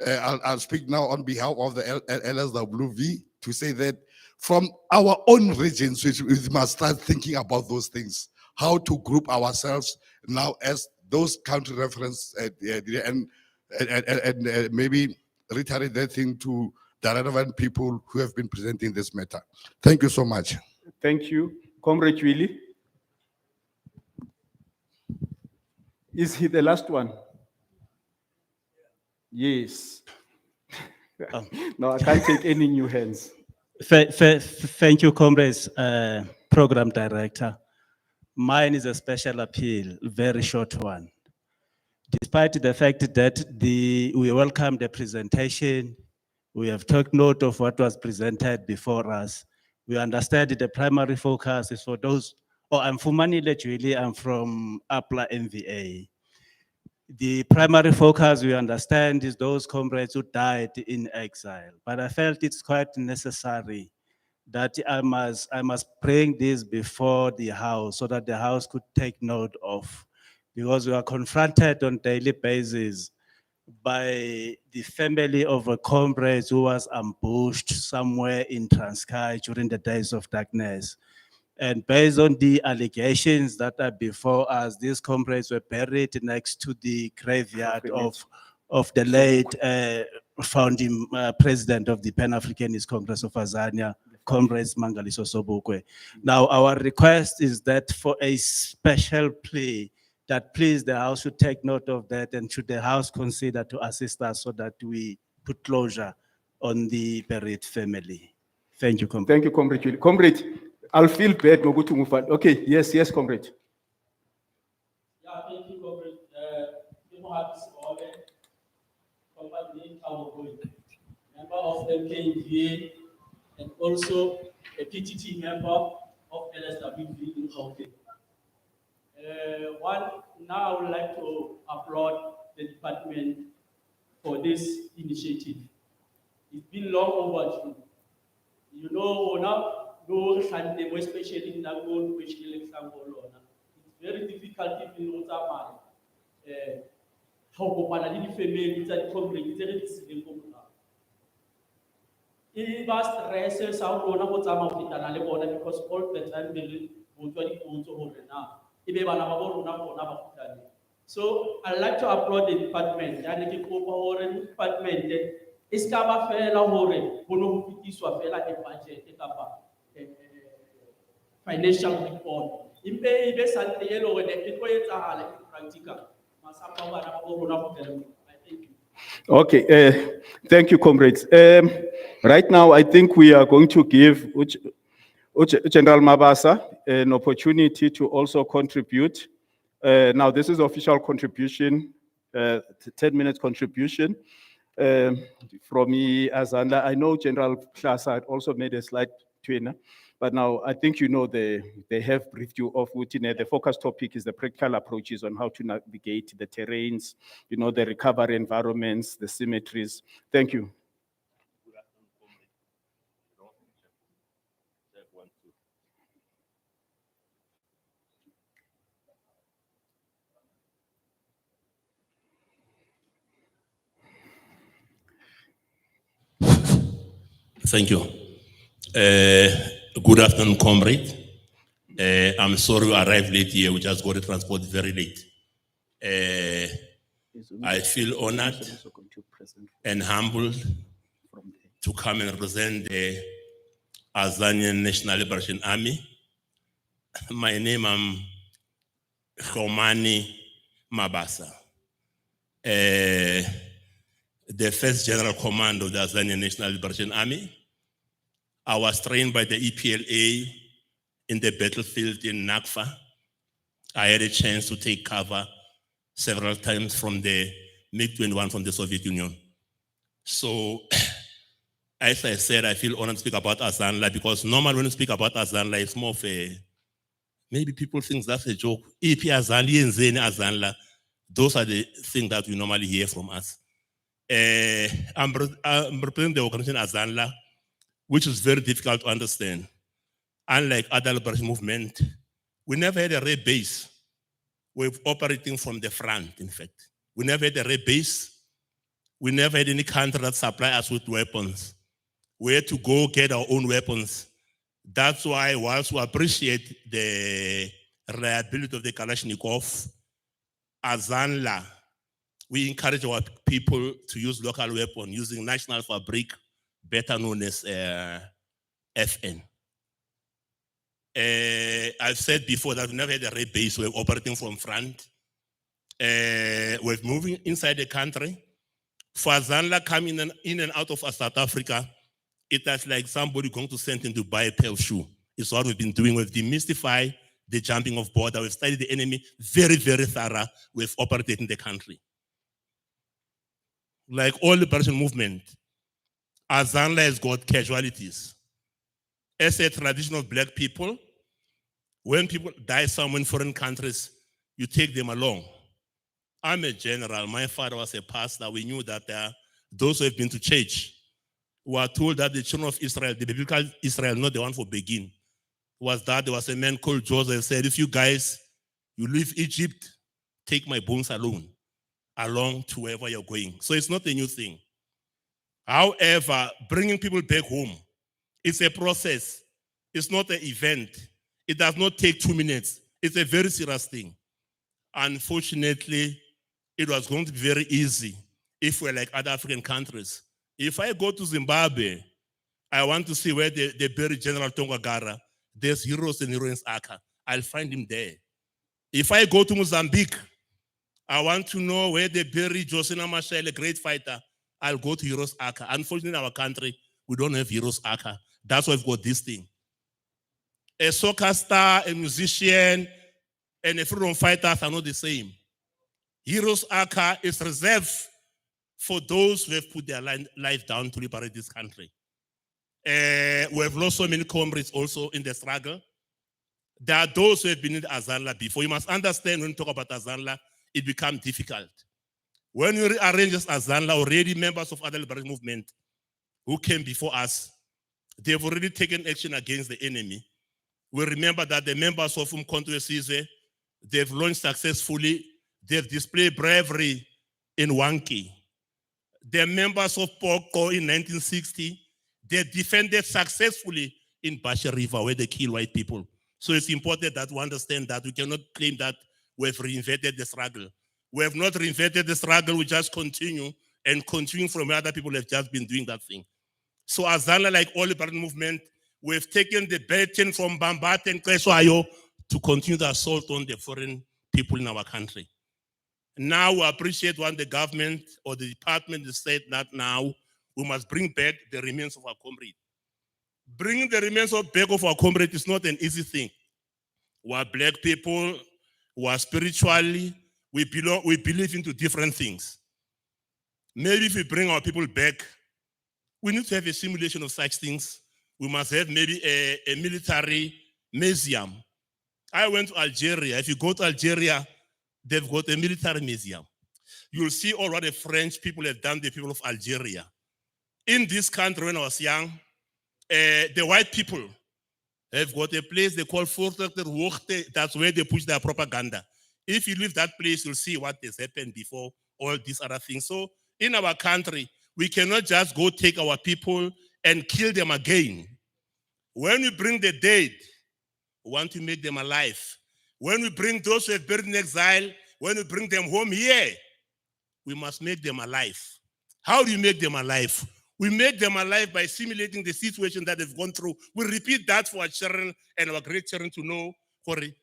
I'll speak now on behalf of the LSWV to say that from our own regions, we must start thinking about those things, how to group ourselves now as those country reference and maybe reiterate that thing to the relevant people who have been presenting this matter. Thank you so much. Thank you. Comrade Willie. Is he the last one? Yes. No, I can't take any new hands. Thank you, comrades, program director. Mine is a special appeal, very short one. Despite the fact that we welcome the presentation, we have took note of what was presented before us. We understand the primary focus is for those, I'm Fumani Lechwili, I'm from APLA MVA. The primary focus we understand is those comrades who died in exile, but I felt it's quite necessary that I must bring this before the House so that the House could take note of, because we are confronted on a daily basis by the family of a comrade who was ambushed somewhere in Transkei during the days of darkness. And based on the allegations that are before us, these comrades were buried next to the graveyard of the late founding president of the Pan-Africanist Congress of Azania, Comrades Mangaliso Sobukwe. Now, our request is that for a special plea, that please the House should take note of that, and should the House consider to assist us so that we put closure on the buried family. Thank you, comrade. Thank you, comrade. Comrade, I'll feel bad. No, go to move on. Okay, yes, comrade. Yeah, thank you, comrade. People have this order. Member of MKNVA and also a PTT member of LSWV in Gauteng. Now I would like to applaud the department for this initiative. It's been long overdue. You know, now, especially in Nagon, which it's very difficult if you know ho kopana le di-family tsa di-comrades tse re di sileng ko morao. E ba stress sa rona go tsamaya go fetana le bona because all the time be re botswa dipotso gore na ebe bana ba bo rona bona ba khutlane. So I'd like to applaud the department. Ya ne ke kopa gore department e ska ba fela gore go no go fetiswa fela e budget kapa financial report. Ibe sante e lo gore e tlo etsahala in practical. Masapa bana ba bo rona go tsena. I thank you. Okay, thank you, comrades. Right now, I think we are going to give General Mabasa an opportunity to also contribute. Now, this is official contribution, 10-minute contribution from me as Anla. I know General Klasa had also made a slide twin, but now I think you know they have briefed you of Utine. The focus topic is the practical approaches on how to navigate the terrains, you know, the recovery environments, the symmetries. Thank you. Thank you. Good afternoon, comrade. I'm sorry we arrived late here. We just got the transport very late. I feel honored and humbled to come and represent the Azanian National Liberation Army. My name is Khomani Mabasa, the first General Command of the Azanian National Liberation Army. I was trained by the EPLA in the battlefield in Nakfa. I had a chance to take cover several times from the MiG-21 from the Soviet Union. So, as I said, I feel honored to speak about Azanla because normally when you speak about Azanla, it's more of a, maybe people think that's a joke. EP Azanli and Zeni Azanla, those are the things that we normally hear from us. I'm representing the organization Azanla, which is very difficult to understand. Unlike other liberation movement, we never had a red base. We're operating from the front, in fact. We never had a red base. We never had any country that supply us with weapons. We had to go get our own weapons. That's why, whilst we appreciate the reliability of the Kalashnikov, Azanla, we encourage our people to use local weapons using National Fabric, better known as FN. I've said before that we never had a red base. We're operating from front. We're moving inside the country. For Azanla coming in and out of South Africa, it is like somebody going to send him to buy a pair of shoe. It's what we've been doing. We've demystified the jumping of border. We've studied the enemy very, very thorough. We've operated in the country. Like all liberation movement, Azanla has got casualties. As a traditional black people, when people die somewhere in foreign countries, you take them along. I'm a general. My father was a pastor. We knew that those who have been to church were told that the children of Israel, the biblical Israel, not the one for begin, was that there was a man called Joseph said, if you guys, you leave Egypt, take my bones along to wherever you're going. So it's not a new thing. However, bringing people back home, it's a process. It's not an event. It does not take 2 minutes. It's a very serious thing. Unfortunately, it was going to be very easy if we're like other African countries. If I go to Zimbabwe, I want to see where they bury General Tongagara. There's heroes and heroines Aka. I'll find him there. If I go to Mozambique, I want to know where they bury Josina Machel, a great fighter. I'll go to Heroes Aka. Unfortunately, in our country, we don't have Heroes Aka. That's why we've got this thing. A soccer star, a musician, and a freedom fighters are not the same. Heroes Aka is reserved for those who have put their life down to liberate this country. We have lost so many comrades also in the struggle. There are those who have been in Azanla before. You must understand when you talk about Azanla, it becomes difficult. When you rearrange Azanla, already members of other liberation movement who came before us, they've already taken action against the enemy. We remember that the members of Umkhonto Wesizwe, they've launched successfully, they've displayed bravery in Wanki. The members of POCO in 1960, they defended successfully in Basha River where they kill white people. So it's important that we understand that we cannot claim that we have reinvented the struggle. We have not reinvented the struggle, we just continue and continue from where other people have just been doing that thing. So as Zanla, like all liberal movement, we've taken the baton from Bambat and Keswayo to continue the assault on the foreign people in our country. Now we appreciate when the government or the department has said that now we must bring back the remains of our comrade. Bringing the remains back of our comrade is not an easy thing. We are black people, we are spiritually, we believe into different things. Maybe if we bring our people back, we need to have a simulation of such things. We must have maybe a military museum. I went to Algeria. If you go to Algeria, they've got a military museum. You'll see all what the French people have done, the people of Algeria. In this country, when I was young, the white people have got a place they call Voortrekker Hoogte. That's where they push their propaganda. If you leave that place, you'll see what has happened before all these other things. So in our country, we cannot just go take our people and kill them again. When we bring the dead, we want to make them alive. When we bring those who have buried in exile, when we bring them home here, we must make them alive. How do you make them alive? We make them alive by simulating the situation that they've gone through. We repeat that for our children and our great children to know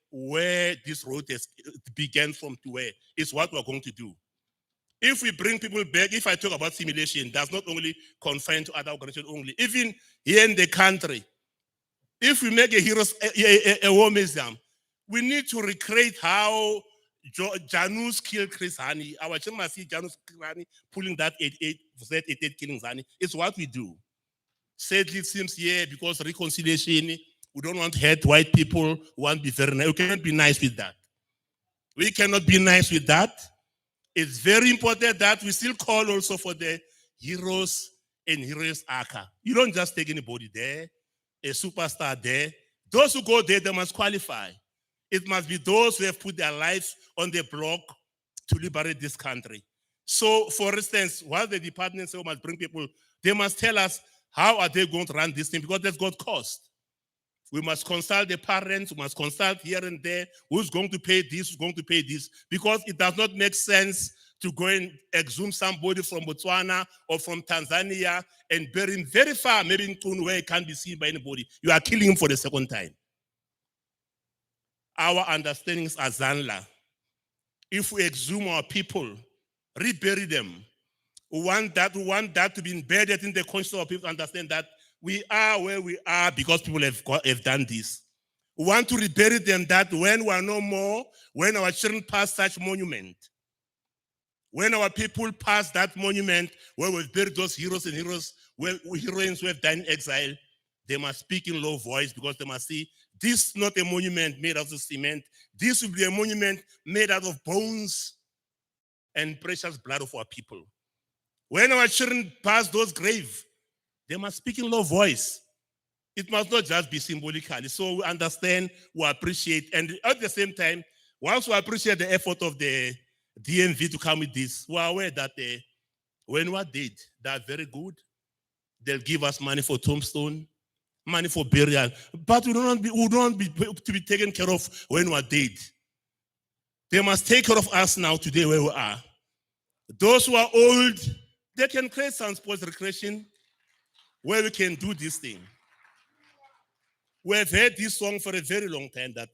where this road has began from to where. It's what we're going to do. If we bring people back, if I talk about simulation, that's not only confined to other organizations only. Even here in the country, if we make a war museum, we need to recreate how Janus killed Chris Hani. Our children must see Janus pulling that 88 killing Hani. It's what we do. Sadly, it seems here because reconciliation, we don't want to hurt white people, we want to be very nice. We cannot be nice with that. We cannot be nice with that. It's very important that we still call also for the heroes and heroes arca. You don't just take anybody there, a superstar there. Those who go there, they must qualify. It must be those who have put their lives on the block to liberate this country. So, for instance, while the department says we must bring people, they must tell us how are they going to run this thing, because that's got cost. We must consult the parents, we must consult here and there, who's going to pay this, who's going to pay this, because it does not make sense to go and exhume somebody from Botswana or from Tanzania and bury him very far, maybe in Tunu where he can't be seen by anybody. You are killing him for the second time. Our understandings are Zanla. If we exhume our people, rebury them, we want that to be embedded in the consciousness of people to understand that we are where we are because people have done this. We want to rebury them that when we are no more, when our children pass such monument, when our people pass that monument, where we've buried those heroes and heroines who have died in exile, they must speak in low voice because they must see this is not a monument made out of cement. This will be a monument made out of bones and precious blood of our people. When our children pass those graves, they must speak in low voice. It must not just be symbolically. So we understand, we appreciate, and at the same time, once we appreciate the effort of the DMV to come with this, we are aware that when we are dead, they are very good. They'll give us money for tombstone, money for burial, but we don't want to be taken care of when we are dead. They must take care of us now, today, where we are. Those who are old, they can create some sports recreation where we can do this thing. We have heard this song for a very long time that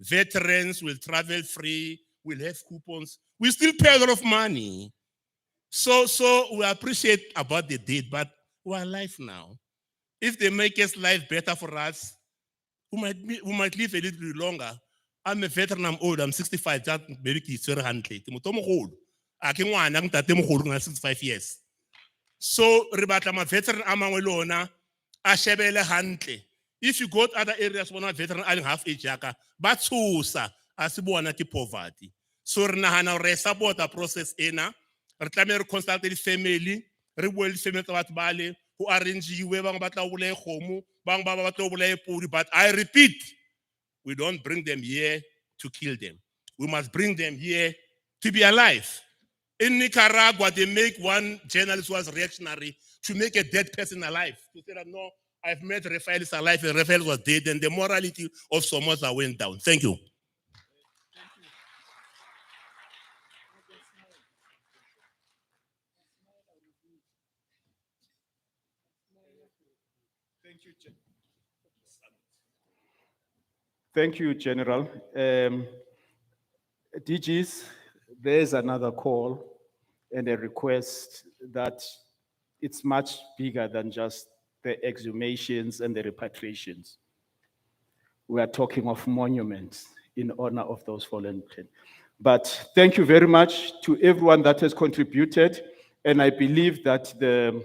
veterans will travel free, will have coupons. We still pay a lot of money. So we appreciate about the deed, but we're alive now. If they make us life better for us, we might live a little bit longer. I'm a veteran, I'm old, I'm 65, just maybe it's very handly. I'm 65 years. So, I'm a veteran, I'm a lona, a shebele handle. If you go to other areas where a veteran are half age, but so as poverty. So, we support the process. We consult the family, we will family who arrange but I repeat, we don't bring them here to kill them. We must bring them here to be alive. In Nicaragua, they make one journalist who was reactionary to make a dead person alive. To say that, no, I've met Rafael is alive and Rafael was dead, and the morality of Somoza went down. Thank you. Thank you, General. DGs, there's another call and a request that it's much bigger than just the exhumations and the repatriations. We are talking of monuments in honor of those fallen. But thank you very much to everyone that has contributed. And I believe that the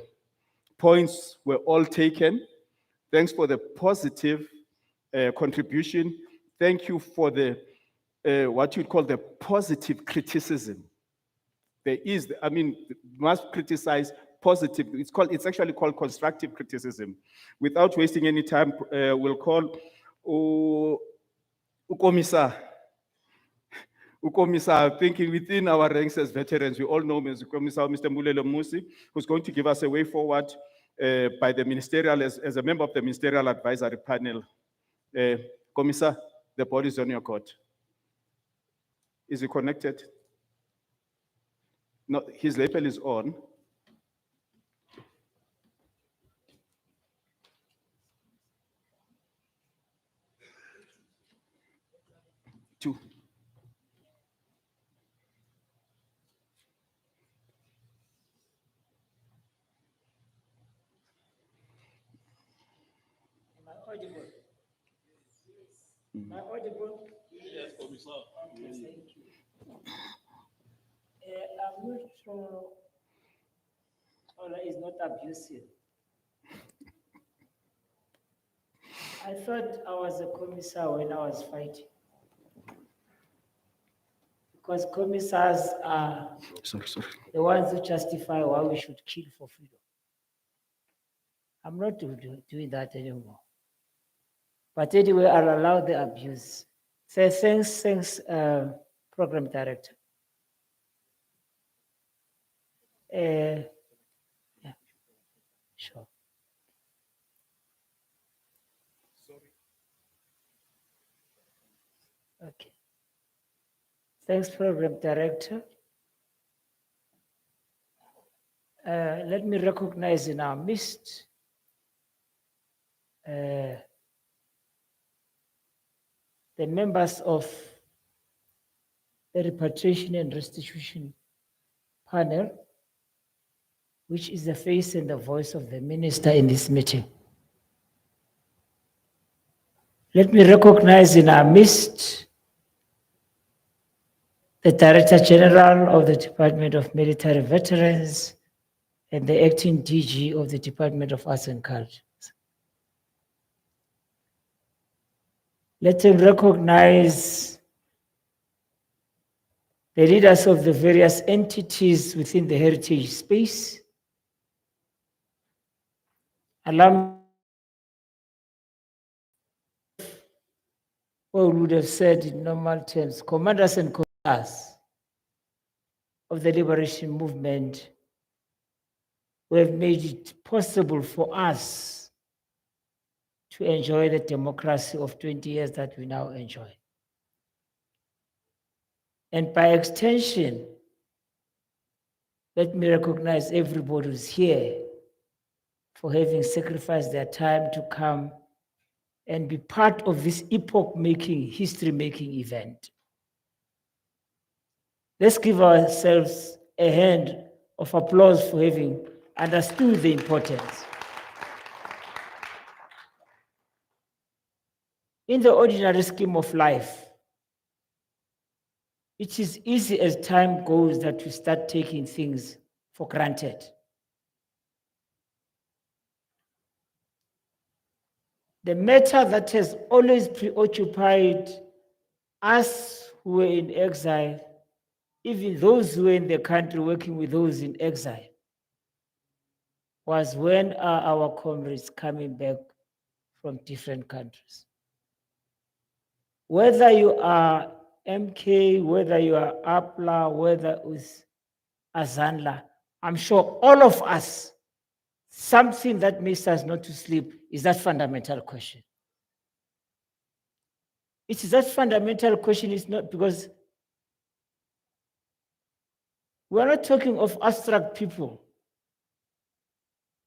points were all taken. Thanks for the positive contribution. Thank you for the what you call the positive criticism. There is, I mean, must criticize positive. It's actually called constructive criticism. Without wasting any time, we'll call Ukomisa. Ukomisa, thinking within our ranks as veterans, we all know Mr. Ukomisa, Mr. Mulelo Musi, who's going to give us a way forward by the ministerial, as a member of the ministerial advisory panel. Komisa, the ball is on your court. Is he connected? No, his lapel is on. Two. Am I audible? Am I audible? Yes, Commissar. Okay, thank you. I'm not sure Ola is not abusive. I thought I was a commissar when I was fighting. Because commissars are the ones who justify why we should kill for freedom. I'm not doing that anymore. But anyway, I'll allow the abuse. So thanks, Program Director. Yeah, sure. Okay. Thanks, Program Director. Let me recognize in our midst the members of the Repatriation and Restitution Panel, which is the face and the voice of the Minister in this meeting. Let me recognize in our midst the Director General of the Department of Military Veterans and the Acting DG of the Department of Arts and Culture. Let him recognize the leaders of the various entities within the heritage space. Allow what we would have said in normal terms, commanders and commanders of the liberation movement who have made it possible for us to enjoy the democracy of 20 years that we now enjoy. And by extension, let me recognize everybody who's here for having sacrificed their time to come and be part of this epoch-making, history-making event. Let's give ourselves a hand of applause for having understood the importance. In the ordinary scheme of life, it is easy as time goes that we start taking things for granted. The matter that has always preoccupied us who were in exile, even those who were in the country working with those in exile, was when are our comrades coming back from different countries? Whether you are MK, whether you are APLA, whether it's Azanla, I'm sure all of us, something that makes us not to sleep is that fundamental question. It is that fundamental question, is not because we are not talking of abstract people.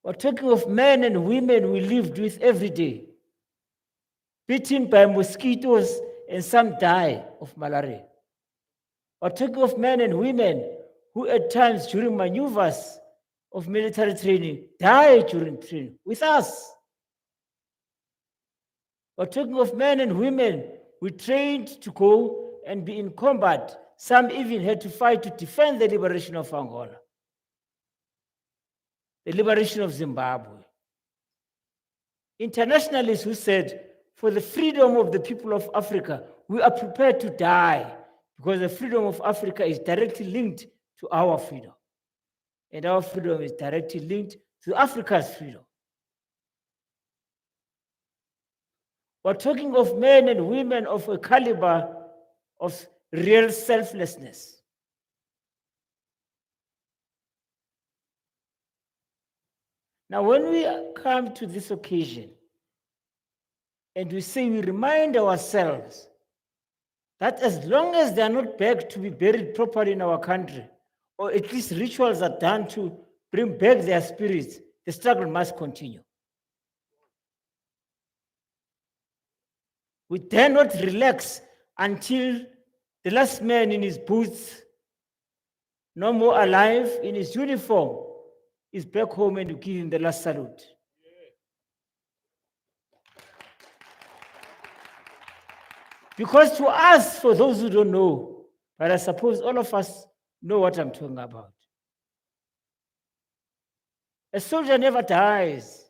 We're talking of men and women we lived with every day, bitten by mosquitoes, and some die of malaria. We're talking of men and women who at times during maneuvers of military training die during training with us. We're talking of men and women we trained to go and be in combat. Some even had to fight to defend the liberation of Angola, the liberation of Zimbabwe. Internationalists who said, for the freedom of the people of Africa, we are prepared to die because the freedom of Africa is directly linked to our freedom. And our freedom is directly linked to Africa's freedom. We're talking of men and women of a caliber of real selflessness. Now, when we come to this occasion and we say we remind ourselves that as long as they are not begged to be buried properly in our country, or at least rituals are done to bring back their spirits, the struggle must continue. We dare not relax until the last man in his boots, no more alive, in his uniform, is back home and you give him the last salute. Because to us, for those who don't know, but I suppose all of us know what I'm talking about. A soldier never dies.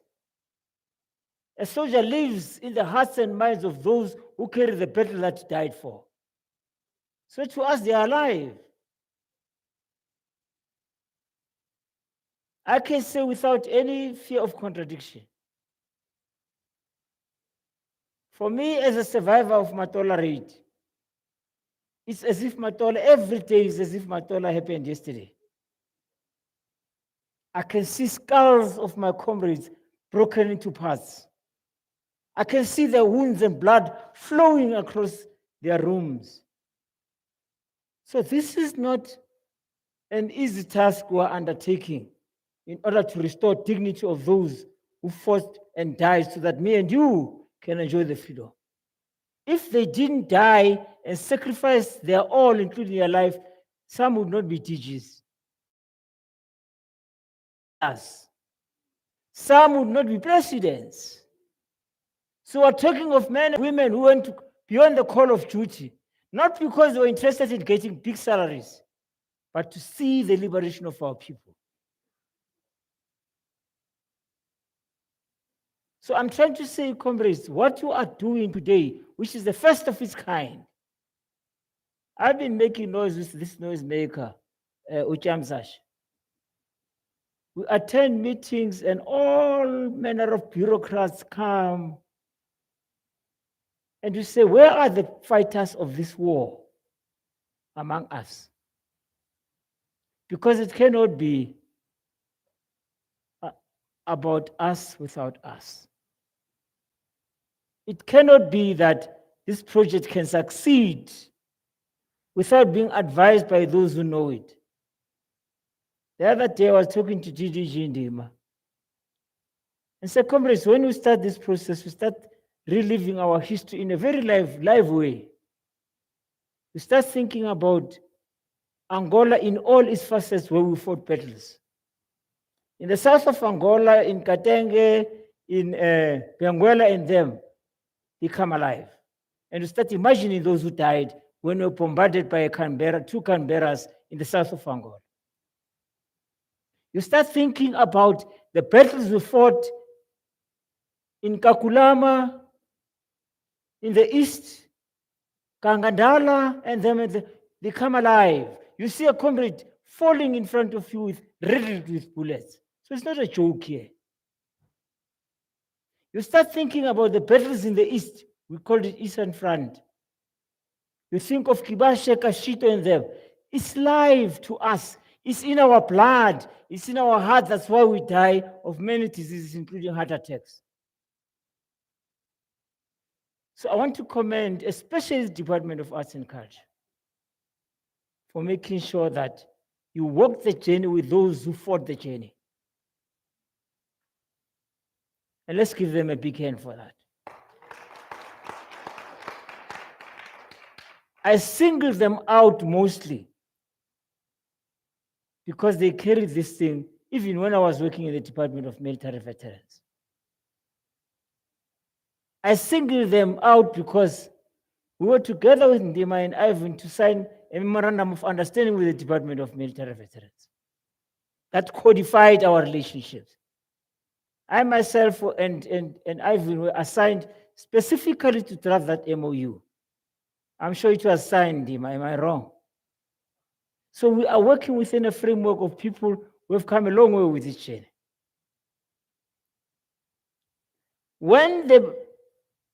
A soldier lives in the hearts and minds of those who carry the battle that he died for. So to us, they are alive. I can say without any fear of contradiction, for me as a survivor of Matola raid, it's as if Matola, every day is as if Matola happened yesterday. I can see skulls of my comrades broken into parts. I can see their wounds and blood flowing across their rooms. So this is not an easy task we are undertaking in order to restore dignity of those who fought and died so that me and you can enjoy the freedom. If they didn't die and sacrifice their all, including their life, some would not be DGs. Some would not be presidents. So we're talking of men and women who went beyond the call of duty, not because they were interested in getting big salaries, but to see the liberation of our people. So I'm trying to say, comrades, what you are doing today, which is the first of its kind. I've been making noise with this noisemaker, Uchamsash. We attend meetings and all manner of bureaucrats come. And you say, where are the fighters of this war among us? Because it cannot be about us without us. It cannot be that this project can succeed without being advised by those who know it. The other day I was talking to DDG Ndima and said, comrades, when we start this process, we start reliving our history in a very live way. We start thinking about Angola in all its facets where we fought battles. In the south of Angola, in Katenge, in Benguela and them, they come alive. And you start imagining those who died when we were bombarded by two Canberras in the south of Angola. You start thinking about the battles we fought in Kakulama, in the east, Kangandala, and them, they come alive. You see a comrade falling in front of you riddled with bullets. So it's not a joke here. You start thinking about the battles in the east. We called it Eastern Front. You think of Kibashe, Kashito, and them. It's live to us. It's in our blood. It's in our heart. That's why we die of many diseases, including heart attacks. So I want to commend, especially the Department of Arts and Culture, for making sure that you walk the journey with those who fought the journey. And let's give them a big hand for that. I single them out mostly because they carried this thing even when I was working in the Department of Military Veterans. I singled them out because we were together with Ndima and Ivan to sign a memorandum of understanding with the Department of Military Veterans that codified our relationships. I myself and Ivan were assigned specifically to draft that MOU. I'm sure it was signed, Ndima, am I wrong? So we are working within a framework of people who have come a long way with this journey. When the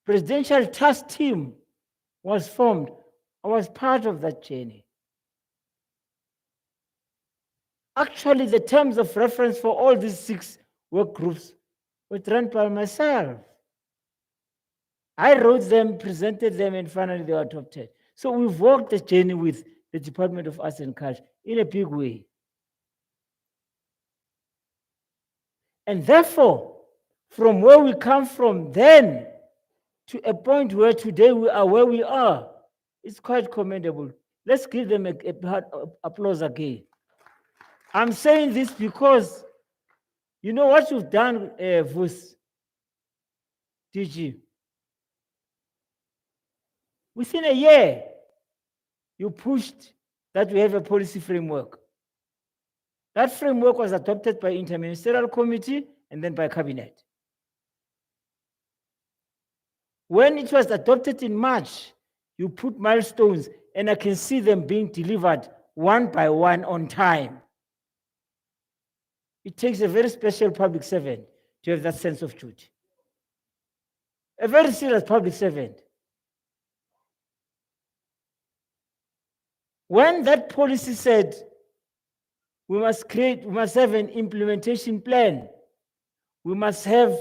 presidential task team was formed, I was part of that journey. Actually, the terms of reference for all these 6 work groups were drawn by myself. I wrote them, presented them, and finally they were adopted. So we've walked the journey with the Department of Arts and Culture in a big way. And therefore, from where we come from then to a point where today we are where we are, it's quite commendable. Let's give them a applause again. I'm saying this because you know what you've done, Vus, DG. Within a year, you pushed that we have a policy framework. That framework was adopted by Interministerial Committee and then by Cabinet. When it was adopted in March, you put milestones, and I can see them being delivered one by one on time. It takes a very special public servant to have that sense of duty. A very serious public servant. When that policy said we must have an implementation plan, we must have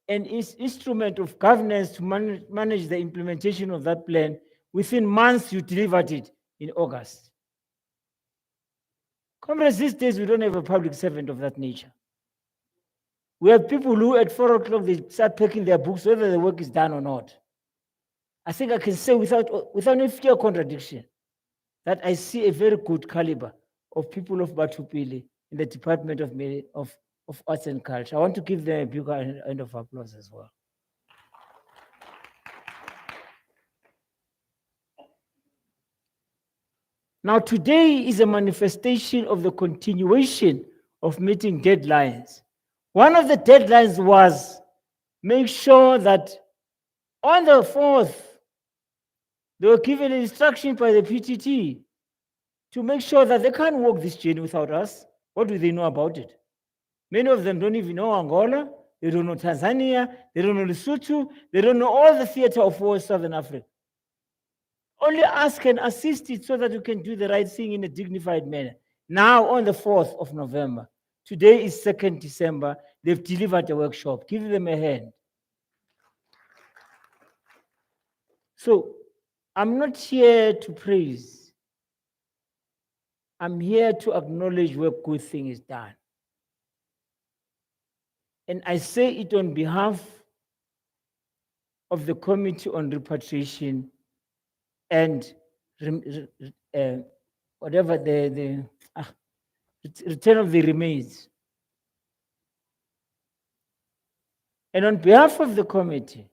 an instrument of governance to manage the implementation of that plan, within months you delivered it in August. Comrades, these days we don't have a public servant of that nature. We have people who at 4 o'clock they start packing their books whether the work is done or not. I think I can say without any fear of contradiction that I see a very good caliber of people of Batupili in the Department of Arts and Culture. I want to give them a big round of applause as well. Now, today is a manifestation of the continuation of meeting deadlines. One of the deadlines was make sure that on the 4th, they were given an instruction by the PTT to make sure that they can't walk this journey without us. What do they know about it? Many of them don't even know Angola, they don't know Tanzania, they don't know Lesotho, they don't know all the theater of war in Southern Africa. Only us can assist it so that we can do the right thing in a dignified manner. Now, on the 4th of November, today is 2nd December, they've delivered a workshop. Give them a hand. So, I'm not here to praise. I'm here to acknowledge where good thing is done. And I say it on behalf of the Committee on Repatriation and whatever the return of the remains. And on behalf of the committee,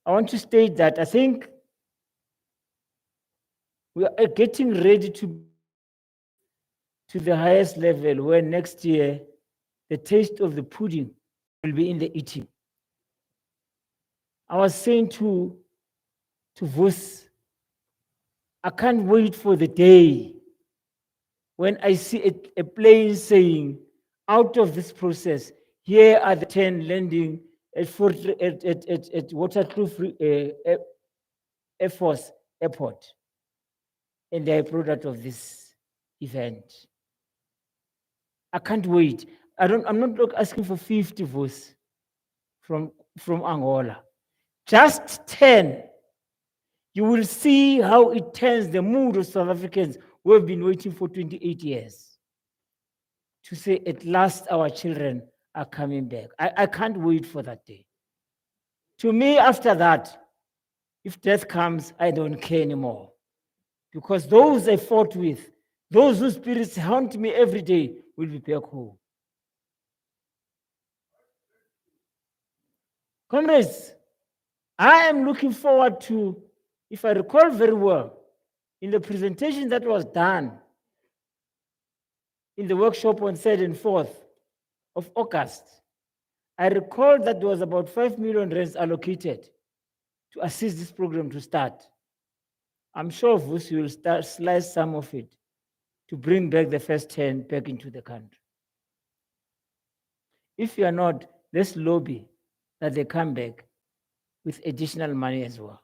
I want to state that I think we are getting ready to the highest level where next year the taste of the pudding will be in the eating. I was saying to Vos, I can't wait for the day when I see a plane saying, out of this process, here are the 10 landing at Waterkloof Air Force Airport, and they're a product of this event. I can't wait. I'm not asking for 50 votes from Angola. Just 10. You will see how it turns the mood of South Africans who have been waiting for 28 years to say, at last our children are coming back. I can't wait for that day. To me, after that, if death comes, I don't care anymore. Because those I fought with, those whose spirits haunt me every day, will be back home. Comrades, I am looking forward to, if I recall very well, in the presentation that was done in the workshop on 3rd and 4th of August, I recall that there was about 5 million rands allocated to assist this program to start. I'm sure Vusi will slice some of it to bring back the first 10 back into the country. If you are not, let's lobby that they come back with additional money as well.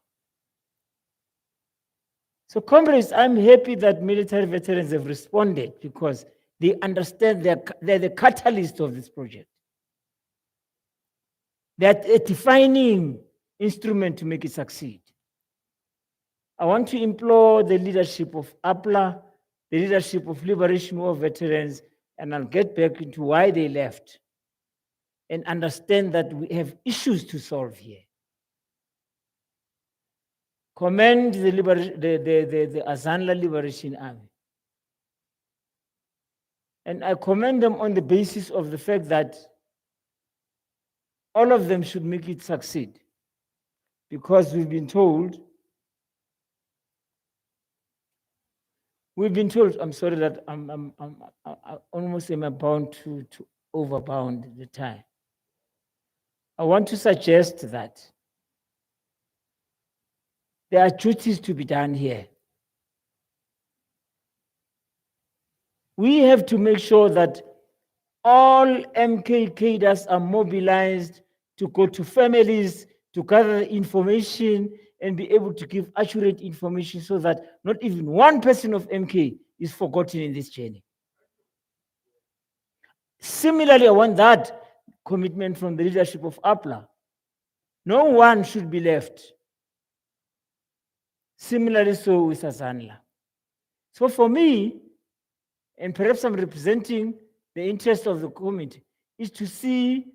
So comrades, I'm happy that military veterans have responded because they understand they're the catalyst of this project. They're a defining instrument to make it succeed. I want to implore the leadership of APLA, the leadership of Liberation War veterans, and I'll get back into why they left, and understand that we have issues to solve here. Commend the Azanla Liberation Army. And I commend them on the basis of the fact that all of them should make it succeed. Because we've been told, I'm sorry that I'm almost bound to overbound the time. I want to suggest that there are duties to be done here. We have to make sure that all MK cadres are mobilized to go to families, to gather information and be able to give accurate information so that not even one person of MK is forgotten in this journey. Similarly, I want that commitment from the leadership of APLA. No one should be left. Similarly, so with Azanla. So for me, and perhaps I'm representing the interest of the committee, is to see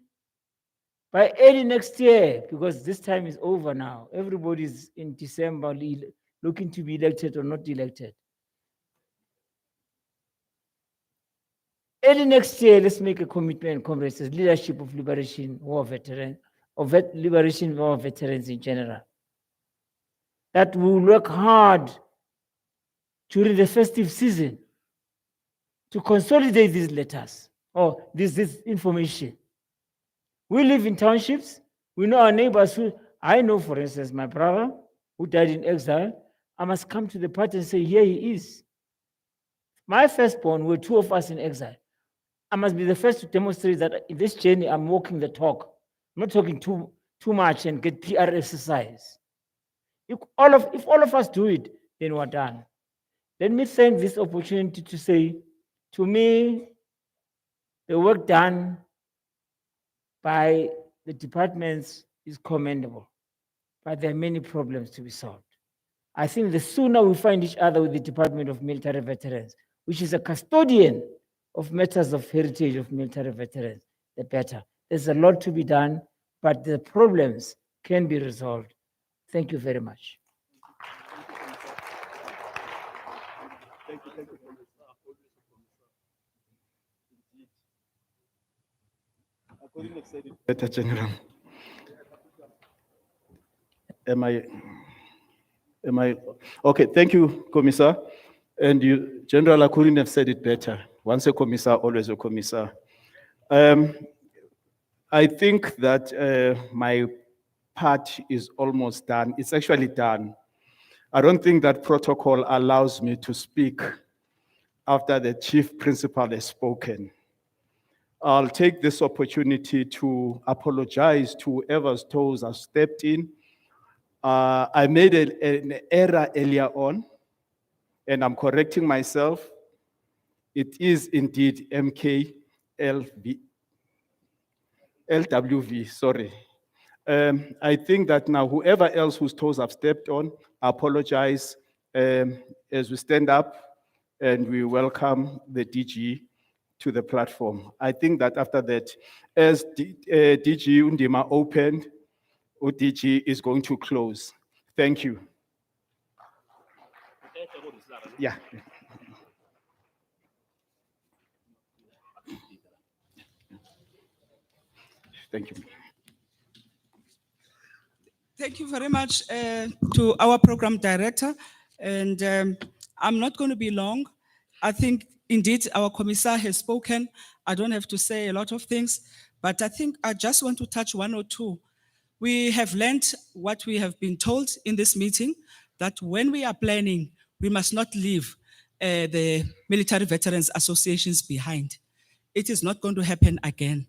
by early next year, because this time is over now, everybody's in December looking to be elected or not elected. Early next year, let's make a commitment, comrades, as leadership of Liberation War veterans, of Liberation War veterans in general, that we will work hard during the festive season to consolidate these letters or this information. We live in townships. We know our neighbors I know, for instance, my brother who died in exile. I must come to the party and say, here he is. My firstborn, were two of us in exile. I must be the first to demonstrate that in this journey, I'm walking the talk. I'm not talking too much and get PR exercise. If all of us do it, then we're done. Let me thank this opportunity to say, to me, the work done by the departments is commendable, but there are many problems to be solved. I think the sooner we find each other with the Department of Military Veterans, which is a custodian of matters of heritage of military veterans, the better. There's a lot to be done, but the problems can be resolved. Thank you very much. Thank you. I couldn't have said it better, General. Am I okay? Thank you, Commissar. And you, General, I couldn't have said it better. Once a commissar, always a commissar. I think that my part is almost done. It's actually done. I don't think that protocol allows me to speak after the chief principal has spoken. I'll take this opportunity to apologize to whoever's toes have stepped in. I made an error earlier on, and I'm correcting myself. It is indeed MK. LWV, sorry. I think that now whoever else whose toes have stepped on, I apologize as we stand up and we welcome the DG to the platform. I think that after that, as DG Undima opened, DG is going to close. Thank you. Yeah. Thank you. Thank you very much to our program director. And I'm not going to be long. I think indeed our commissar has spoken. I don't have to say a lot of things, but I think I just want to touch one or two. We have learned what we have been told in this meeting, that when we are planning, we must not leave the military veterans associations behind. It is not going to happen again.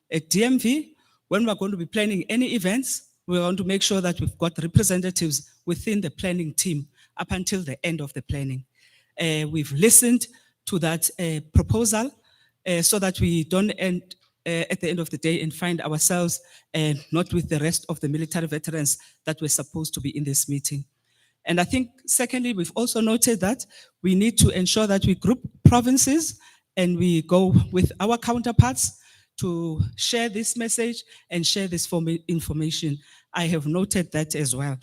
At DMV, when we're going to be planning any events, we want to make sure that we've got representatives within the planning team up until the end of the planning. We've listened to that proposal so that we don't end at the end of the day and find ourselves not with the rest of the military veterans that were supposed to be in this meeting. And I think, secondly, we've also noted that we need to ensure that we group provinces and we go with our counterparts to share this message and share this information. I have noted that as well.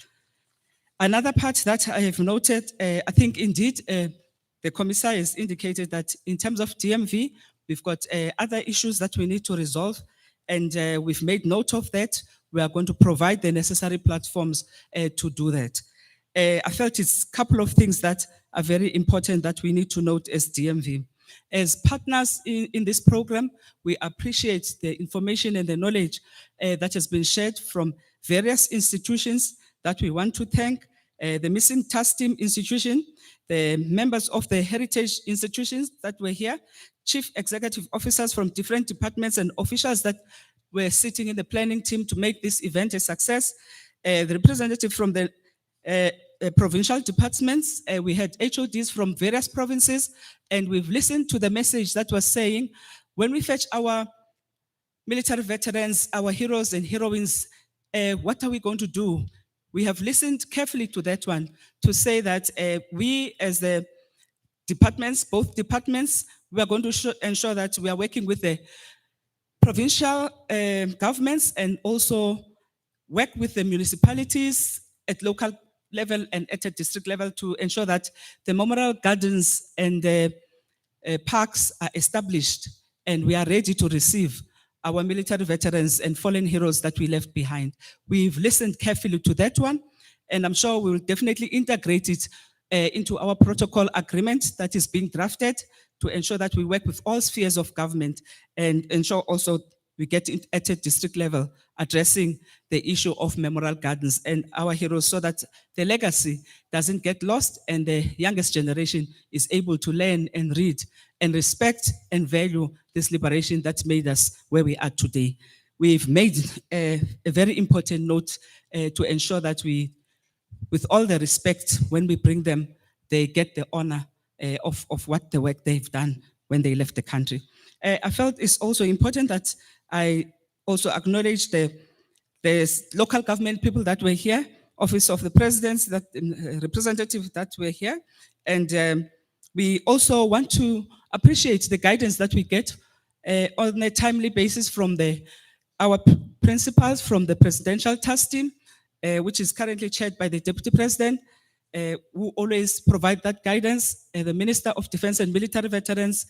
Another part that I have noted, I think indeed the commissar has indicated that in terms of DMV, we've got other issues that we need to resolve, and we've made note of that. We are going to provide the necessary platforms to do that. I felt it's a couple of things that are very important that we need to note as DMV. As partners in this program, we appreciate the information and the knowledge that has been shared from various institutions that we want to thank. The Missing Task Team Institution, the members of the heritage institutions that were here, chief executive officers from different departments and officials that were sitting in the planning team to make this event a success, the representative from the provincial departments, we had HODs from various provinces, and we've listened to the message that was saying, when we fetch our military veterans, our heroes and heroines, what are we going to do? We have listened carefully to that one to say that we as the departments, both departments, we are going to ensure that we are working with the provincial governments and also work with the municipalities at local level and at a district level to ensure that the memorial gardens and the parks are established and we are ready to receive our military veterans and fallen heroes that we left behind. We've listened carefully to that one, and I'm sure we will definitely integrate it into our protocol agreement that is being drafted to ensure that we work with all spheres of government and ensure also we get it at a district level addressing the issue of memorial gardens and our heroes so that the legacy doesn't get lost and the youngest generation is able to learn and read and respect and value this liberation that made us where we are today. We've made a very important note to ensure that we, with all the respect, when we bring them, they get the honor of what the work they've done when they left the country. I felt it's also important that I also acknowledge the local government people that were here, Office of the President, that representatives that were here. And we also want to appreciate the guidance that we get on a timely basis from our principals from the Presidential Task Team, which is currently chaired by the Deputy President, who always provide that guidance, the Minister of Defense and Military Veterans,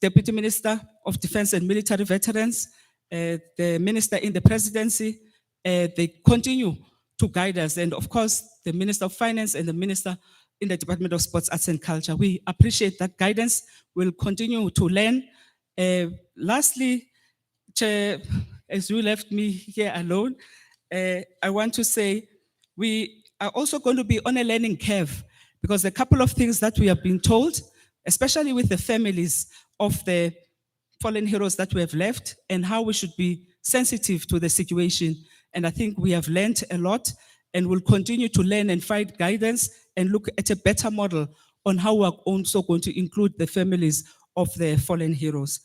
Deputy Minister of Defense and Military Veterans, the Minister in the Presidency, they continue to guide us. And of course, the Minister of Finance and the Minister in the Department of Sports, Arts and Culture. We appreciate that guidance. We'll continue to learn. Lastly, Chair, as you left me here alone, I want to say we are also going to be on a learning curve because a couple of things that we have been told, especially with the families of the fallen heroes that we have left and how we should be sensitive to the situation. And I think we have learned a lot and will continue to learn and find guidance and look at a better model on how we're also going to include the families of the fallen heroes.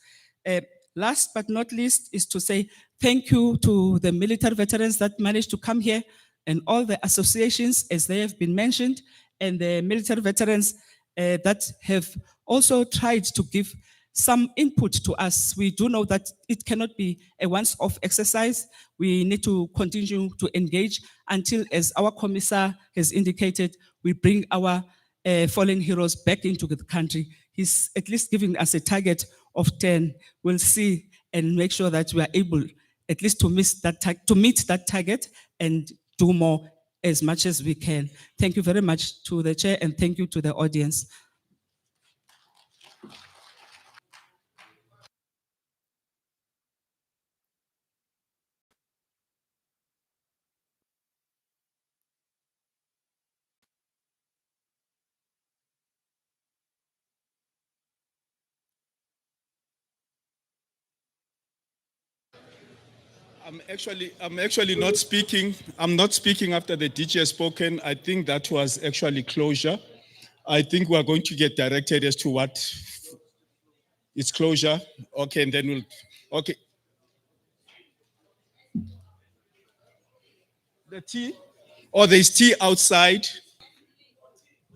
Last but not least is to say thank you to the military veterans that managed to come here and all the associations, as they have been mentioned, and the military veterans that have also tried to give some input to us. We do know that it cannot be a once-off exercise. We need to continue to engage until, as our commissar has indicated, we bring our fallen heroes back into the country. He's at least giving us a target of 10. We'll see and make sure that we are able at least to meet that target and do more as much as we can. Thank you very much to the chair and thank you to the audience. I'm actually not speaking. I'm not speaking after the DG has spoken. I think that was actually closure. I think we are going to get directed as to what it's closure. Okay, and then we'll, okay. The tea? Or there's tea outside?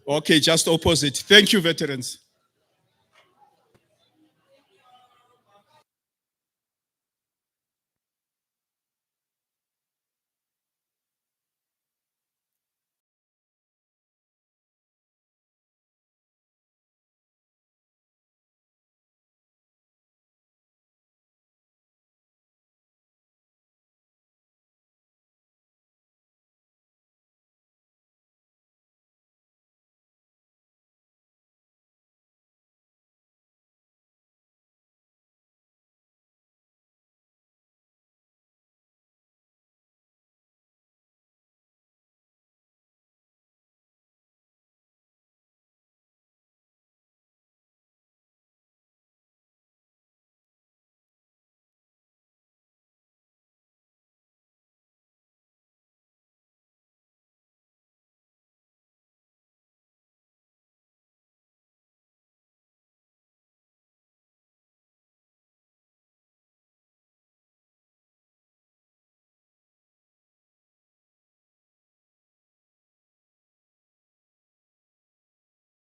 Okay, just opposite. Thank you, veterans.